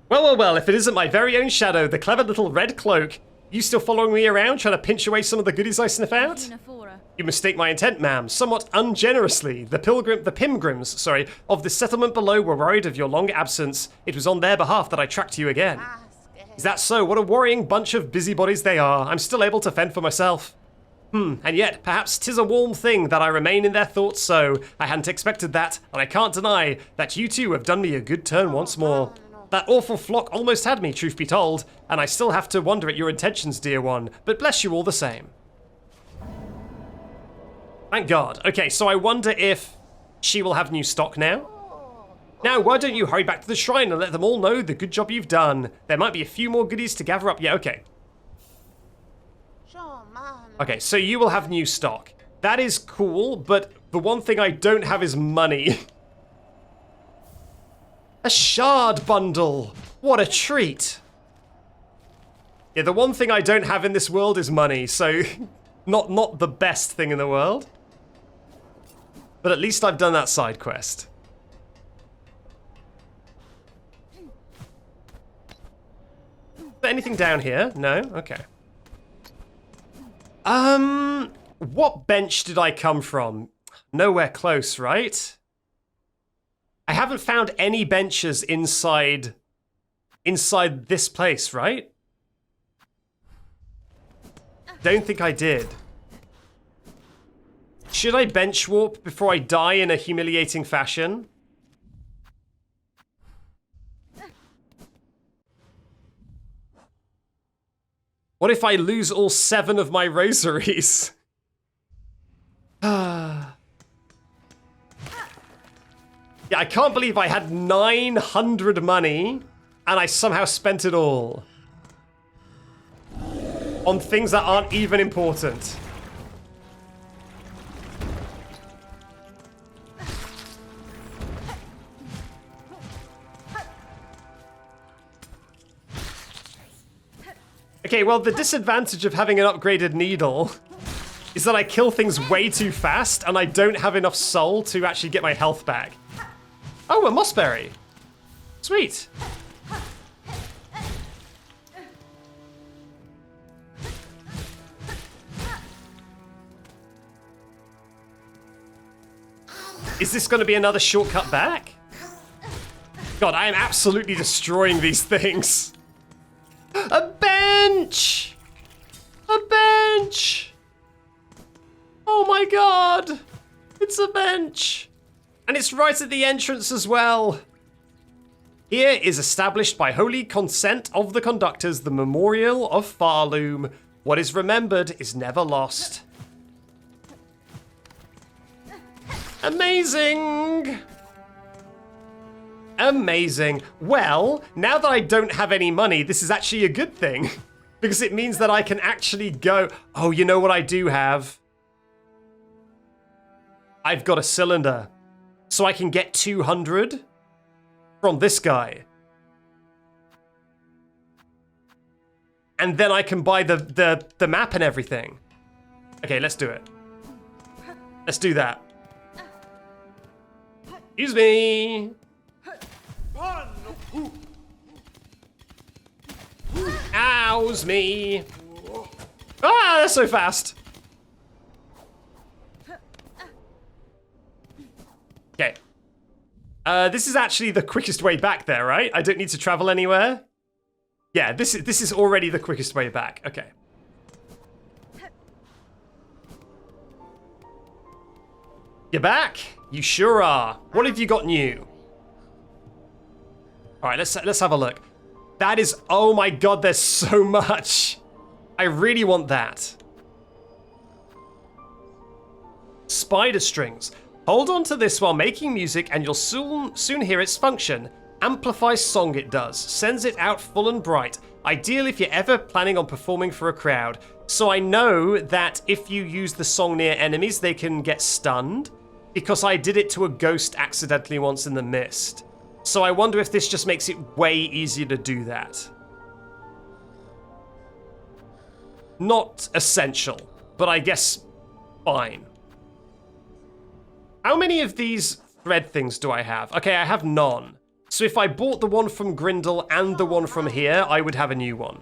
Well, if it isn't my very own shadow, the clever little red cloak. You still following me around, trying to pinch away some of the goodies I sniff out? You mistake my intent, ma'am. Somewhat ungenerously, the Pimgrims, of the settlement below were worried of your long absence. It was on their behalf that I tracked you again. Is that so? What a worrying bunch of busybodies they are. I'm still able to fend for myself. And yet, perhaps 'tis a warm thing that I remain in their thoughts so. I hadn't expected that, and I can't deny that you two have done me a good turn once more. That awful flock almost had me, truth be told, and I still have to wonder at your intentions, dear one, but bless you all the same. Thank God. Okay, so I wonder if she will have new stock now? Now, why don't you hurry back to the shrine and let them all know the good job you've done? There might be a few more goodies to gather up. Yeah, okay. Okay, so you will have new stock. That is cool, but the one thing I don't have is money. A shard bundle! What a treat! Yeah, the one thing I don't have in this world is money, so not the best thing in the world. But at least I've done that side quest. Is there anything down here? No? Okay. What bench did I come from? Nowhere close, right? I haven't found any benches inside this place, right? Don't think I did. Should I bench warp before I die in a humiliating fashion? What if I lose all 7 of my rosaries? Yeah, I can't believe I had 900 money and I somehow spent it all on things that aren't even important. Okay, well, the disadvantage of having an upgraded needle is that I kill things way too fast and I don't have enough soul to actually get my health back. Oh, a mossberry. Sweet. Is this going to be another shortcut back? God, I am absolutely destroying these things. A bench! A bench! Oh my God! It's a bench! And it's right at the entrance as well. Here is established by holy consent of the conductors the Memorial of Farloom. What is remembered is never lost. Amazing! Amazing. Well, now that I don't have any money, this is actually a good thing. Because it means that I can actually go... Oh, you know what I do have? I've got a cylinder. So I can get 200 from this guy. And then I can buy the map and everything. Okay, let's do it. Let's do that. Excuse me. Ows me. Ah, that's so fast. Okay. This is actually the quickest way back there, right? I don't need to travel anywhere. Yeah, this is already the quickest way back. Okay. You're back? You sure are. What have you got new? All right, let's have a look. That is, oh my God, there's so much. I really want that. Spider strings. Hold on to this while making music and you'll soon hear its function. Amplifies song it does. Sends it out full and bright. Ideal if you're ever planning on performing for a crowd. So I know that if you use the song near enemies, they can get stunned. Because I did it to a ghost accidentally once in the mist. So I wonder if this just makes it way easier to do that. Not essential, but I guess fine. How many of these thread things do I have? Okay, I have none. So if I bought the one from Grindle and the one from here, I would have a new one.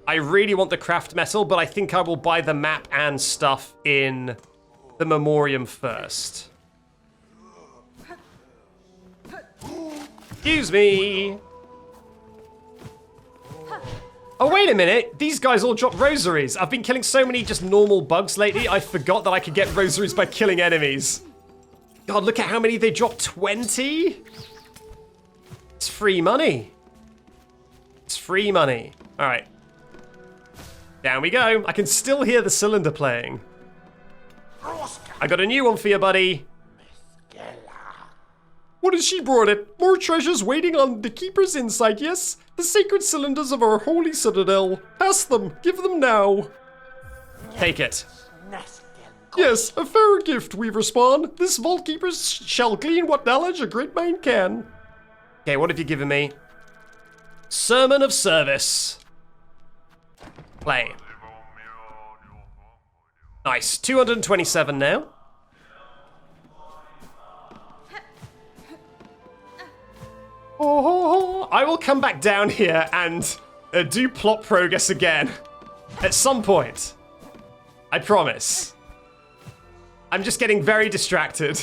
I really want the craft metal, but I think I will buy the map and stuff in the Memorium first. Excuse me. Oh, wait a minute. These guys all drop rosaries. I've been killing so many just normal bugs lately, I forgot that I could get rosaries by killing enemies. God, look at how many they drop. 20? It's free money. It's free money. All right. Down we go. I can still hear the cylinder playing. I got a new one for you, buddy. What has she brought it? More treasures waiting on the keepers inside, yes? The sacred cylinders of our holy citadel. Pass them. Give them now. Take it. Yes, a fair gift, we respond. This Vaultkeeper shall glean what knowledge a great mind can. Okay, what have you given me? Sermon of Service. Play. Nice. 227 now. Oh, I will come back down here and do plot progress again. At some point. I promise. I'm just getting very distracted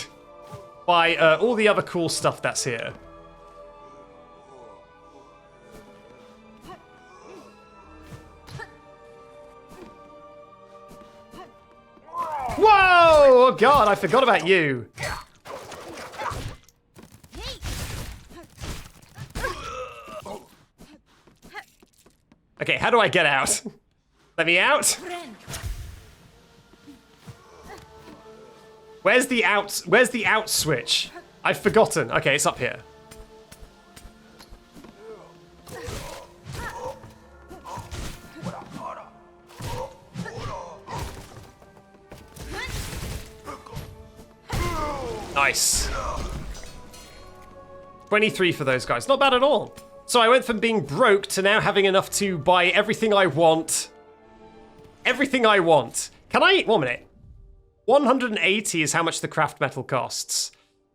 by all the other cool stuff that's here. Whoa! Oh God, I forgot about you. Okay, how do I get out? Let me out. Where's the out? Where's the out switch? I've forgotten. Okay, it's up here. Nice. 23 for those guys. Not bad at all. So I went from being broke to now having enough to buy everything I want. Everything I want. Can I... 1 minute. 180 is how much the craft metal costs.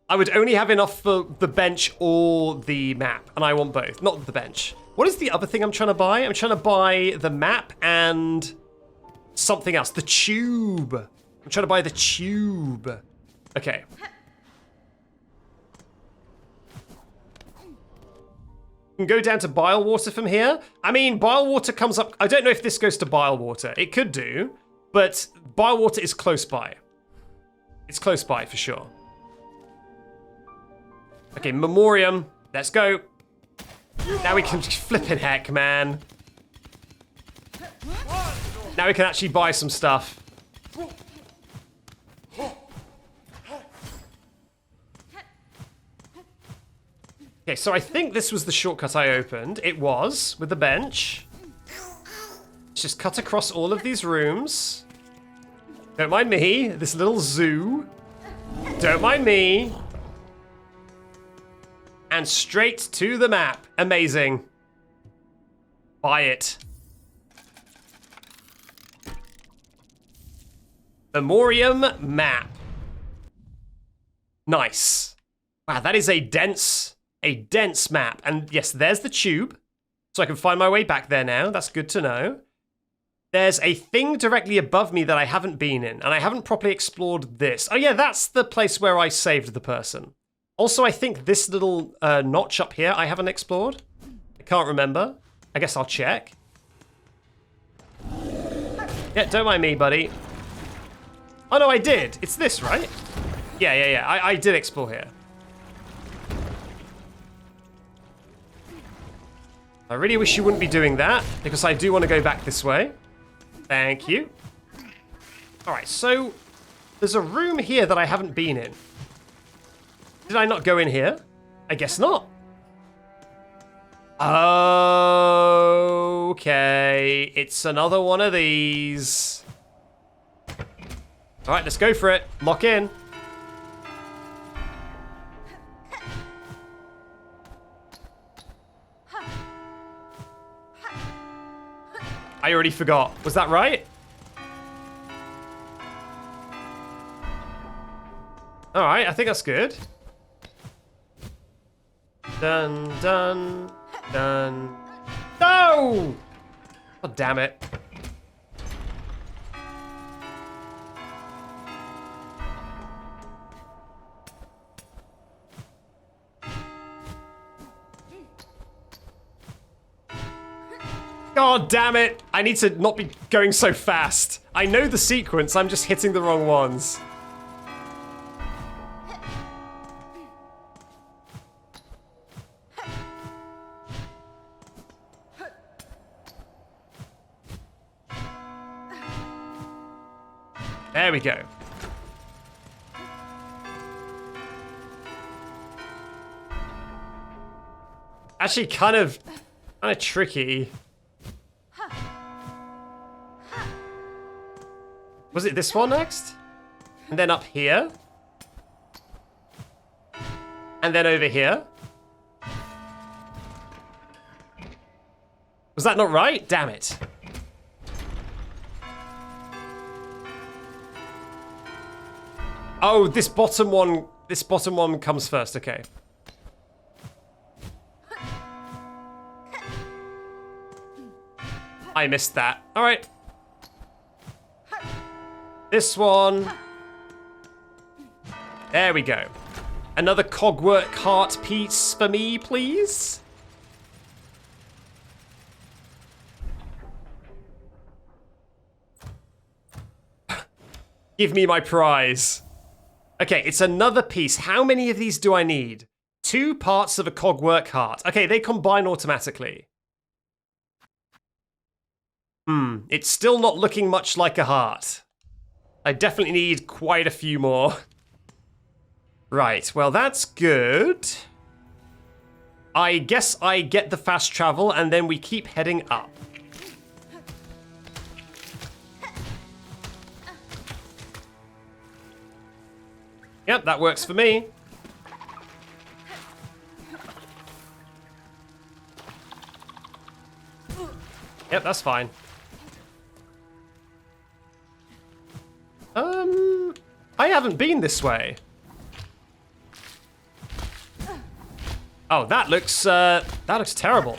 I would only have enough for the bench or the map, and I want both. Not the bench. What is the other thing I'm trying to buy? I'm trying to buy the map and something else. The tube. I'm trying to buy the tube. Okay. Can go down to Bilewater from here. I mean, Bilewater comes up... I don't know if this goes to Bilewater. It could do, but Bilewater is close by. It's close by for sure. Okay, Memorium. Let's go. Now we can flipping heck, man. Now we can actually buy some stuff. Okay, so I think this was the shortcut I opened. It was, with the bench. Let's just cut across all of these rooms. Don't mind me, this little zoo. Don't mind me. And straight to the map. Amazing. Buy it. Memorium map. Nice. Wow, that is a dense map. And yes, there's the tube. So I can find my way back there now. That's good to know. There's a thing directly above me that I haven't been in, and I haven't properly explored this. Oh yeah, that's the place where I saved the person. Also, I think this little notch up here I haven't explored. I can't remember. I guess I'll check. Yeah, don't mind me, buddy. Oh no, I did. It's this, right? Yeah. I did explore here. I really wish you wouldn't be doing that, because I do want to go back this way. Thank you. Alright, so there's a room here that I haven't been in. Did I not go in here? I guess not. Okay, it's another one of these. Alright, let's go for it. Lock in. I already forgot. Was that right? Alright, I think that's good. Dun, dun, dun. No! God damn it. God damn it! I need to not be going so fast. I know the sequence, I'm just hitting the wrong ones. There we go. Actually, kind of tricky. Was it this one next? And then up here? And then over here? Was that not right? Damn it. Oh, this bottom one comes first, okay. I missed that. All right. This one. There we go. Another Cogwork heart piece for me, please. Give me my prize. Okay, it's another piece. How many of these do I need? 2 parts of a Cogwork heart. Okay, they combine automatically. It's still not looking much like a heart. I definitely need quite a few more. Right, well that's good. I guess I get the fast travel and then we keep heading up. Yep, that works for me. Yep, that's fine. I haven't been this way. Oh, that looks terrible.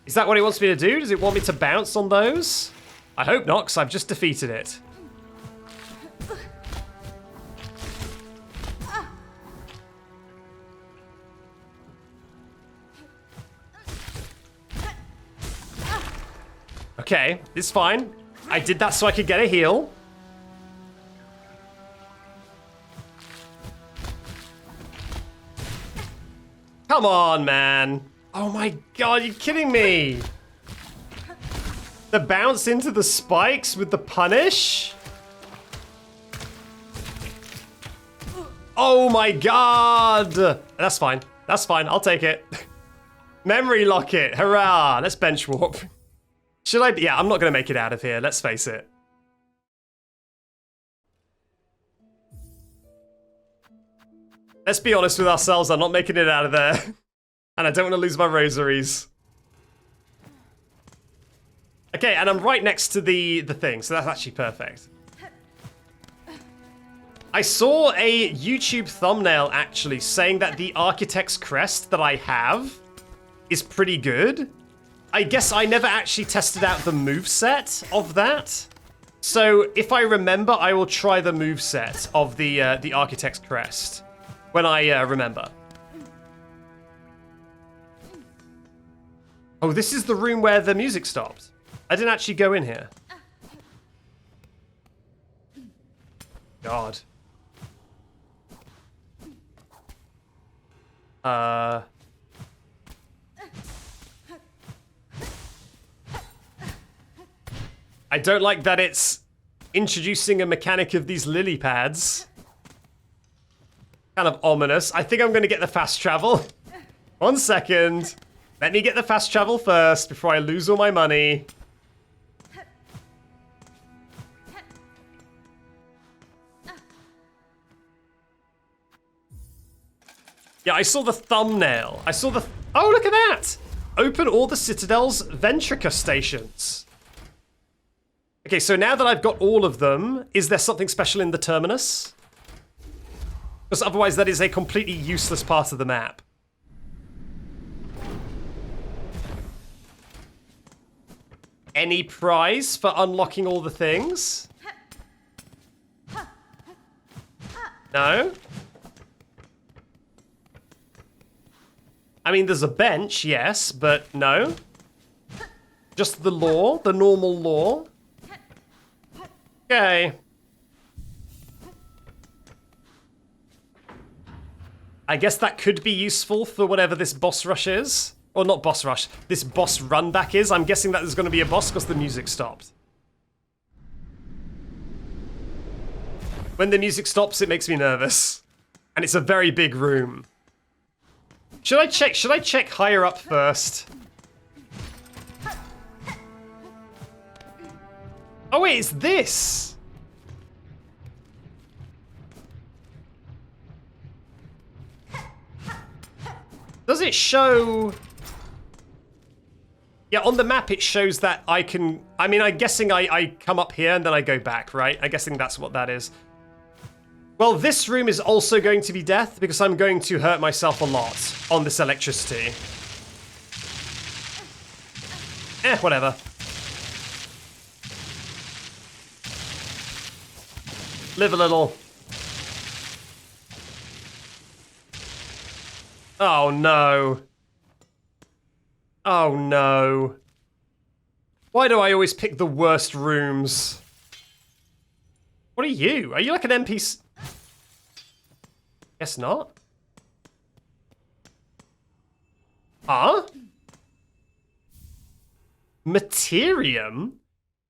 Is that what it wants me to do? Does it want me to bounce on those? I hope not, because I've just defeated it. Okay, it's fine. I did that so I could get a heal. Come on, man. Oh my god, you're kidding me. The bounce into the spikes with the punish? Oh my god. That's fine. That's fine. I'll take it. Memory lock it. Hurrah. Let's bench warp. Should I? Yeah, I'm not going to make it out of here. Let's face it. Let's be honest with ourselves. I'm not making it out of there. And I don't want to lose my rosaries. Okay, and I'm right next to the thing, so that's actually perfect. I saw a YouTube thumbnail, actually, saying that the Architect's Crest that I have is pretty good. I guess I never actually tested out the moveset of that. So if I remember, I will try the moveset of the Architect's Crest when I remember. Oh, this is the room where the music stopped. I didn't actually go in here. God. I don't like that it's introducing a mechanic of these lily pads. Kind of ominous. I think I'm going to get the fast travel. 1 second. Let me get the fast travel first before I lose all my money. Yeah, I saw the thumbnail. I saw the... Oh, look at that! Open all the Citadel's Ventrica stations. Okay, so now that I've got all of them, is there something special in the terminus? Because otherwise that is a completely useless part of the map. Any prize for unlocking all the things? No? I mean, there's a bench, yes, but no. Just the lore, the normal lore. Okay. I guess that could be useful for whatever this boss rush is. Or not boss rush, this boss run back is. I'm guessing that there's going to be a boss because the music stopped. When the music stops, it makes me nervous. And it's a very big room. Should I check higher up first? Oh wait, it's this! Does it show... Yeah, on the map it shows that I can... I mean, I'm guessing I come up here and then I go back, right? I'm guessing that's what that is. Well, this room is also going to be death because I'm going to hurt myself a lot on this electricity. Whatever. Live a little. Oh no. Oh no. Why do I always pick the worst rooms? What are you? Are you like an NPC? Guess not. Huh? Memorium?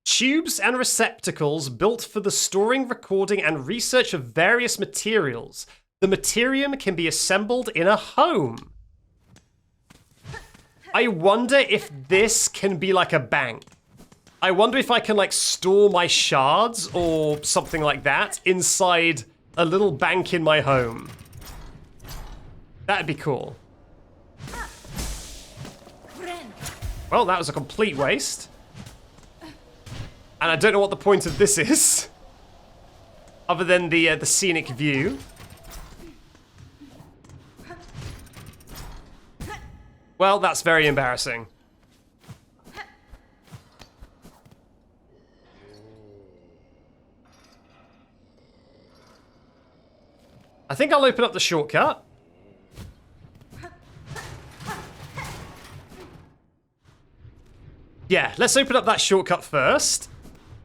Tubes and receptacles built for the storing, recording, and research of various materials. The Memorium can be assembled in a home. I wonder if this can be like a bank. I wonder if I can like store my shards or something like that inside a little bank in my home. That'd be cool. Well, that was a complete waste. And I don't know what the point of this is. Other than the scenic view. Well, that's very embarrassing. I think I'll open up the shortcut. Yeah, let's open up that shortcut first.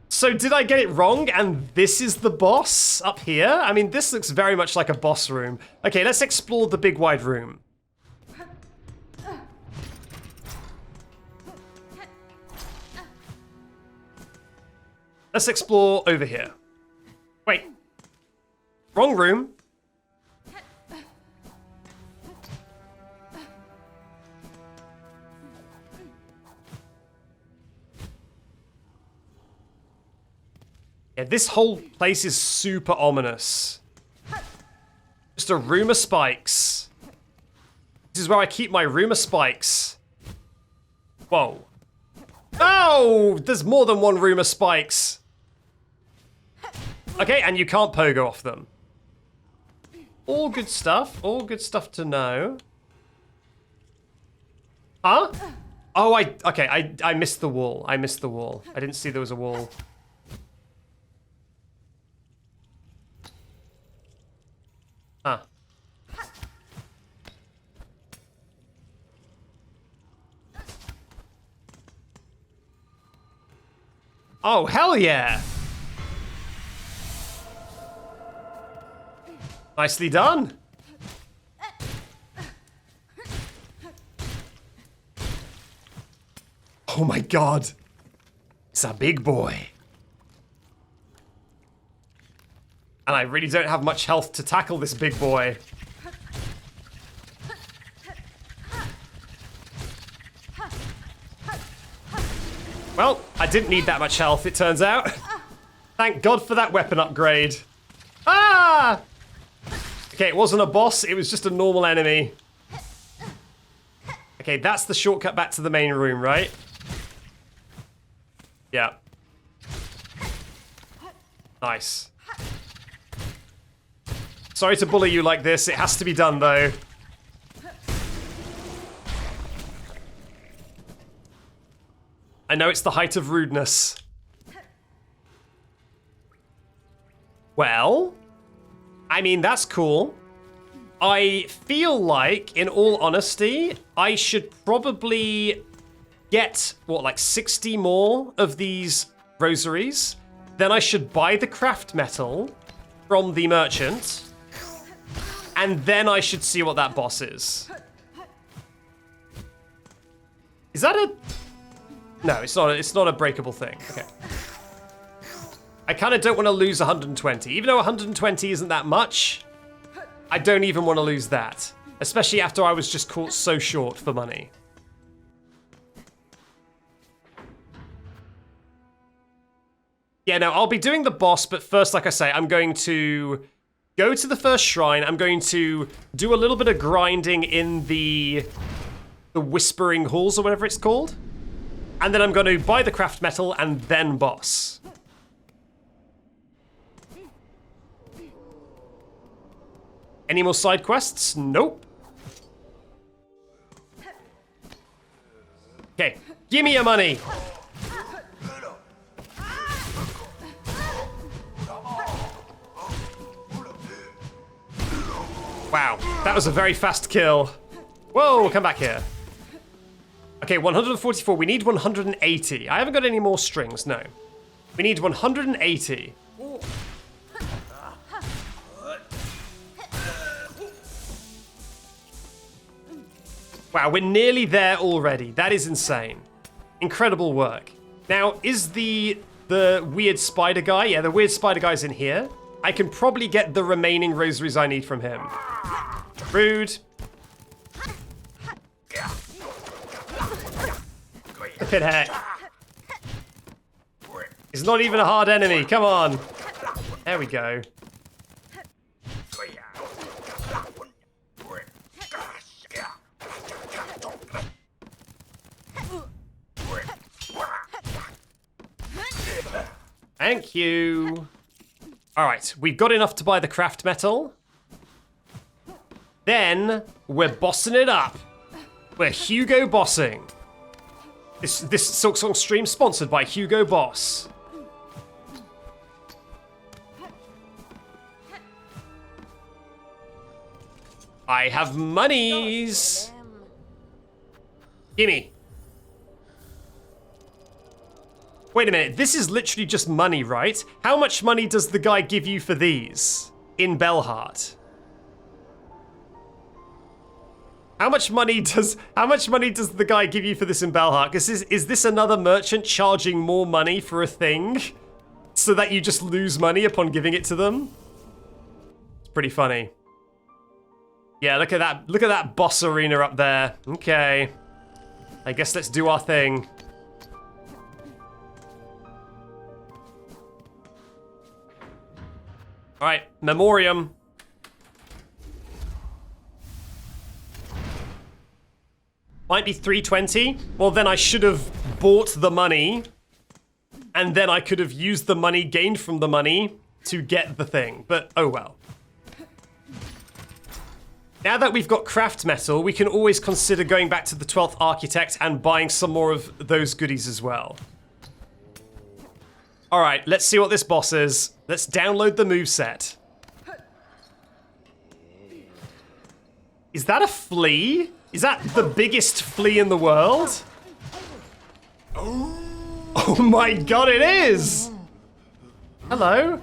So did I get it wrong and this is the boss up here? I mean, this looks very much like a boss room. Okay, let's explore the big wide room. Let's explore over here. Wait. Wrong room. Yeah, this whole place is super ominous. Just a room of spikes. This is where I keep my room of spikes. Whoa. Oh! There's more than one room of spikes. Okay, and you can't pogo off them. All good stuff. All good stuff to know. Huh? Oh, I missed the wall. I missed the wall. I didn't see there was a wall. Huh. Oh, hell yeah! Nicely done. Oh my god. It's a big boy. And I really don't have much health to tackle this big boy. Well, I didn't need that much health, it turns out. Thank God for that weapon upgrade. Ah! Okay, it wasn't a boss, it was just a normal enemy. Okay, that's the shortcut back to the main room, right? Yeah. Nice. Sorry to bully you like this. It has to be done, though. I know it's the height of rudeness. Well, I mean, that's cool. I feel like, in all honesty, I should probably get, what, like 60 more of these rosaries? Then I should buy the craft metal from the merchant. And then I should see what that boss is. Is that a... No, it's not a breakable thing. Okay. I kind of don't want to lose 120. Even though 120 isn't that much, I don't even want to lose that. Especially after I was just caught so short for money. Yeah, no, I'll be doing the boss, but first, like I say, I'm going to go to the first shrine. I'm going to do a little bit of grinding in the Whispering Halls or whatever it's called. And then I'm going to buy the craft metal and then boss. Any more side quests? Nope. Okay, give me your money. Wow, that was a very fast kill. Whoa, come back here. Okay, 144. We need 180. I haven't got any more strings, no. We need 180. Wow, we're nearly there already. That is insane. Incredible work. Now, is the weird spider guy? Yeah, the weird spider guy's in here. I can probably get the remaining rosaries I need from him. Rude. Look at heck. He's not even a hard enemy. Come on. There we go. Thank you. All right, we've got enough to buy the craft metal. Then we're bossing it up. We're Hugo bossing. This Silksong stream sponsored by Hugo Boss. I have monies. Gimme. Wait a minute, this is literally just money, right? How much money does the guy give you for these in Belheart? How much money does the guy give you for this in Belheart? Is this another merchant charging more money for a thing so that you just lose money upon giving it to them? It's pretty funny. Yeah, look at that boss arena up there. Okay. I guess let's do our thing. All right, Memorium. Might be 320. Well, then I should have bought the money, and then I could have used the money gained from the money to get the thing. But oh well. Now that we've got craft metal, we can always consider going back to the 12th Architect and buying some more of those goodies as well. All right, let's see what this boss is. Let's download the moveset. Is that a flea? Is that the biggest flea in the world? Oh my god, it is! Hello?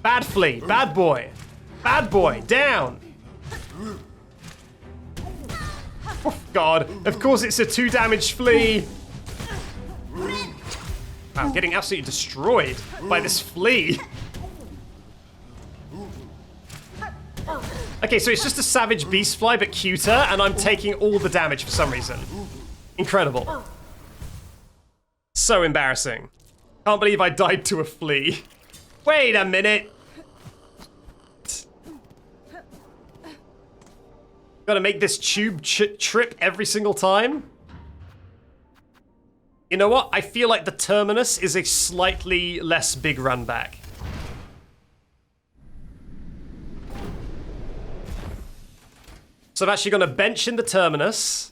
Bad flea, bad boy. Bad boy, down. Oh god, of course it's a 2 damage flea. I'm getting absolutely destroyed by this flea. Okay, so it's just a savage beast fly, but cuter, and I'm taking all the damage for some reason. Incredible. So embarrassing. Can't believe I died to a flea. Wait a minute. Gotta make this tube trip every single time. You know what? I feel like the terminus is a slightly less big run back. So I'm actually gonna bench in the terminus,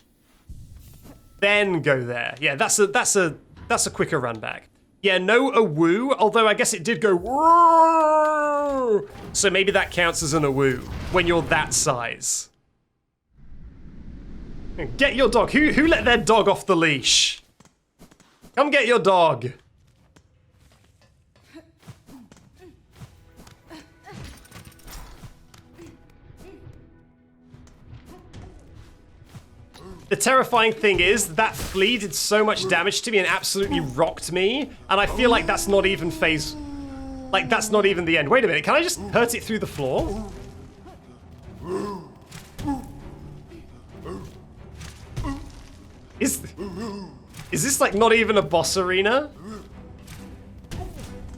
then go there. Yeah, that's a quicker run back. Yeah, no awoo, although I guess it did go whoa. So maybe that counts as an awoo when you're that size. Get your dog. Who let their dog off the leash? Come get your dog. The terrifying thing is that Flea did so much damage to me and absolutely rocked me, and I feel like that's not even phase. Like, that's not even the end. Wait a minute, can I just hurt it through the floor? Is this like not even a boss arena?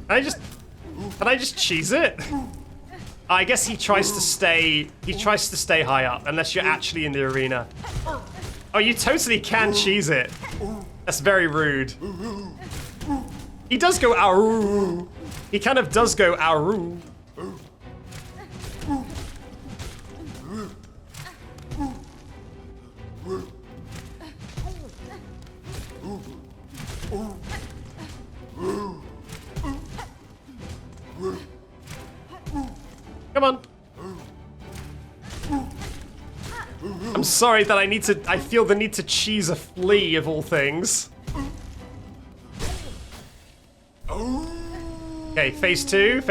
Can I just cheese it? I guess he tries to stay high up unless you're actually in the arena. Oh, you totally can cheese it. That's very rude. He does go ow. He kind of does go ow. Come on. I'm sorry that I feel the need to cheese a flea of all things. Okay, phase two.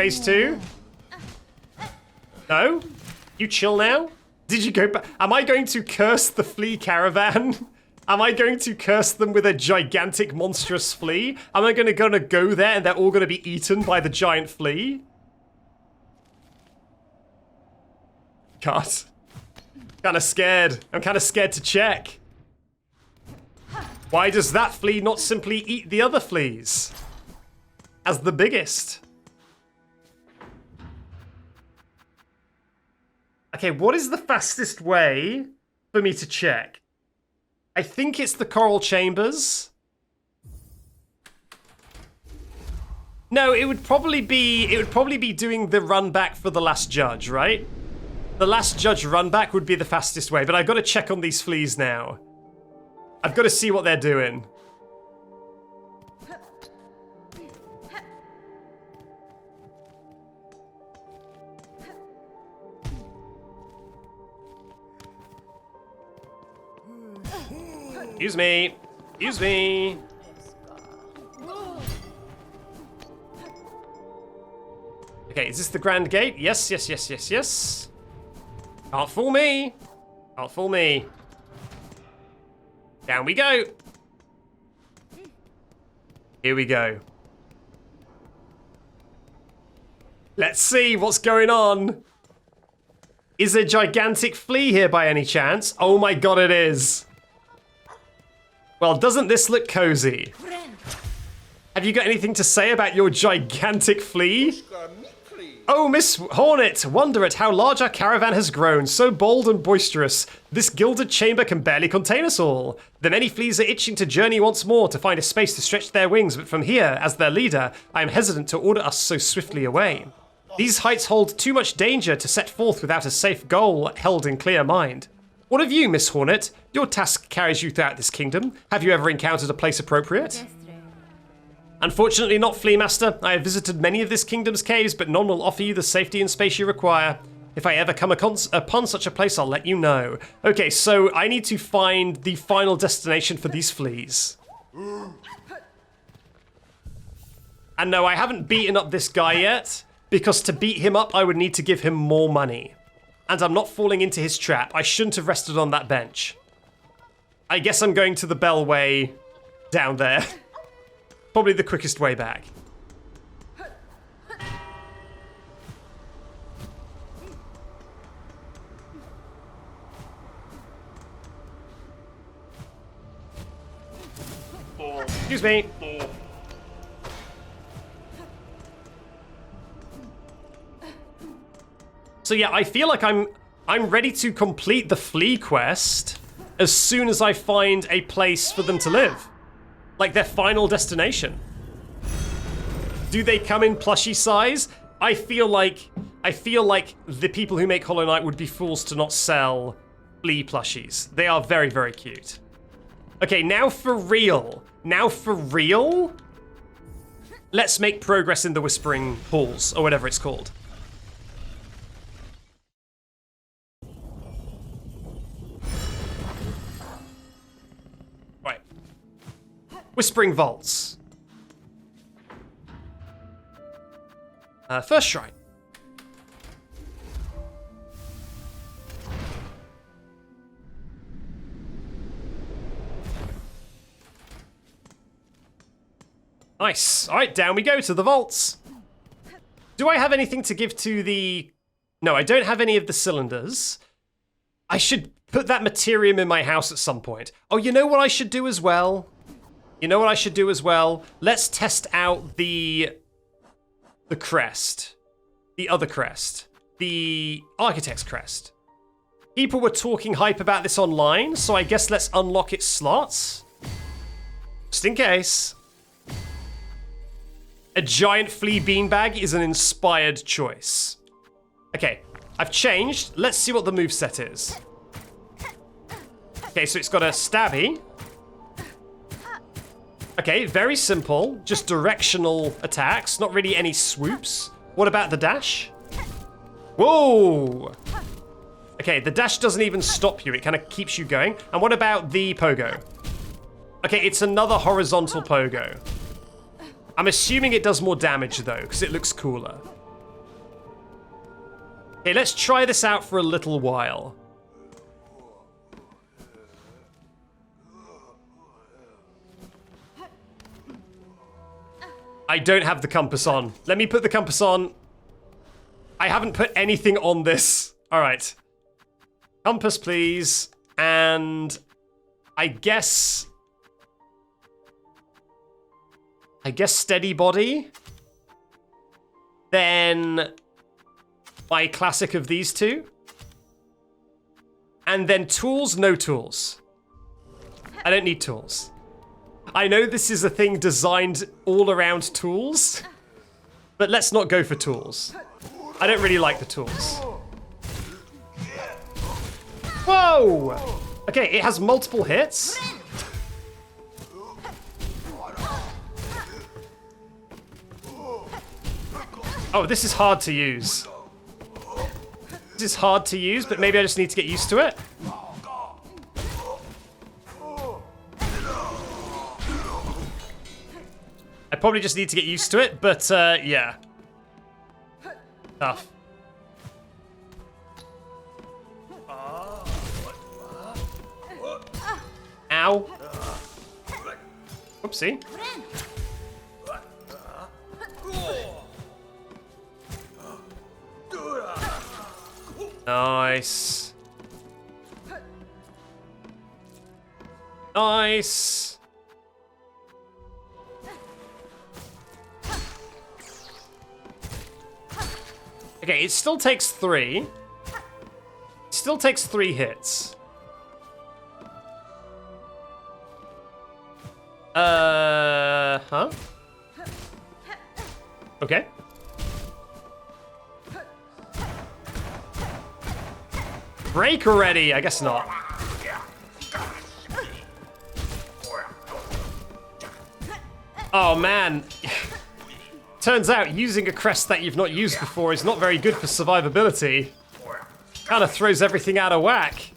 No? You chill now? Did you go back? Am I going to curse the flea caravan? Am I going to curse them with a gigantic monstrous flea? Am I gonna go there and they're all gonna be eaten by the giant flea? God. Kinda scared. I'm kinda scared to check. Why does that flea not simply eat the other fleas? As the biggest. Okay, what is the fastest way for me to check? I think it's the coral chambers. No, it would probably be doing the run back for the last judge, right? The last judge run back would be the fastest way, but I've got to check on these fleas now. I've got to see what they're doing. Excuse me. Excuse me. Okay, is this the Grand Gate? Yes, yes, yes, yes, yes. Can't fool me. Can't fool me. Down we go. Here we go. Let's see what's going on. Is a gigantic flea here by any chance? Oh my god, it is. Well, doesn't this look cozy? Have you got anything to say about your gigantic flea? Oh, Miss Hornet, wonder at how large our caravan has grown, so bold and boisterous. This gilded chamber can barely contain us all. The many fleas are itching to journey once more to find a space to stretch their wings, but from here, as their leader, I am hesitant to order us so swiftly away. These heights hold too much danger to set forth without a safe goal held in clear mind. What of you, Miss Hornet? Your task carries you throughout this kingdom. Have you ever encountered a place appropriate? Unfortunately not, Flea Master. I have visited many of this kingdom's caves, but none will offer you the safety and space you require. If I ever come upon such a place, I'll let you know. Okay, so I need to find the final destination for these fleas. And no, I haven't beaten up this guy yet, because to beat him up, I would need to give him more money. And I'm not falling into his trap. I shouldn't have rested on that bench. I guess I'm going to the bellway down there. Probably the quickest way back. Excuse me. So yeah, I feel like I'm I'm ready to complete the Flea quest as soon as I find a place for them to live. Like their final destination. Do they come in plushie size? I feel like the people who make Hollow Knight would be fools to not sell Flea plushies. They are very, very cute. Okay, now for real. Let's make progress in the Whispering Halls, or whatever it's called. Right. Whispering Vaults. First shrine. Nice. All right, down we go to the vaults. Do I have anything to give to the... No, I don't have any of the cylinders. I should put that Memorium in my house at some point. Oh, you know what I should do as well? Let's test out the crest. The other crest. The Architect's crest. People were talking hype about this online, so I guess let's unlock its slots. Just in case. A giant flea beanbag is an inspired choice. Okay, I've changed. Let's see what the moveset is. Okay, so it's got a stabby. Okay, very simple. Just directional attacks, not really any swoops. What about the dash? Whoa! Okay, the dash doesn't even stop you. It kind of keeps you going. And what about the pogo? Okay, it's another horizontal pogo. I'm assuming it does more damage, though, because it looks cooler. Okay, let's try this out for a little while. I don't have the compass on. Let me put the compass on. I haven't put anything on this. All right. Compass, please. And I guess steady body. Then my classic of these two. And then tools, no tools. I don't need tools. I know this is a thing designed all around tools, but let's not go for tools. I don't really like the tools. Whoa! Okay, it has multiple hits. Oh, this is hard to use. This is hard to use, but maybe I just need to get used to it. I probably just need to get used to it, but yeah. Tough. Ow. Oopsie. Nice. Nice. Okay, it still takes 3. It still takes 3 hits. Huh? Okay. Break already? I guess not. Oh man. Turns out using a crest that you've not used before is not very good for survivability. Kind of throws everything out of whack.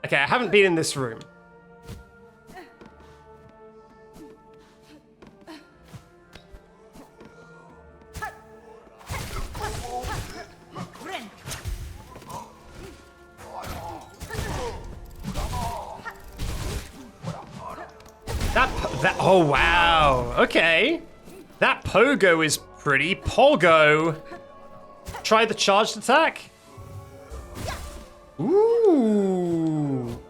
Okay, I haven't been in this room. Oh, wow. Okay. That pogo is pretty pogo. Try the charged attack. Ooh.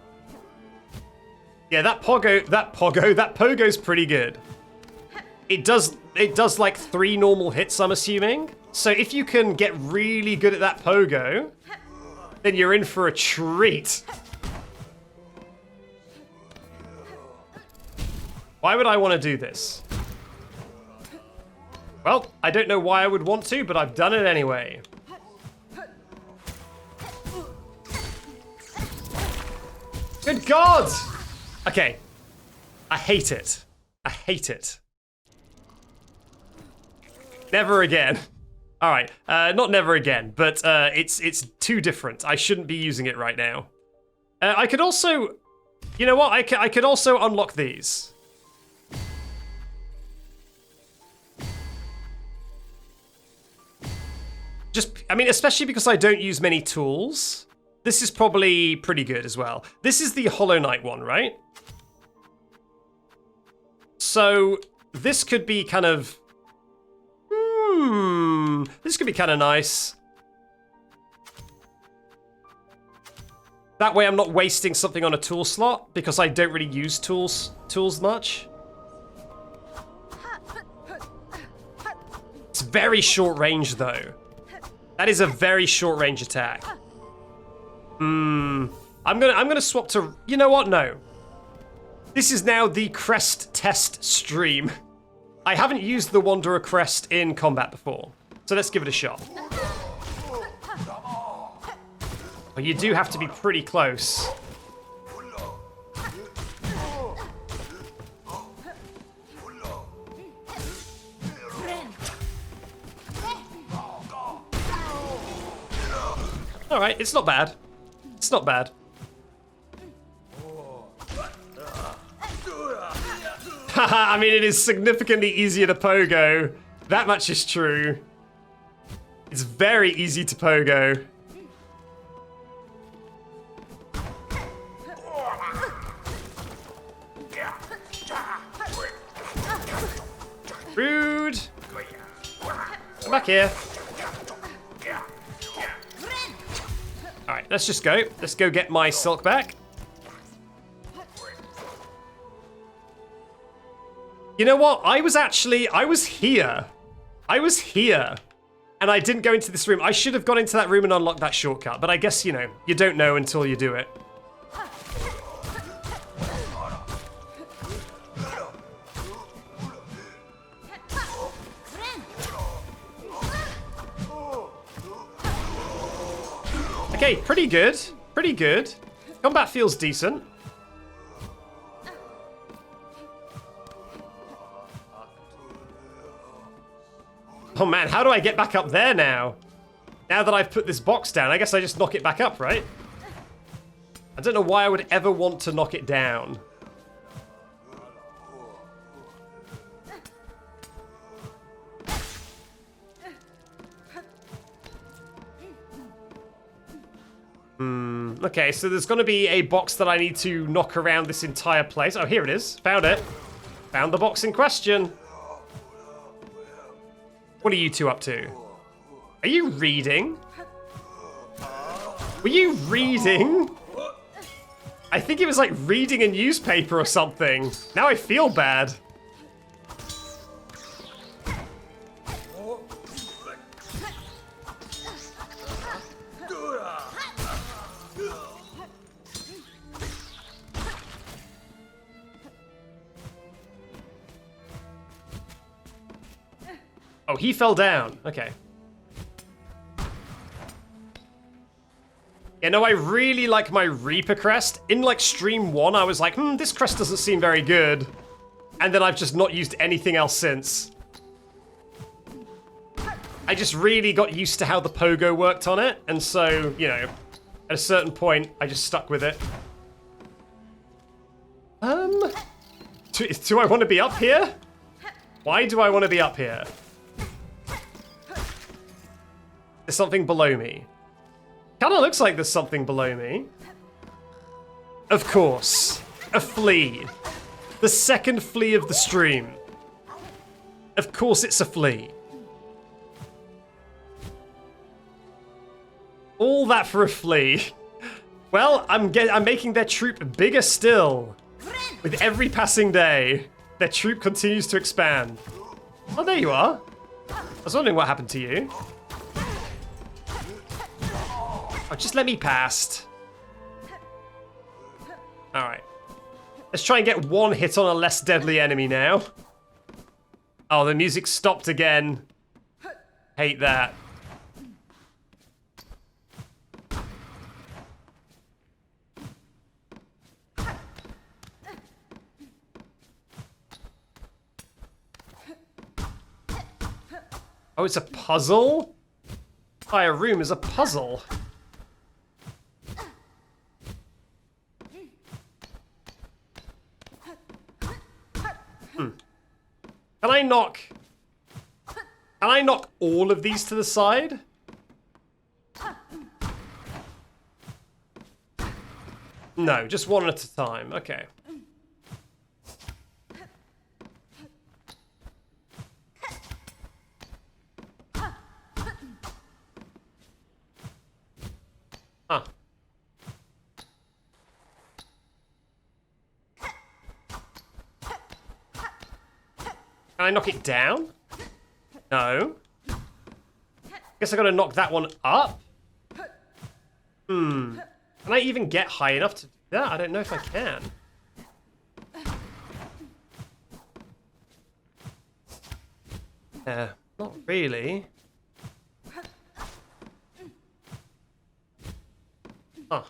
Yeah, that pogo's pretty good. It does like 3 normal hits, I'm assuming. So if you can get really good at that pogo, then you're in for a treat. Why would I want to do this? Well, I don't know why I would want to, but I've done it anyway. Good God! Okay. I hate it. I hate it. Never again. All right, not never again, but it's too different. I shouldn't be using it right now. I could also, you know what? I could also unlock these. I mean, especially because I don't use many tools. This is probably pretty good as well. This is the Hollow Knight one, right? So this could be kind of... this could be kind of nice. That way I'm not wasting something on a tool slot, because I don't really use tools much. It's very short range, though. That is a very short range attack. I'm gonna swap to... You know what? No. This is now the crest test stream. I haven't used the Wanderer crest in combat before, so let's give it a shot. Well, you do have to be pretty close. All right, it's not bad. It's not bad. Haha, I mean, it is significantly easier to pogo. That much is true. It's very easy to pogo. Rude. Come back here. All right, let's just go. Let's go get my silk back. You know what? I was here. I was here. And I didn't go into this room. I should have gone into that room and unlocked that shortcut. But I guess, you know, you don't know until you do it. Okay, pretty good. Pretty good. Combat feels decent. Oh man, how do I get back up there now? Now that I've put this box down, I guess I just knock it back up, right? I don't know why I would ever want to knock it down. Okay, so there's gonna be a box that I need to knock around this entire place. Oh, here it is. Found it. Found the box in question. What are you two up to? Are you reading? Were you reading? I think it was like reading a newspaper or something. Now I feel bad. Oh, he fell down. Okay. Yeah, no, I really like my Reaper crest. In, like, stream 1, I was like, this crest doesn't seem very good. And then I've just not used anything else since. I just really got used to how the pogo worked on it. And so, you know, at a certain point, I just stuck with it. Do I want to be up here? Why do I want to be up here? There's something below me. Kinda looks like there's something below me. Of course. A flea. The second flea of the stream. Of course it's a flea. All that for a flea. Well, I'm making their troop bigger still. With every passing day, their troop continues to expand. Oh, there you are. I was wondering what happened to you. Oh, just let me past. Alright. Let's try and get one hit on a less deadly enemy now. Oh, the music stopped again. Hate that. Oh, it's a puzzle? Entire room is a puzzle. Can I knock all of these to the side? No, just one at a time. Okay. Huh. Can I knock it down? No. Guess I gotta knock that one up? Can I even get high enough to do that? I don't know if I can. Not really. Huh.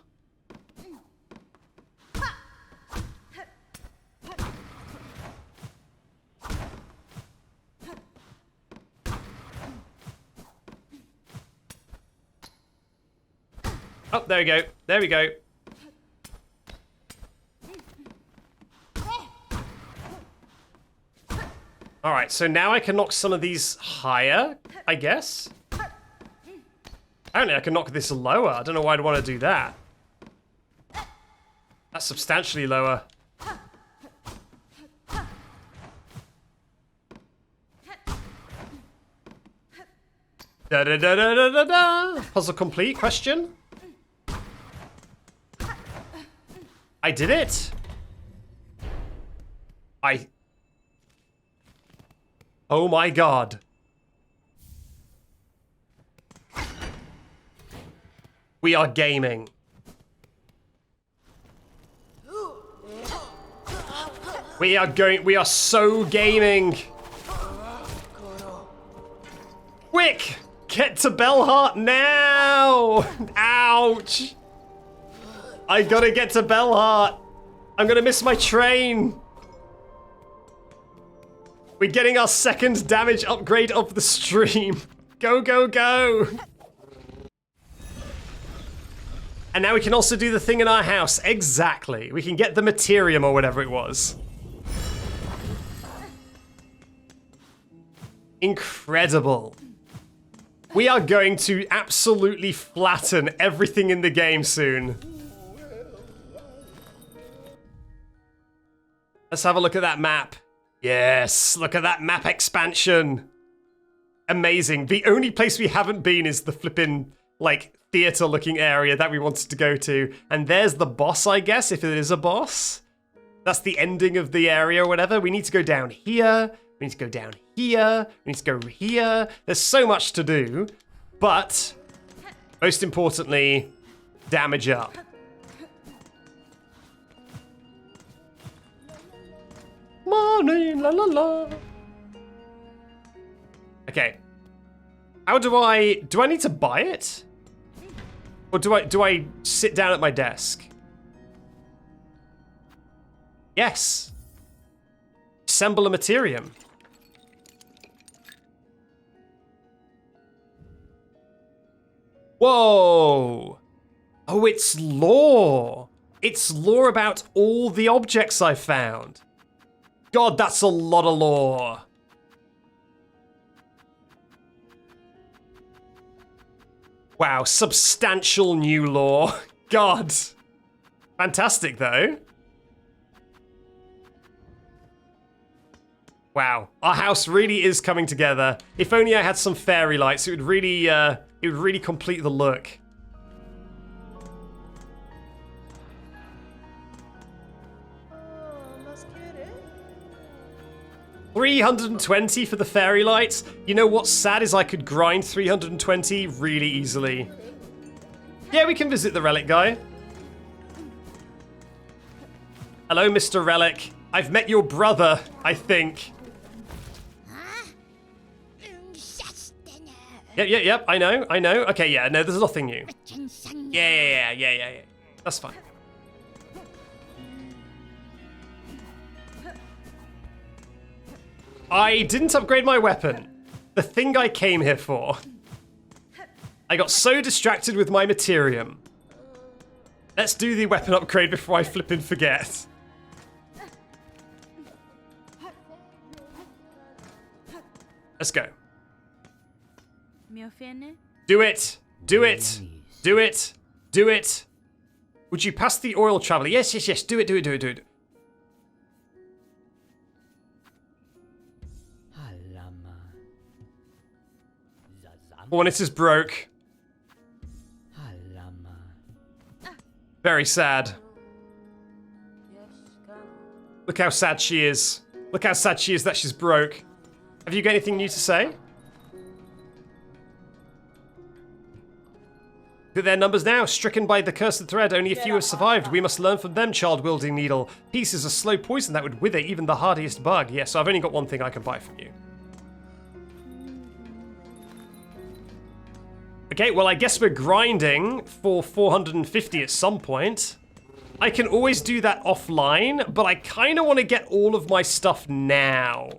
Oh, there we go. There we go. Alright, so now I can knock some of these higher, I guess. Apparently I can knock this lower. I don't know why I'd want to do that. That's substantially lower. Da da da da da da da. Puzzle complete? Question? I did it. Oh my god. We are gaming. We are so gaming. Quick! Get to Bellheart now! Ouch! I gotta get to Bellheart. I'm gonna miss my train. We're getting our second damage upgrade of the stream. Go, go, go. And now we can also do the thing in our house. Exactly. We can get the Memorium or whatever it was. Incredible. We are going to absolutely flatten everything in the game soon. Let's have a look at that map. Yes, look at that map expansion. Amazing. The only place we haven't been is the flippin', like, theater-looking area that we wanted to go to. And there's the boss, I guess, if it is a boss. That's the ending of the area or whatever. We need to go down here. We need to go down here. We need to go here. There's so much to do. But, most importantly, damage up. Money, la la la. Okay. How do I need to buy it? Or do I sit down at my desk? Yes. Assemble a Memorium. Whoa. Oh, it's lore. It's lore about all the objects I found. God, that's a lot of lore. Wow, substantial new lore. God. Fantastic, though. Wow, our house really is coming together. If only I had some fairy lights, it would really complete the look. 320 for the fairy lights. You know what's sad is I could grind 320 really easily. Yeah, we can visit the relic guy. Hello, Mr. Relic. I've met your brother, I think. Yep, I know. Okay, yeah, no, there's nothing new. Yeah. That's fine. I didn't upgrade my weapon. The thing I came here for. I got so distracted with my Memorium. Let's do the weapon upgrade before I flippin' forget. Let's go. Do it. Do it. Do it. Do it. Would you pass the oil traveler? Yes. Do it. Hornet is broke. Very sad. Look how sad she is. Look how sad she is that she's broke. Have you got anything new to say? Look at their numbers now. Stricken by the cursed thread, only a few have survived. We must learn from them, child-wielding needle. Peace is a slow poison that would wither even the hardiest bug. Yes, so I've only got one thing I can buy from you. Okay, well, I guess we're grinding for 450 at some point. I can always do that offline, but I kind of want to get all of my stuff now.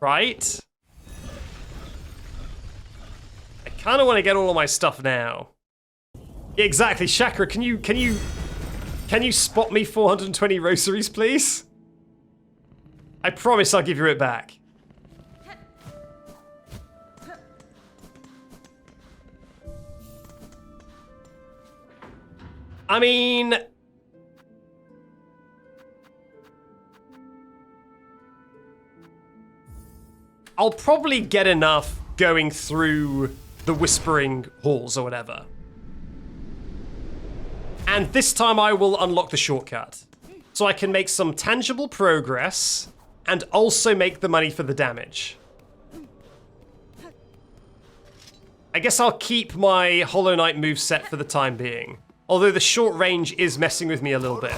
Right? I kind of want to get all of my stuff now. Yeah, exactly. Chakra, can you spot me 420 rosaries, please? I promise I'll give you it back. I mean, I'll probably get enough going through the Whispering Halls or whatever. And this time I will unlock the shortcut. So I can make some tangible progress and also make the money for the damage. I guess I'll keep my Hollow Knight moveset for the time being. Although the short range is messing with me a little bit.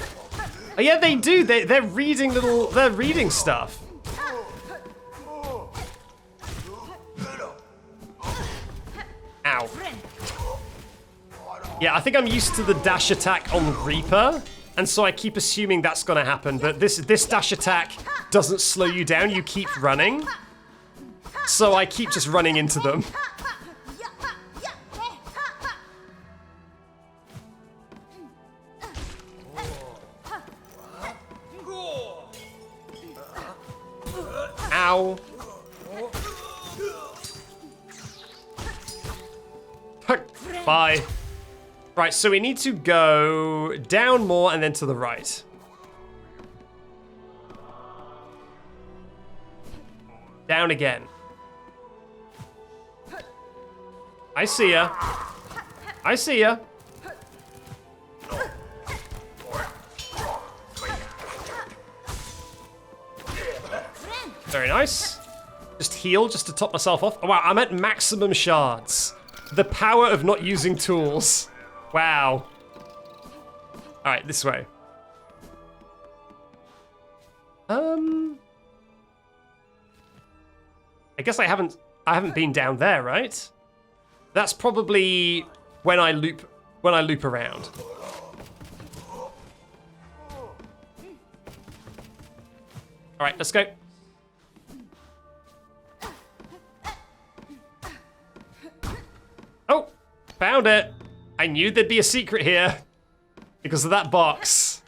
Oh yeah, they do. They're reading they're reading stuff. Ow. Yeah, I think I'm used to the dash attack on Reaper, and so I keep assuming that's gonna happen, but this dash attack doesn't slow you down, you keep running. So I keep just running into them. Ow. Bye. Right, so we need to go down more and then to the right. Down again. I see ya. I see ya. Very nice. Just heal, just to top myself off. Oh, wow, I'm at maximum shards. The power of not using tools. Wow. All right, this way. I guess I haven't been down there, right? That's probably when I loop around. All right, let's go. Oh, found it. I knew there'd be a secret here because of that box.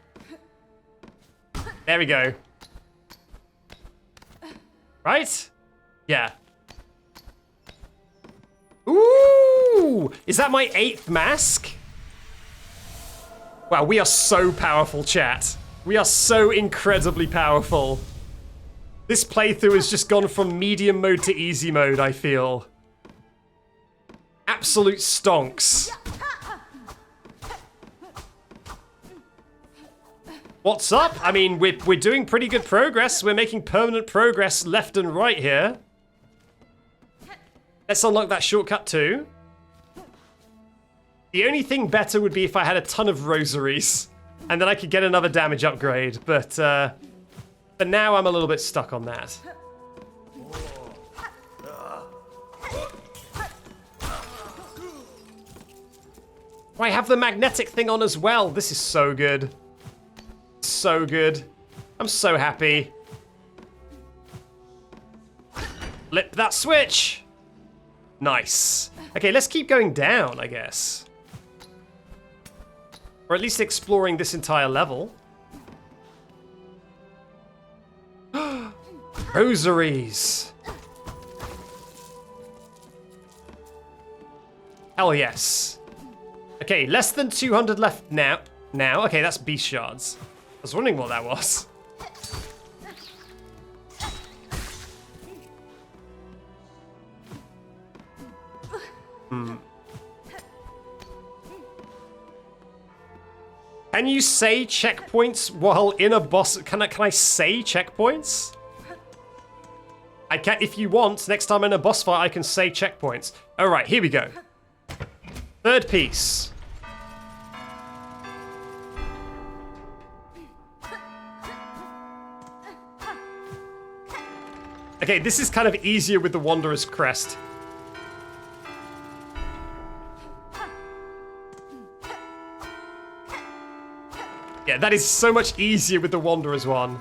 There we go. Right? Yeah. Ooh! Is that my 8th mask? Wow, we are so powerful, chat. We are so incredibly powerful. This playthrough has just gone from medium mode to easy mode, I feel. Absolute stonks. What's up? I mean, we're doing pretty good progress. We're making permanent progress left and right here. Let's unlock that shortcut too. The only thing better would be if I had a ton of rosaries. And then I could get another damage upgrade. But for now, I'm a little bit stuck on that. I have the magnetic thing on as well. This is so good. So good. I'm so happy. Flip that switch. Nice. Okay, let's keep going down, I guess. Or at least exploring this entire level. Rosaries. Hell yes. Okay, less than 200 left now. Okay, that's beast shards. I was wondering what that was. Can you say checkpoints while in a boss? Can I say checkpoints? I can, if you want. Next time in a boss fight, I can say checkpoints. All right, here we go. Third piece. Okay, this is kind of easier with the Wanderer's Crest. Yeah, that is so much easier with the Wanderer's one.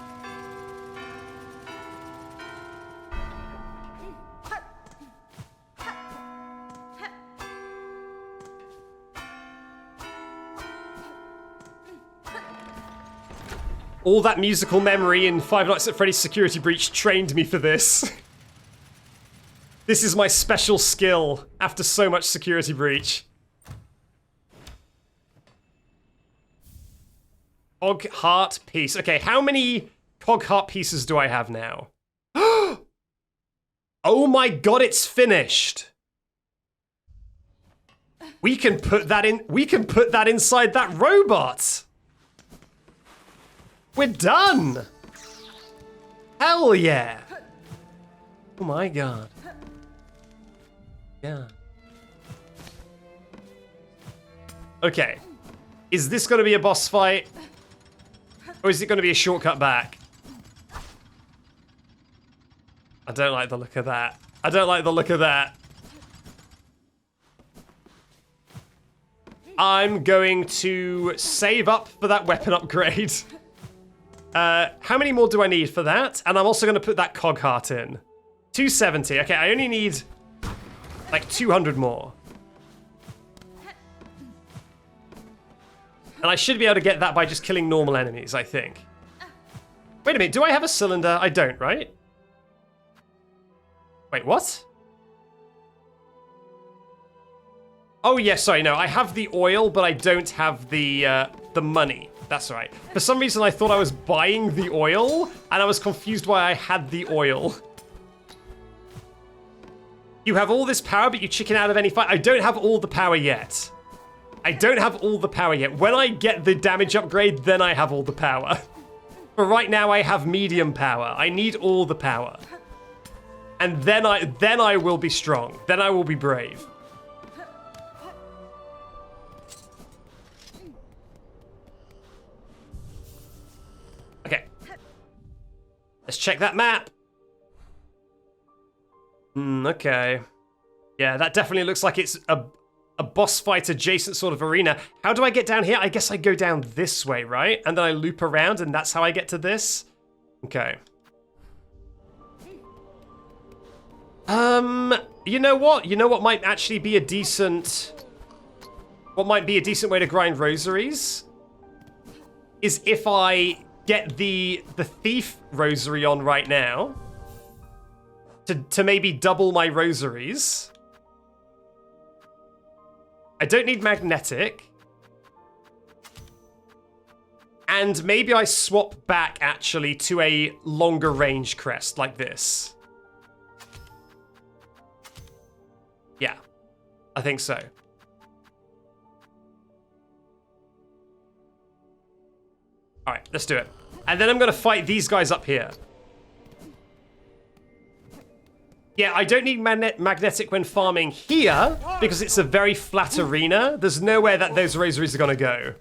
All that musical memory in Five Nights at Freddy's Security Breach trained me for this. This is my special skill after so much Security Breach. Cog heart piece. Okay, how many cog heart pieces do I have now? Oh my god, it's finished. We can put that in. We can put that inside that robot. We're done. Hell yeah. Oh my god. Yeah. Okay. Is this going to be a boss fight? Or is it going to be a shortcut back? I don't like the look of that. I don't like the look of that. I'm going to save up for that weapon upgrade. How many more do I need for that? And I'm also going to put that cog heart in. 270. Okay, I only need like 200 more. And I should be able to get that by just killing normal enemies, I think. Wait a minute, do I have a cylinder? I don't, right? Wait, what? Oh, yeah, sorry, no, I have the oil, but I don't have the money. That's right. For some reason, I thought I was buying the oil, and I was confused why I had the oil. You have all this power, but you chicken out of any fight. I don't have all the power yet. I don't have all the power yet. When I get the damage upgrade, then I have all the power. But right now, I have medium power. I need all the power. And then I will be strong. Then I will be brave. Okay. Let's check that map. Okay. Yeah, that definitely looks like it's a boss fight adjacent sort of arena. How do I get down here? I guess I go down this way, right? And then I loop around and that's how I get to this? Okay. You know what? You know what might actually be a decent... What might be a decent way to grind rosaries? Is if I get the thief rosary on right now. To maybe double my rosaries. I don't need magnetic. And maybe I swap back, actually, to a longer range crest, like this. Yeah, I think so. All right, let's do it. And then I'm going to fight these guys up here. Yeah, I don't need magnetic when farming here because it's a very flat arena. There's nowhere that those rosaries are going to go.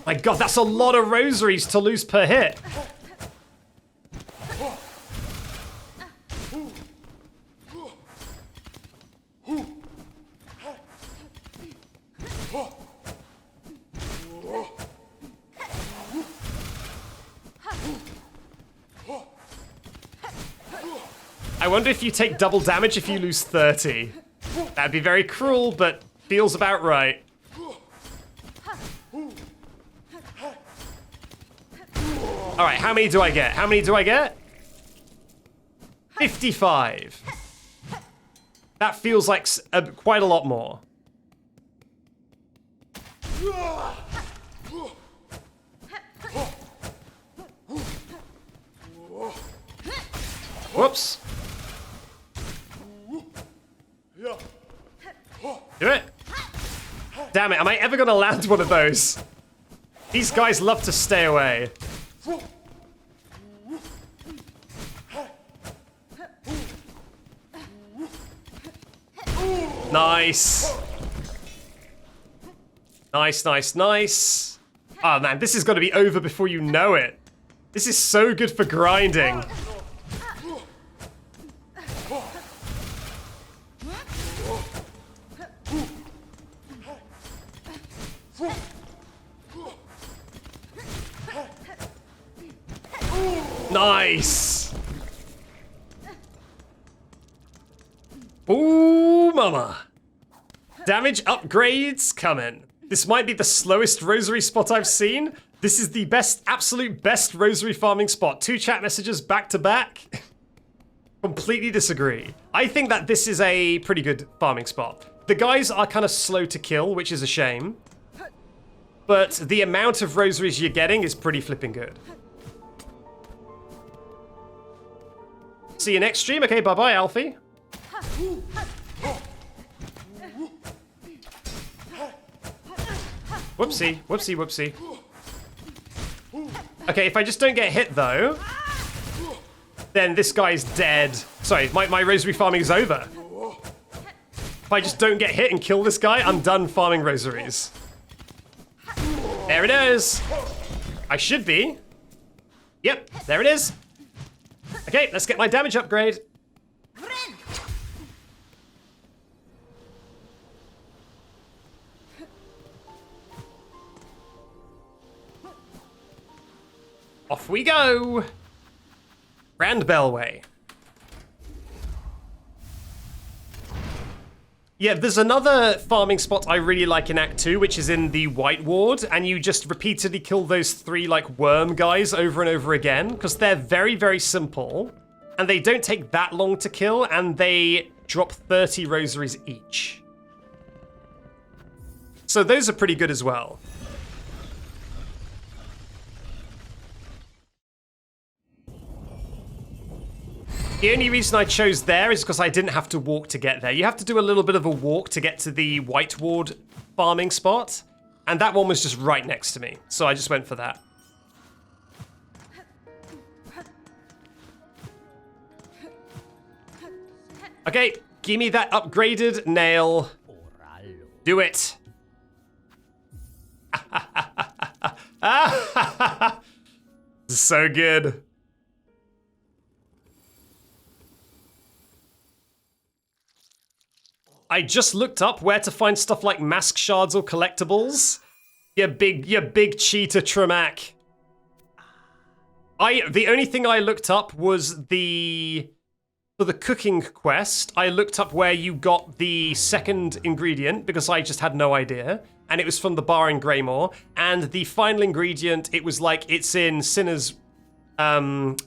My god, that's a lot of rosaries to lose per hit. I wonder if you take double damage if you lose 30. That'd be very cruel, but feels about right. Alright, how many do I get? How many do I get? 55. That feels like quite a lot more. Whoops. Do it. Damn it, am I ever gonna land one of those? These guys love to stay away. Nice. Nice, nice, nice. Oh man, this is gonna be over before you know it. This is so good for grinding. Nice! Ooh, mama. Damage upgrades coming. This might be the slowest rosary spot I've seen. This is the best, absolute best rosary farming spot. 2 chat messages back to back. Completely disagree. I think that this is a pretty good farming spot. The guys are kind of slow to kill, which is a shame. But the amount of rosaries you're getting is pretty flipping good. See you next stream. Okay, bye-bye, Alfie. Whoopsie, whoopsie, whoopsie. Okay, if I just don't get hit, though, then this guy's dead. Sorry, my rosary farming is over. If I just don't get hit and kill this guy, I'm done farming rosaries. There it is. I should be. Yep, there it is. Okay, let's get my damage upgrade. Off we go. Grand Bellway. Yeah, there's another farming spot I really like in Act 2, which is in the White Ward, and you just repeatedly kill those 3, like, worm guys over and over again, because they're very, very simple, and they don't take that long to kill, and they drop 30 rosaries each. So those are pretty good as well. The only reason I chose there is because I didn't have to walk to get there. You have to do a little bit of a walk to get to the White Ward farming spot, and that one was just right next to me, so I just went for that. Okay, give me that upgraded nail. Do it. This is so good. I just looked up where to find stuff like mask shards or collectibles. You big cheater, Tremak. The only thing I looked up was for the cooking quest, I looked up where you got the second ingredient because I just had no idea. And it was from the bar in Greymoor. And the final ingredient, it was like, it's in Sinner's Road.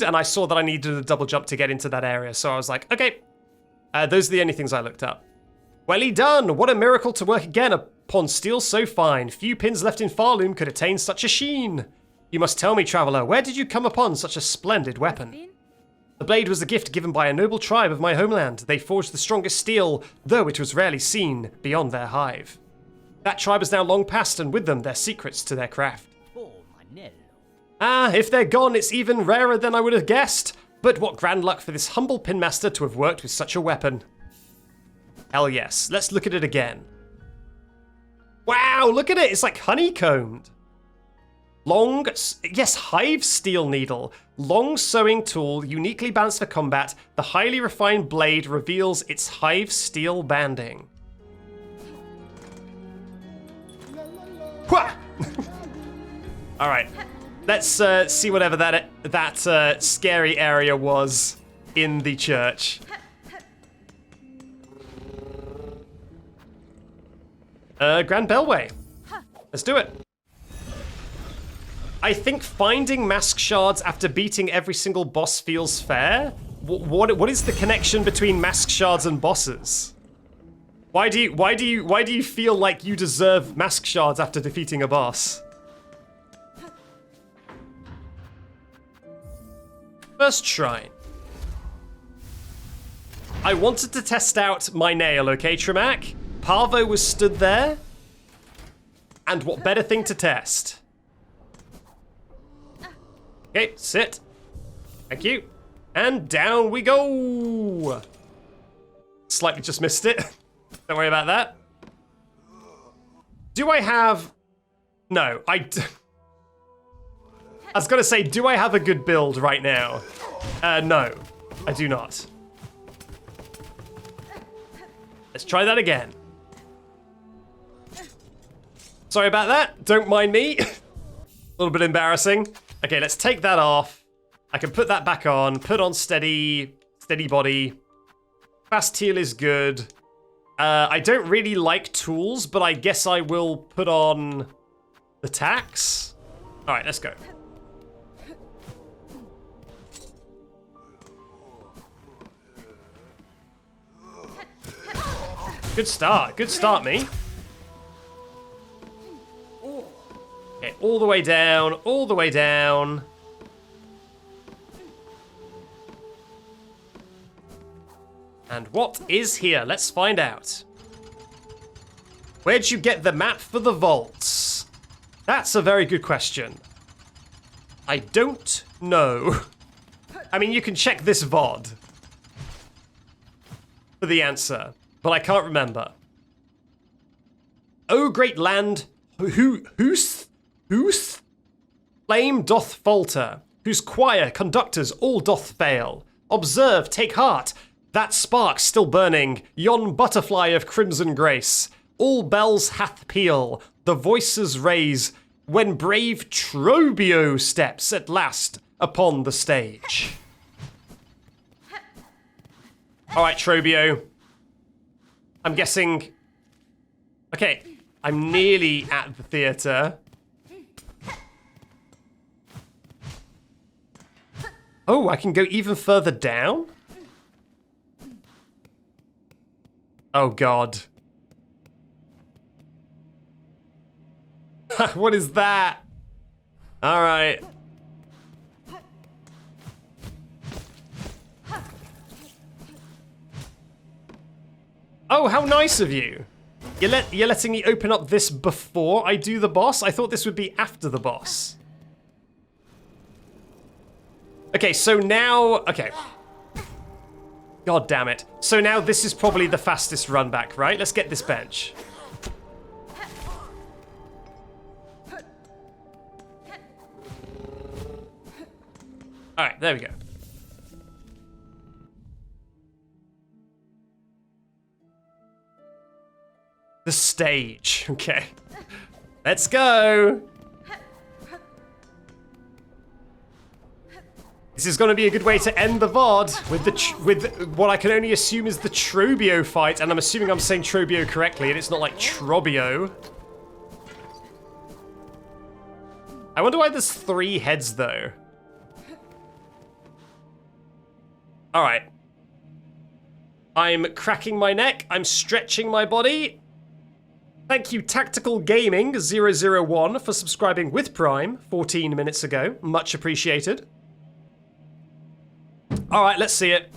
And I saw that I needed a double jump to get into that area. So I was like, okay. Those are the only things I looked up. Welly done! What a miracle to work again upon steel so fine. Few pins left in Farloom could attain such a sheen. You must tell me, traveller, where did you come upon such a splendid weapon? The blade was a gift given by a noble tribe of my homeland. They forged the strongest steel, though it was rarely seen beyond their hive. That tribe is now long past, and with them their secrets to their craft. Ah, if they're gone, it's even rarer than I would have guessed. But what grand luck for this humble pinmaster to have worked with such a weapon. Hell yes. Let's look at it again. Wow, look at it. It's like honeycombed. Long, yes, hive steel needle. Long sewing tool, uniquely balanced for combat. The highly refined blade reveals its hive steel banding. All right. Let's see whatever that scary area was in the church. Grand Bellway. Let's do it. I think finding mask shards after beating every single boss feels fair. What is the connection between mask shards and bosses? Why do you feel like you deserve mask shards after defeating a boss? First shrine. I wanted to test out my nail, okay, Tremak? Parvo was stood there. And what better thing to test? Okay, sit. Thank you. And down we go. Slightly just missed it. Don't worry about that. Do I have... No, I was gonna say, do I have a good build right now? No, I do not. Let's try that again. Sorry about that, don't mind me. A little bit embarrassing. Okay, let's take that off. I can put that back on, put on steady body. Fast heal is good. I don't really like tools, but I guess I will put on the tax. All right, let's go. Good start, me. Okay, all the way down, all the way down. And what is here? Let's find out. Where'd you get the map for the vaults? That's a very good question. I don't know. I mean, you can check this VOD for the answer, but I can't remember. Oh, great land, whose flame doth falter, whose choir conductors all doth fail. Observe, take heart, that spark still burning, yon butterfly of crimson grace. All bells hath peal, the voices raise, when brave Trobbio steps at last upon the stage. All right, Trobbio. I'm guessing... Okay, I'm nearly at the theatre. Oh, I can go even further down? Oh, God. What is that? All right. Oh, how nice of you. You're letting me open up this before I do the boss? I thought this would be after the boss. Okay, so now... Okay. God damn it. So now this is probably the fastest run back, right? Let's get this bench. Alright, there we go. The stage. Okay. Let's go. This is going to be a good way to end the VOD with what I can only assume is the Trobbio fight, and I'm assuming I'm saying Trobbio correctly, and it's not like Trobbio. I wonder why there's 3 heads, though. Alright. I'm cracking my neck. I'm stretching my body. Thank you, Tactical Gaming 001, for subscribing with Prime 14 minutes ago. Much appreciated. Alright, let's see it.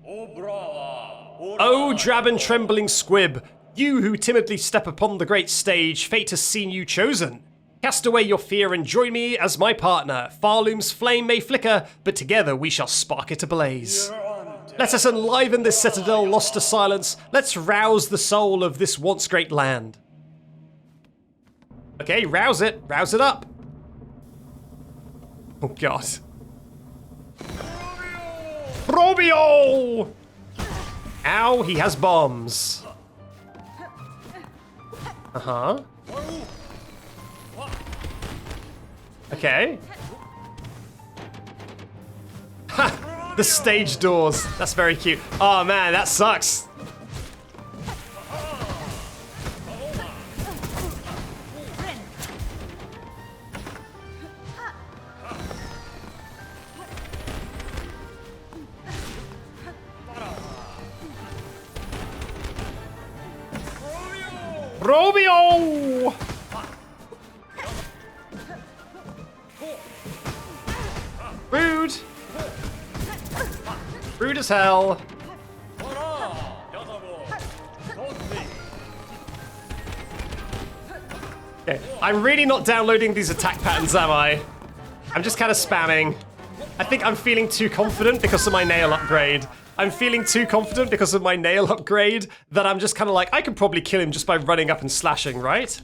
Oh, drab and trembling squib, You who timidly step upon the great stage, fate has seen you chosen. Cast away your fear and join me as my partner. Farloom's flame may flicker, but together we shall spark it ablaze. Let us enliven this citadel lost to silence. Let's rouse the soul of this once great land. Okay, rouse it. Rouse it up. Oh, God. Trobbio! Ow, he has bombs. Uh-huh. Okay. Ha! The stage doors. That's very cute. Oh, man, that sucks. Trobbio! Rude! Rude as hell. Okay, I'm really not downloading these attack patterns, am I? I'm just kind of spamming. I think I'm feeling too confident because of my nail upgrade. I'm feeling too confident because of my nail upgrade that I'm just kind of like, I can probably kill him just by running up and slashing, right?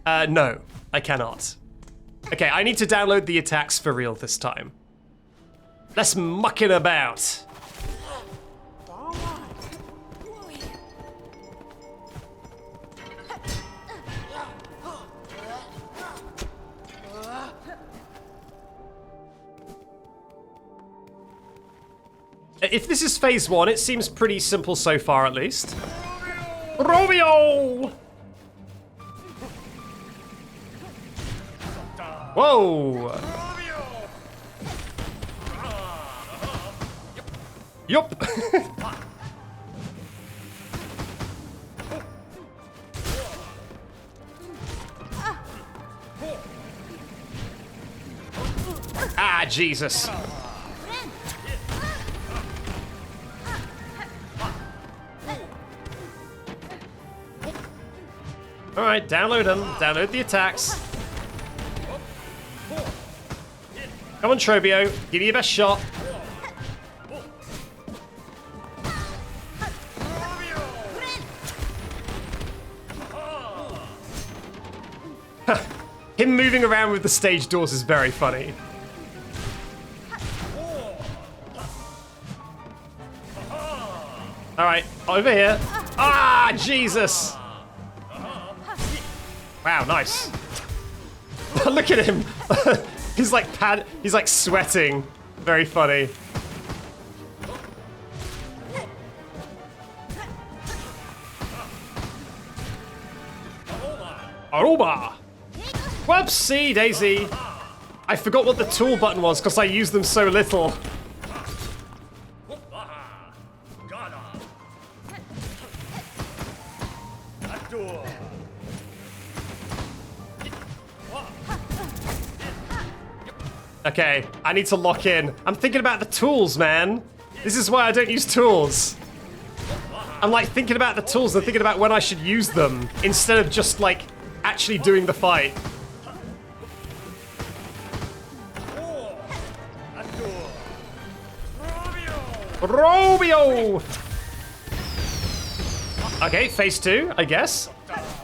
No, I cannot. Okay, I need to download the attacks for real this time. Let's muck it about. If this is phase 1, it seems pretty simple so far, at least. Trobbio! Whoa! Yup! Ah, Jesus! Alright, download them. Download the attacks. Come on, Trobbio. Give me your best shot. Him moving around with the stage doors is very funny. Alright, over here. Ah, Jesus! Wow, nice. Look at him. He's like sweating. Very funny. Aruba. Whoopsie daisy. I forgot what the tool button was because I use them so little. Okay, I need to lock in. I'm thinking about the tools, man. This is why I don't use tools. I'm like thinking about the tools and thinking about when I should use them instead of just like actually doing the fight. Trobbio! Okay, phase 2, I guess.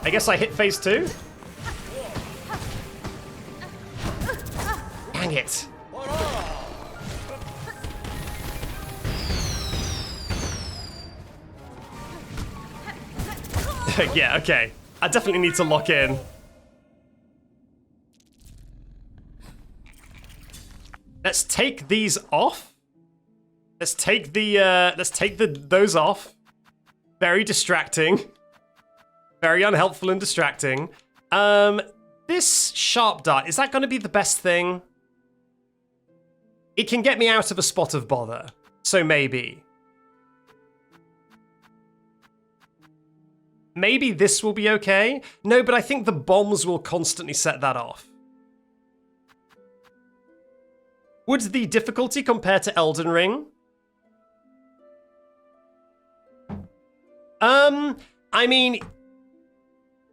I guess I hit phase 2. Dang it. Yeah, okay. I definitely need to lock in. Let's take these off. Let's take those off. Very distracting. Very unhelpful and distracting. This sharp dart, is that going to be the best thing? It can get me out of a spot of bother, so maybe. Maybe this will be okay? No, but I think the bombs will constantly set that off. Would the difficulty compare to Elden Ring? I mean,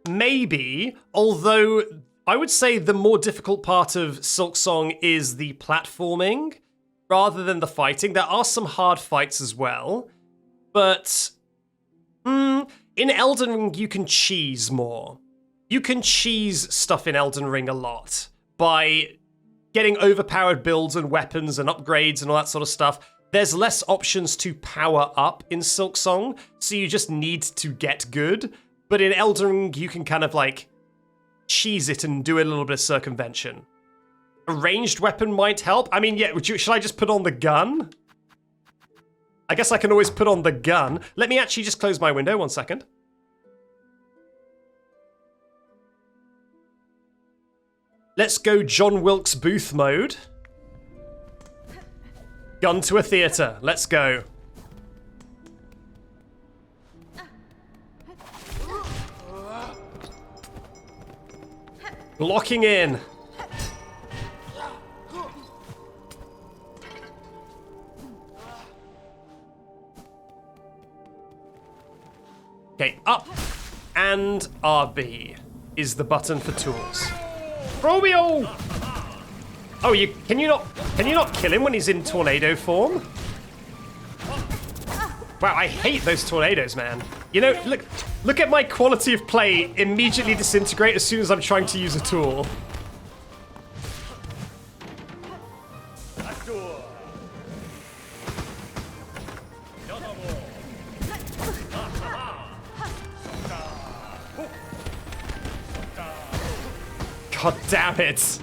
maybe, although I would say the more difficult part of Silksong is the platforming rather than the fighting. There are some hard fights as well, but in Elden Ring you can cheese more. You can cheese stuff in Elden Ring a lot by getting overpowered builds and weapons and upgrades and all that sort of stuff. There's less options to power up in Silksong, so you just need to get good. But in Elden Ring, you can kind of like cheese it and do a little bit of circumvention. A ranged weapon might help. I mean, yeah, should I just put on the gun? I guess I can always put on the gun. Let me actually just close my window 1 second. Let's go John Wilkes Booth mode. Gun to a theater. Let's go. Locking in. Okay, up and RB is the button for tools. Trobbio! Oh, can you not kill him when he's in tornado form? Wow, I hate those tornadoes, man. You know, look at my quality of play immediately disintegrate as soon as I'm trying to use a tool. God damn it.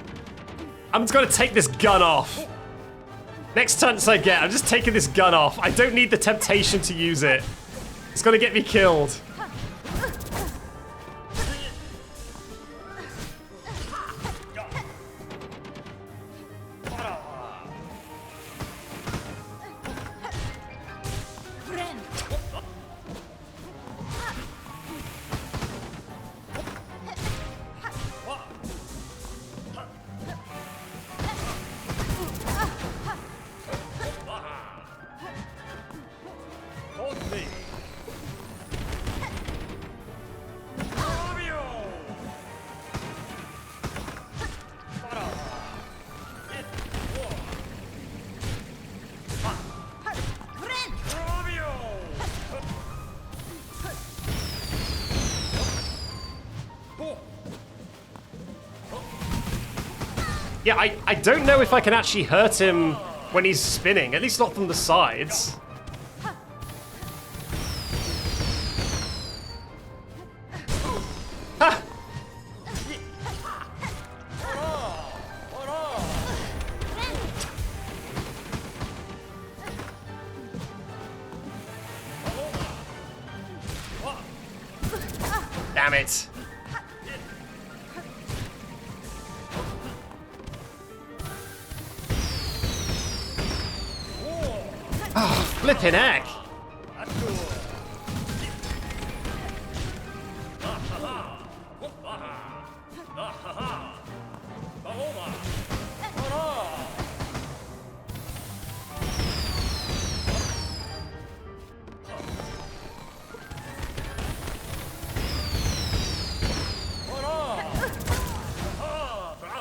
I'm just gonna take this gun off. Next chance I get, I'm just taking this gun off. I don't need the temptation to use it. It's gonna get me killed. Yeah, I don't know if I can actually hurt him when he's spinning, at least not from the sides. Ha! Damn it. Flippin' heck!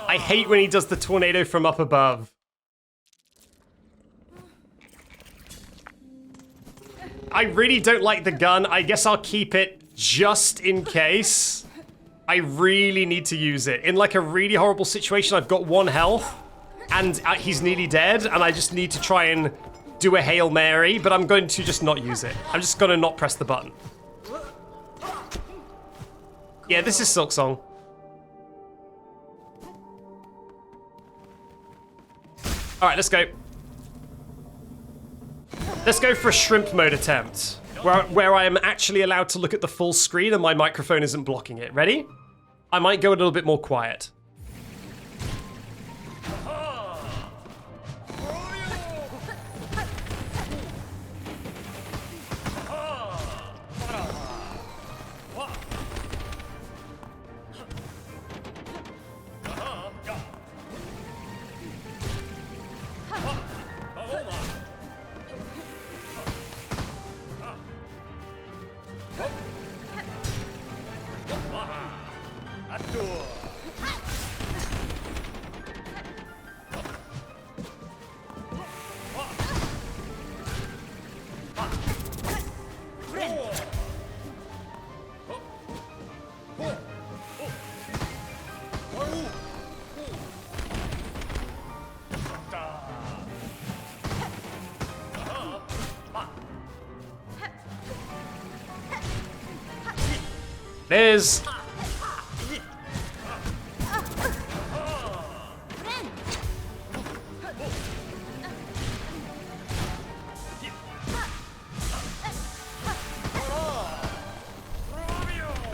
I hate when he does the tornado from up above. I really don't like the gun. I guess I'll keep it just in case. I really need to use it. In like a really horrible situation, I've got 1 health and he's nearly dead and I just need to try and do a Hail Mary, but I'm going to just not use it. I'm just gonna not press the button. Yeah, this is Silksong. All right, let's go. Let's go for a shrimp mode attempt, where I am actually allowed to look at the full screen and my microphone isn't blocking it. Ready? I might go a little bit more quiet. There's...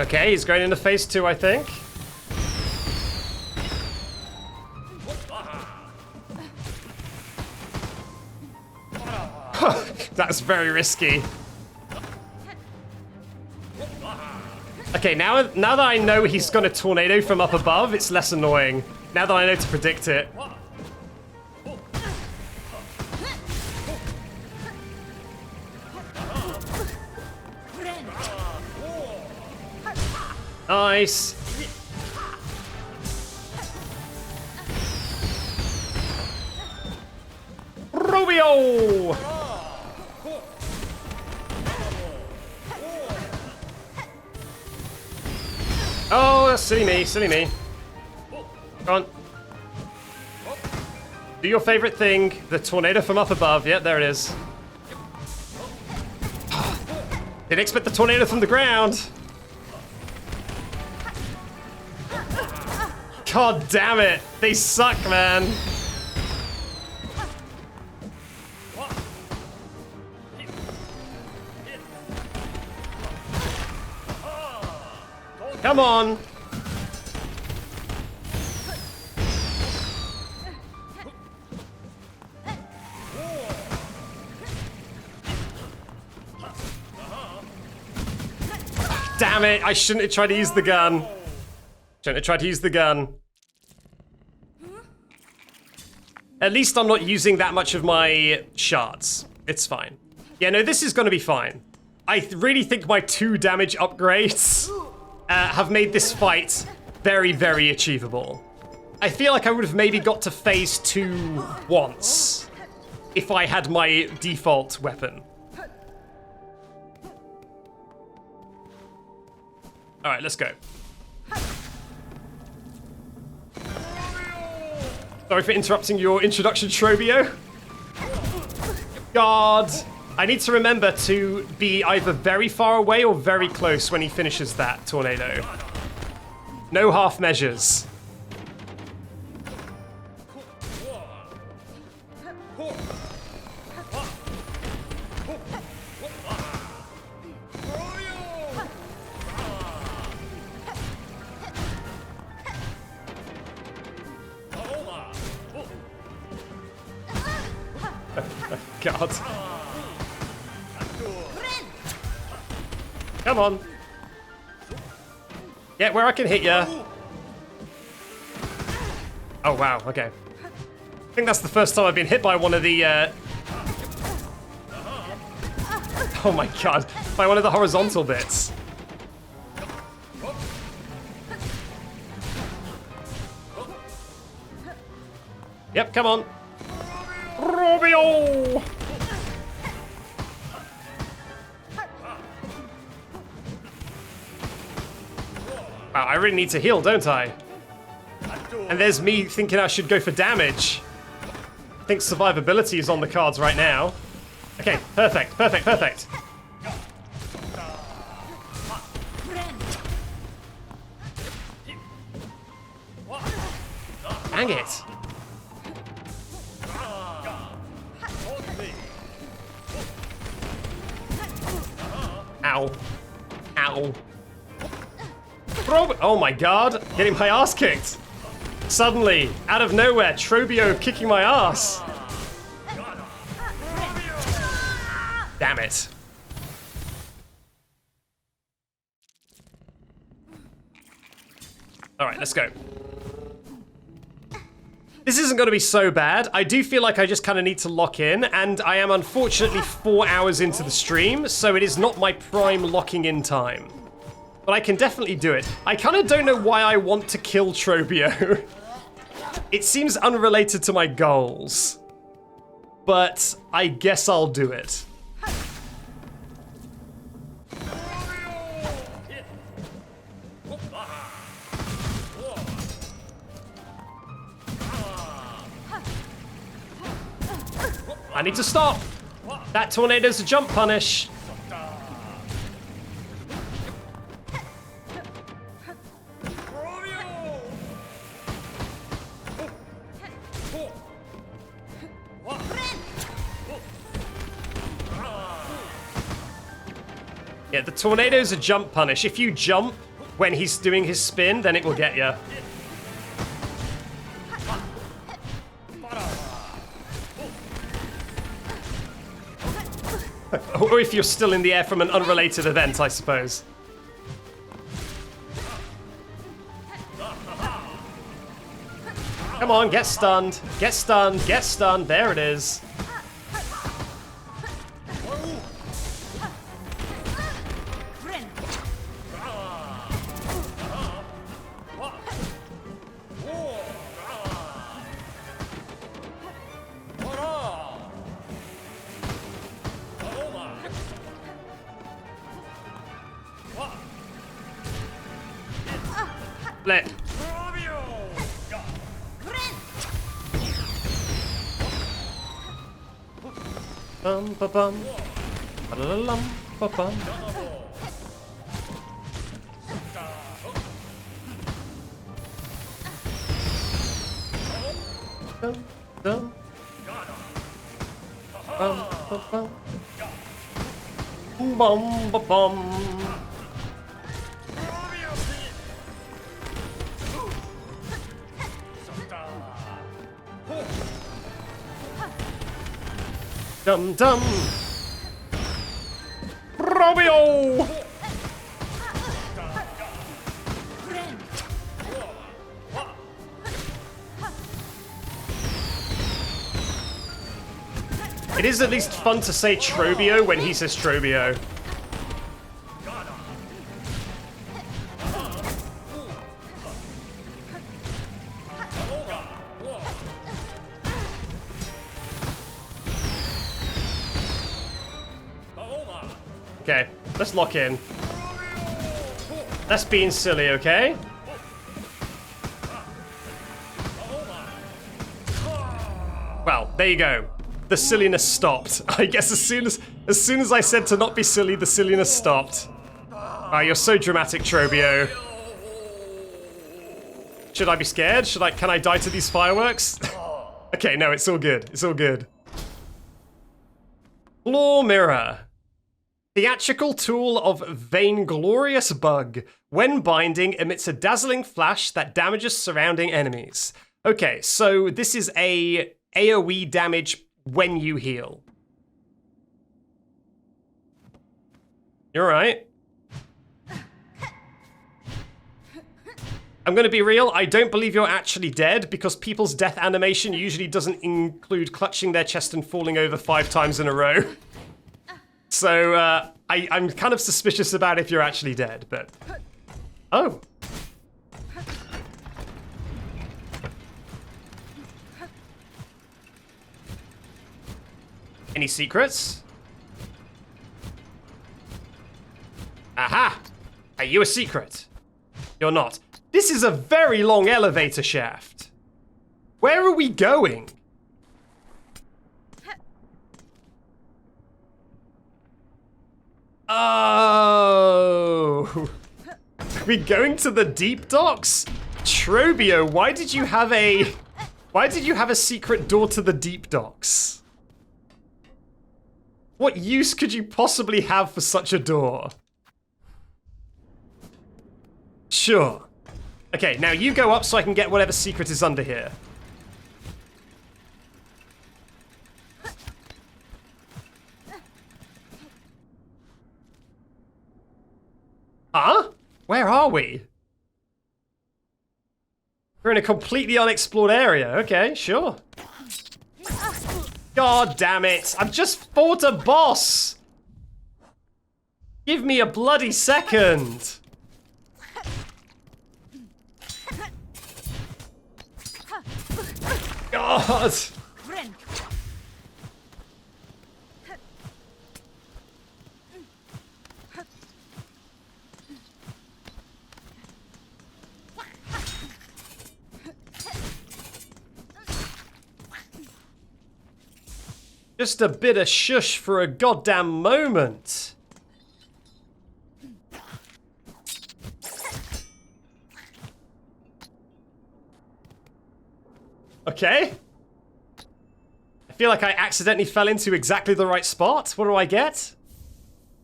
Okay, he's going into phase 2, I think. That's very risky. Okay, now that I know he's gonna tornado from up above, it's less annoying. Now that I know to predict it. Nice. Trobbio! Oh, silly me, silly me. Come on. Do your favorite thing, the tornado from up above. Yep, there it is. Didn't expect the tornado from the ground. God damn it. They suck, man. Come on. Damn it, I shouldn't have tried to use the gun. Shouldn't have tried to use the gun. At least I'm not using that much of my shards. It's fine. Yeah, no, this is gonna be fine. I really think my 2 damage upgrades have made this fight very, very achievable. I feel like I would have maybe got to phase 2 once if I had my default weapon. All right, let's go. Sorry for interrupting your introduction, Trobbio. God. I need to remember to be either very far away or very close when he finishes that tornado. No half measures. God. Come on. Get where I can hit ya. Oh, wow, okay. I think that's the first time I've been hit by one of the, oh my god, by one of the horizontal bits. Yep, come on. Trobbio! Wow, I really need to heal, don't I? And there's me thinking I should go for damage. I think survivability is on the cards right now. Okay, perfect, perfect, perfect. Dang it. Ow. Ow. Oh my god, getting my ass kicked. Suddenly, out of nowhere, Trobbio kicking my ass. Damn it. Alright, let's go. This isn't going to be so bad. I do feel like I just kind of need to lock in, and I am unfortunately 4 hours into the stream, so it is not my prime locking in time. but I can definitely do it. I kind of don't know why I want to kill Trobbio. It seems unrelated to my goals, but I guess I'll do it. I need to stop. That tornado's a jump punish. Yeah, the tornado's a jump punish. If you jump when he's doing his spin, then it will get you. Or if you're still in the air from an unrelated event, I suppose. Come on, get stunned. Get stunned. Get stunned. There it is. Flip. Bum ba bum. Ba-da-da-lum ba bum. Dum dum. Bum ba bum. Bum ba bum. Dum dum. Trobbio. It is at least fun to say Trobbio when he says Trobbio. Okay, let's lock in. That's being silly, okay? Well, there you go. The silliness stopped. I guess as soon as I said to not be silly, the silliness stopped. Oh, you're so dramatic, Trobbio. Should I be scared? Can I die to these fireworks? Okay, no, it's all good. It's all good. Claw mirror. Theatrical tool of vainglorious bug. When binding, emits a dazzling flash that damages surrounding enemies. Okay, so this is a AoE damage when you heal. You're right. I'm gonna be real, I don't believe you're actually dead because people's death animation usually doesn't include clutching their chest and falling over 5 times in a row. So, I'm kind of suspicious about if you're actually dead, but... Oh. Any secrets? Aha! Are you a secret? You're not. This is a very long elevator shaft. Where are we going? Oh, are we going to the deep docks? Trobbio, why did you have a secret door to the deep docks? What use could you possibly have for such a door? Sure. Okay, now you go up so I can get whatever secret is under here. Huh? Where are we? We're in a completely unexplored area. Okay, sure. God damn it. I've just fought a boss. Give me a bloody second. God! Just a bit of shush for a goddamn moment. Okay. I feel like I accidentally fell into exactly the right spot. What do I get?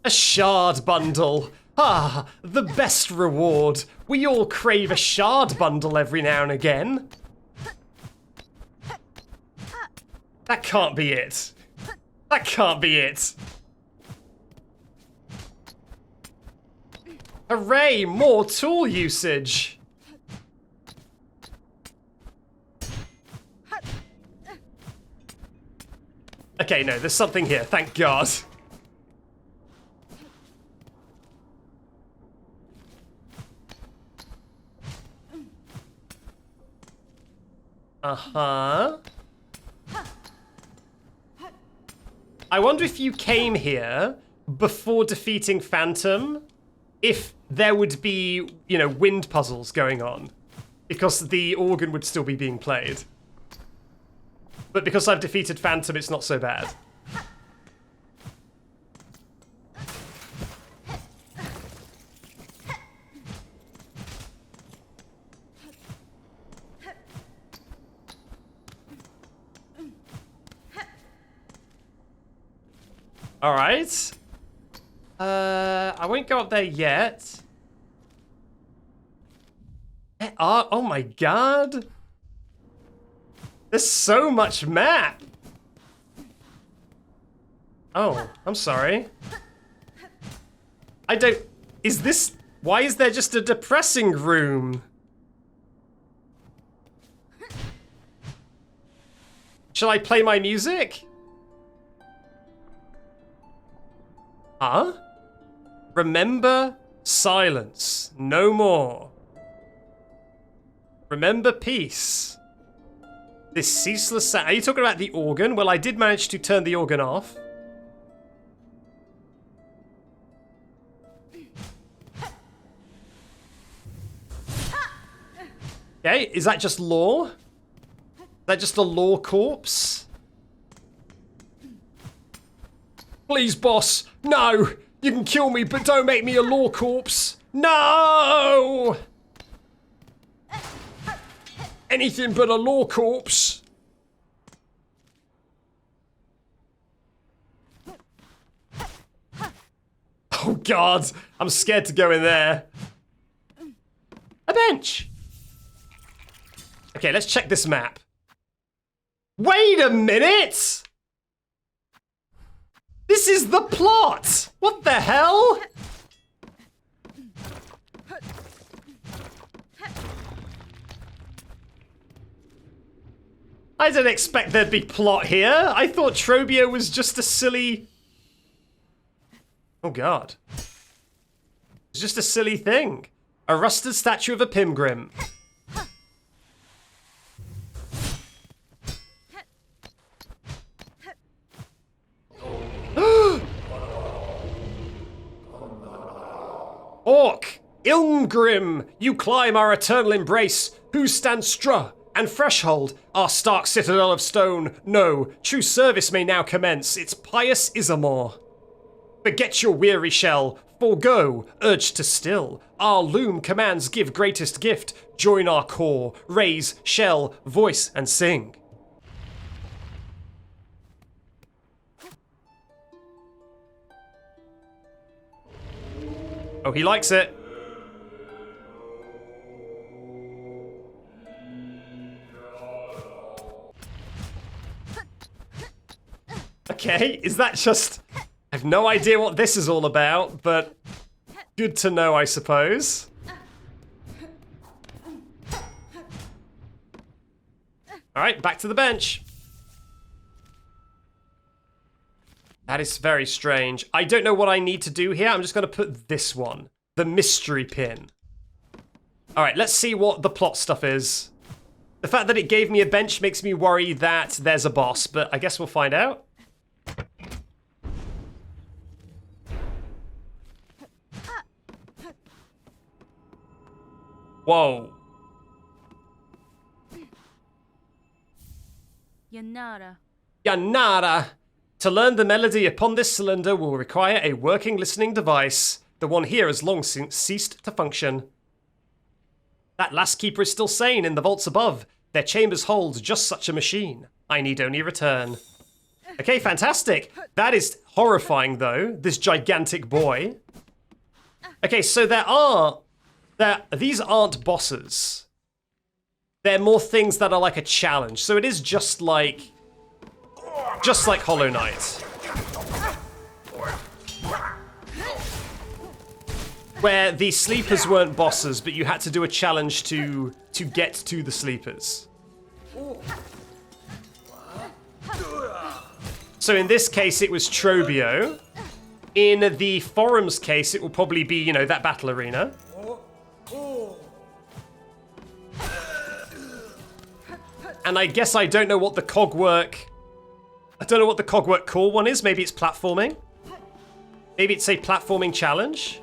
A shard bundle. Ah, the best reward. We all crave a shard bundle every now and again. That can't be it. That can't be it. Hooray, more tool usage. Okay, no, there's something here, thank God. Uh-huh. I wonder if you came here before defeating Phantom, if there would be, you know, wind puzzles going on, because the organ would still be being played. But because I've defeated Phantom, it's not so bad. Alright. I won't go up there yet. Oh my God. There's so much map. Oh, I'm sorry. I don't... Is this... Why is there just a depressing room? Shall I play my music? Huh? Remember silence. No more. Remember peace. This ceaseless sound. Are you talking about the organ? Well, I did manage to turn the organ off. Okay, is that just lore? Is that just a lore corpse? Please, boss. No! You can kill me, but don't make me a lore corpse. No! Anything but a lore corpse. Oh God, I'm scared to go in there. A bench. Okay, let's check this map. Wait a minute! This is the plot! What the hell? I didn't expect there'd be plot here. I thought Trobbio was just a silly... Oh God. It's just a silly thing. A rusted statue of a Pimgrim. Orc! Ilmgrim! You climb our eternal embrace. Who stands Struh and Threshold, our stark citadel of stone? No, true service may now commence. It's pious Isamor. Forget your weary shell. Forgo, urge to still. Our loom commands give greatest gift. Join our core. Raise, shell, voice, and sing. Oh, he likes it. Okay, is that just... I have no idea what this is all about, but good to know, I suppose. Alright, back to the bench. That is very strange. I don't know what I need to do here. I'm just going to put this one. The mystery pin. Alright, let's see what the plot stuff is. The fact that it gave me a bench makes me worry that there's a boss, but I guess we'll find out. Whoa. Yanara. Yanara. To learn the melody upon this cylinder will require a working listening device. The one here has long since ceased to function. That last keeper is still sane in the vaults above. Their chambers hold just such a machine. I need only return. Okay, fantastic. That is horrifying, though, this gigantic boy. Okay, so these aren't bosses. They're more things that are like a challenge. So it is just like Hollow Knight. Where the sleepers weren't bosses, but you had to do a challenge to get to the sleepers. So in this case, it was Trobbio. In the forum's case, it will probably be, you know, that battle arena. And I guess I don't know what the Cogwork... I don't know what the Cogwork core one is. Maybe it's platforming. Maybe it's a platforming challenge.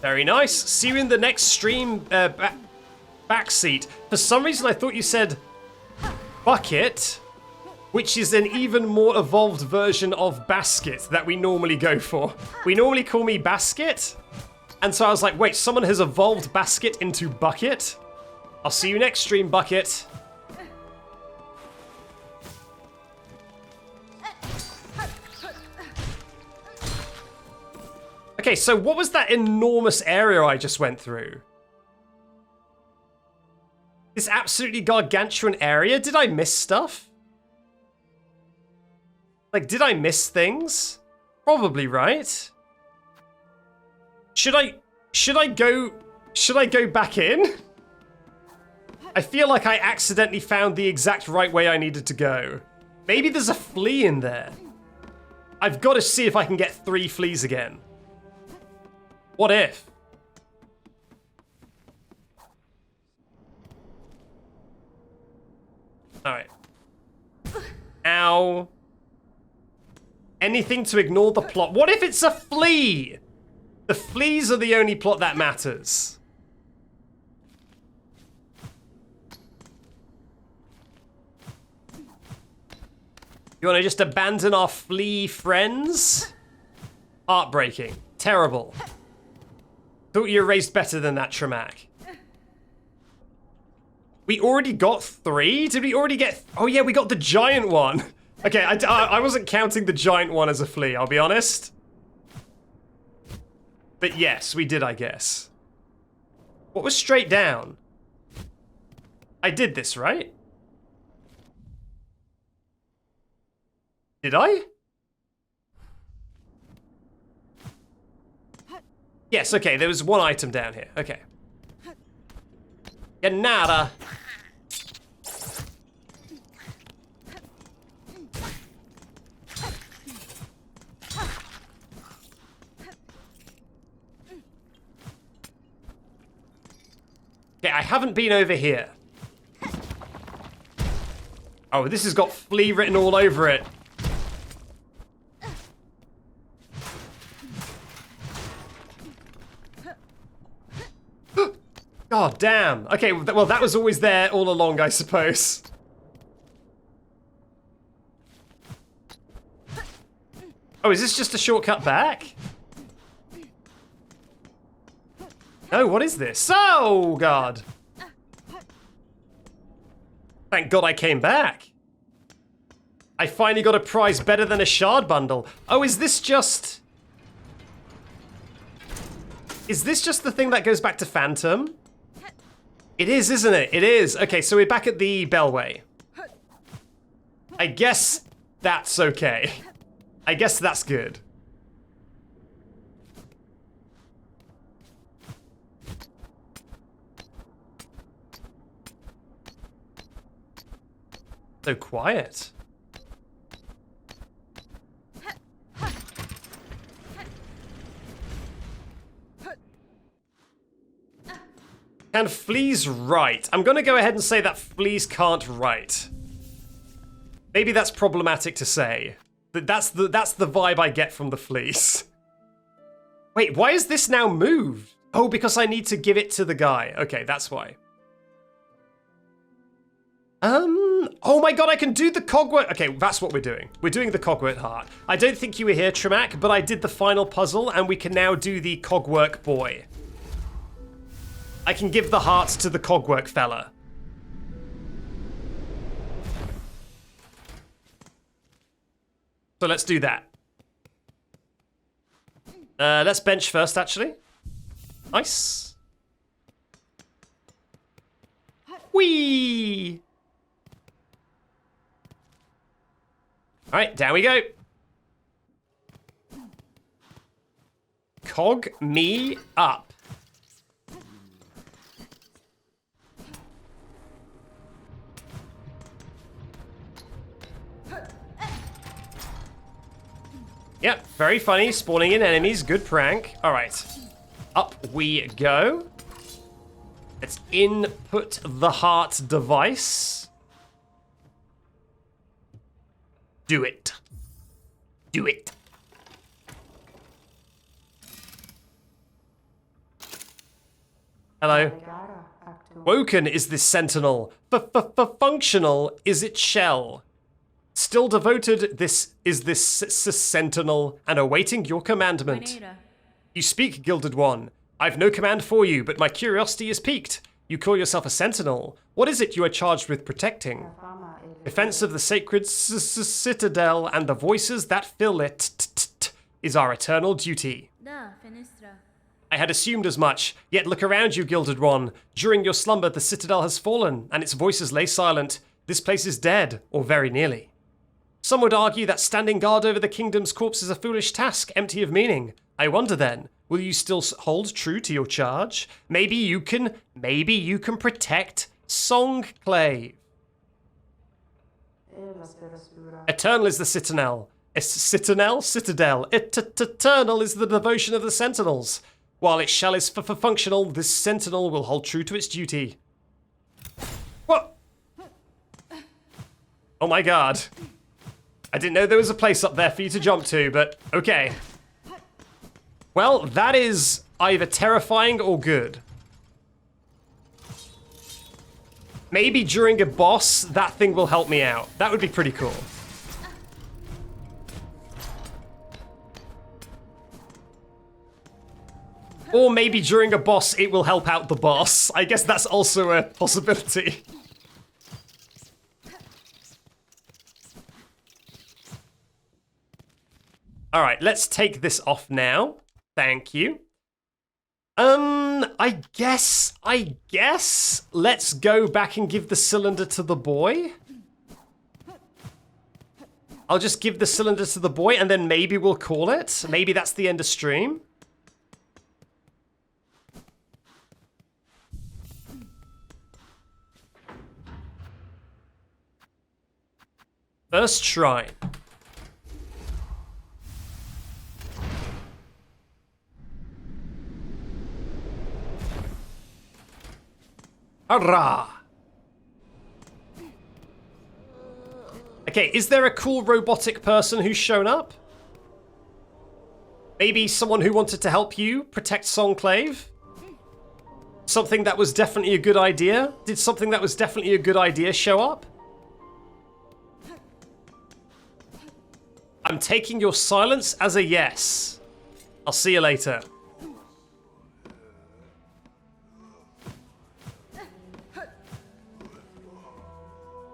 Very nice. See you in the next stream, Backseat. For some reason, I thought you said bucket, which is an even more evolved version of basket that we normally go for. We normally call me basket. And so I was like, wait, someone has evolved basket into bucket? I'll see you next stream, bucket. Okay, so what was that enormous area I just went through? This absolutely gargantuan area? Did I miss stuff? Like, did I miss things? Probably, right? Should I go back in? I feel like I accidentally found the exact right way I needed to go. Maybe there's a flea in there. I've got to see if I can get 3 fleas again. What if? Alright. Ow. Anything to ignore the plot. What if it's a flea? The fleas are the only plot that matters. You want to just abandon our flea friends? Heartbreaking. Terrible. Thought you raised better than that, Tremak. We already got 3? Did we already get... Oh yeah, we got the giant one. Okay, I wasn't counting the giant one as a flea, I'll be honest. But yes, we did, I guess. What was straight down? I did this, right? Did I? Yes, okay, there was one item down here. Okay. Yanara. Okay, I haven't been over here. Oh, this has got Flea written all over it. God damn. Okay, well, that was always there all along, I suppose. Oh, is this just a shortcut back? No, what is this? Oh, God. Thank God I came back. I finally got a prize better than a shard bundle. Oh, is this just... Is this just the thing that goes back to Phantom? It is, isn't it? It is. Okay, so we're back at the Bellway. I guess that's okay. I guess that's good. So quiet. And Flea's right. I'm gonna go ahead and say that Flea's can't write. Maybe that's problematic to say. But that's the vibe I get from the Fleas. Wait, why is this now moved? Oh, because I need to give it to the guy. Okay, that's why. Oh my god, I can do the Cogwork. Okay, that's what we're doing. We're doing the Cogwork heart. I don't think you were here, Tremak, but I did the final puzzle, and we can now do the Cogwork boy. I can give the hearts to the Cogwork fella. So let's do that. Let's bench first, actually. Nice. Whee! Alright, down we go. Cog me up. Yep, very funny. Spawning in enemies. Good prank. Alright. Up we go. Let's input the heart device. Do it. Do it. Hello. Woken is this Sentinel. Functional is its shell. Still devoted this is this Sentinel and awaiting your commandment. You speak, Gilded One. I've no command for you, but my curiosity is piqued. You call yourself a Sentinel. What is it you are charged with protecting? Defense of the sacred citadel and the voices that fill it is our eternal duty. I had assumed as much, yet look around you, Gilded One. During your slumber, the citadel has fallen, and its voices lay silent. This place is dead, or very nearly. Some would argue that standing guard over the kingdom's corpse is a foolish task, empty of meaning. I wonder then, will you still hold true to your charge? Maybe you can protect Songclave. Eternal is the Citadel. Citadel. Eternal is the devotion of the Sentinels. While its shell is functional, this Sentinel will hold true to its duty. What? Oh my god. I didn't know there was a place up there for you to jump to, but okay. Well, that is either terrifying or good. Maybe during a boss, that thing will help me out. That would be pretty cool. Or maybe during a boss, it will help out the boss. I guess that's also a possibility. Alright, let's take this off now. Thank you. I guess let's go back and give the cylinder to the boy. I'll just give the cylinder to the boy and then maybe we'll call it. Maybe that's the end of stream. First shrine. Hurrah! Okay, is there a cool robotic person who's shown up? Maybe someone who wanted to help you protect Songclave? Something that was definitely a good idea? Did something that was definitely a good idea show up? I'm taking your silence as a yes. I'll see you later.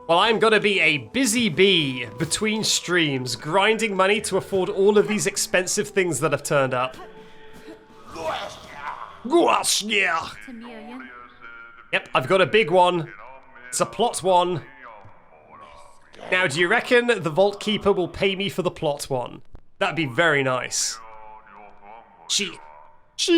Well, I'm gonna be a busy bee between streams, grinding money to afford all of these expensive things that have turned up. Yep, I've got a big one. It's a plot one. Now, do you reckon the Vaultkeeper will pay me for the plot one? That'd be very nice. She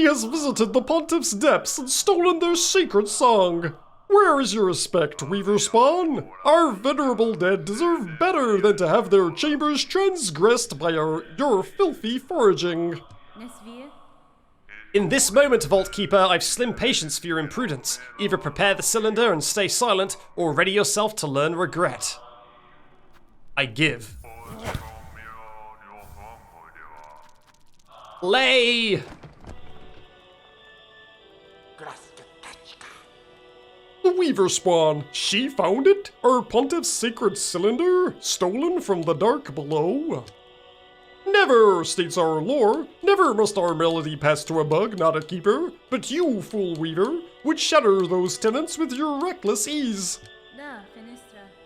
has visited the Pontiff's depths and stolen their secret song. Where is your respect, Weaver Spawn? Our venerable dead deserve better than to have their chambers transgressed by your filthy foraging. In this moment, Vaultkeeper, I've slim patience for your imprudence. Either prepare the cylinder and stay silent, or ready yourself to learn regret. I give. Lay! The Weaver Spawn, she found it? Our pontiff's sacred cylinder, stolen from the dark below? Never, states our lore, never must our melody pass to a bug, not a keeper. But you, fool weaver, would shatter those tenants with your reckless ease.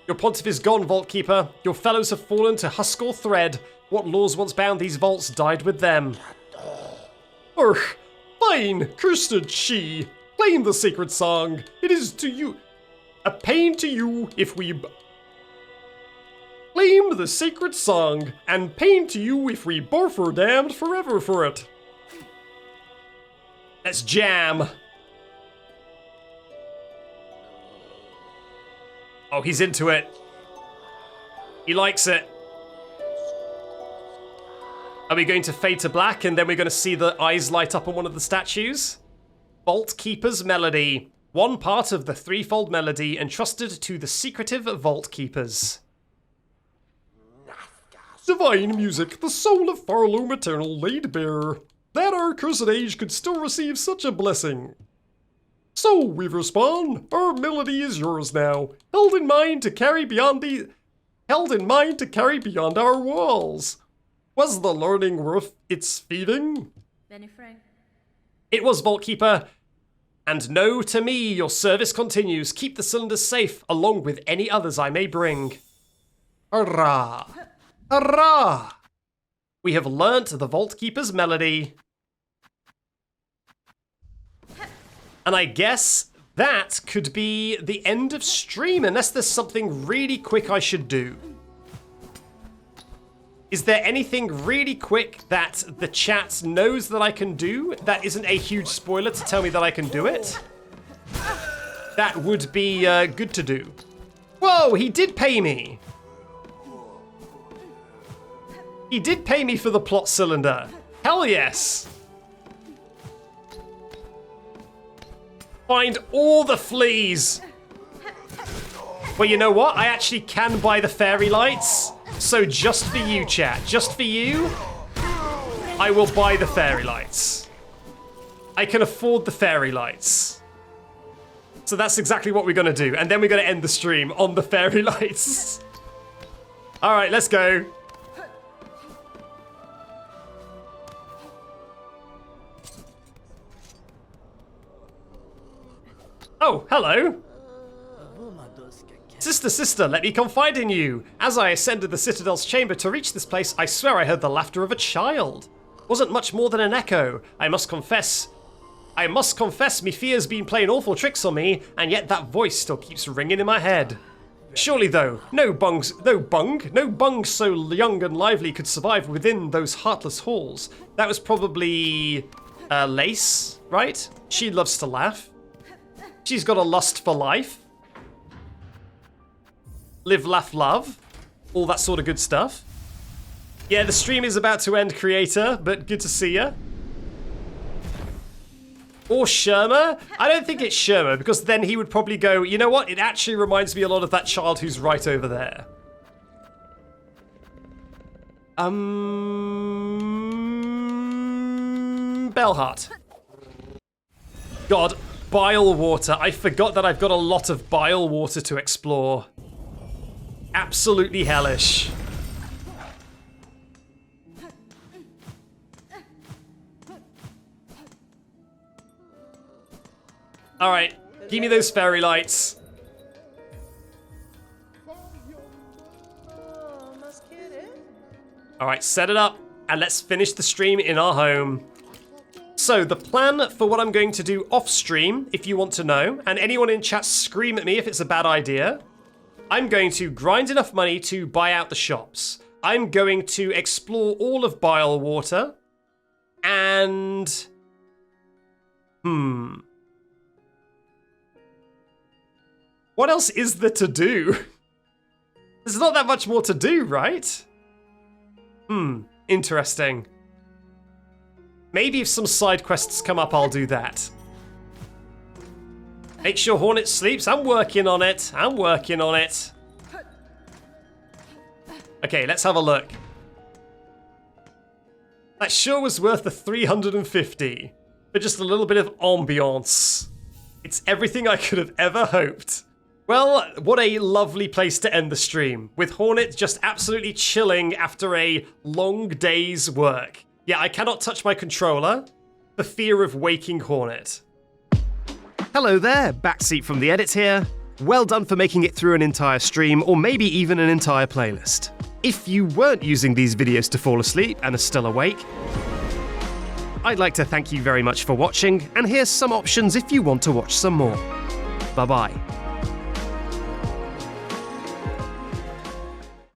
Your pontiff is gone, Vaultkeeper. Your fellows have fallen to husk or thread. What laws once bound these vaults died with them. Urgh, fine, cursed she. Claim the sacred song. It is to you a pain to you if we claim the sacred song, and pain to you if we both are damned forever for it. Let's jam. Oh, he's into it. He likes it. Are we going to fade to black and then we're going to see the eyes light up on one of the statues? Vaultkeeper's Melody. One part of the threefold melody entrusted to the secretive Vaultkeepers. Divine music, the soul of Farlow Maternal laid bare, that our cursed age could still receive such a blessing. So, Weaver Spawn, our melody is yours now, held in mind to carry beyond our walls. Was the learning worth its feeding? It was, Vaultkeeper. And no to me, your service continues. Keep the cylinders safe, along with any others I may bring. Hurrah! Hurrah! We have learnt the Vaultkeeper's melody. And I guess that could be the end of stream, unless there's something really quick I should do. Is there anything really quick that the chat knows that I can do that isn't a huge spoiler to tell me that I can do it? That would be good to do. Whoa, he did pay me. He did pay me for the plot cylinder. Hell yes. Find all the fleas. Well, you know what? I actually can buy the fairy lights. So just for you, chat, just for you, I will buy the fairy lights. I can afford the fairy lights. So that's exactly what we're going to do. And then we're going to end the stream on the fairy lights. All right, let's go. Oh, hello. Sister, let me confide in you. As I ascended the Citadel's chamber to reach this place, I swear I heard the laughter of a child. Wasn't much more than an echo. I must confess, me fear's been playing awful tricks on me, and yet that voice still keeps ringing in my head. Surely though, no bung so young and lively could survive within those heartless halls. That was probably Lace, right? She loves to laugh. She's got a lust for life. Live, laugh, love. All that sort of good stuff. Yeah, the stream is about to end, creator, but good to see ya. Or Sherma? I don't think it's Sherma, because then he would probably go, you know what? It actually reminds me a lot of that child who's right over there. Bellheart. God, Bilewater. I forgot that I've got a lot of Bilewater to explore. Absolutely hellish. All right, give me those fairy lights. All right, set it up and let's finish the stream in our home. So the plan for what I'm going to do off stream, if you want to know, and anyone in chat scream at me if it's a bad idea, I'm going to grind enough money to buy out the shops. I'm going to explore all of Bilewater. And... What else is there to do? There's not that much more to do, right? Interesting. Maybe if some side quests come up, I'll do that. Make sure Hornet sleeps. I'm working on it. I'm working on it. Okay, let's have a look. That sure was worth the 350 for just a little bit of ambiance. It's everything I could have ever hoped. Well, what a lovely place to end the stream, with Hornet just absolutely chilling after a long day's work. Yeah, I cannot touch my controller for fear of waking Hornet. Hello there, Backseat from the edit here. Well done for making it through an entire stream, or maybe even an entire playlist. If you weren't using these videos to fall asleep and are still awake, I'd like to thank you very much for watching, and here's some options if you want to watch some more. Bye-bye.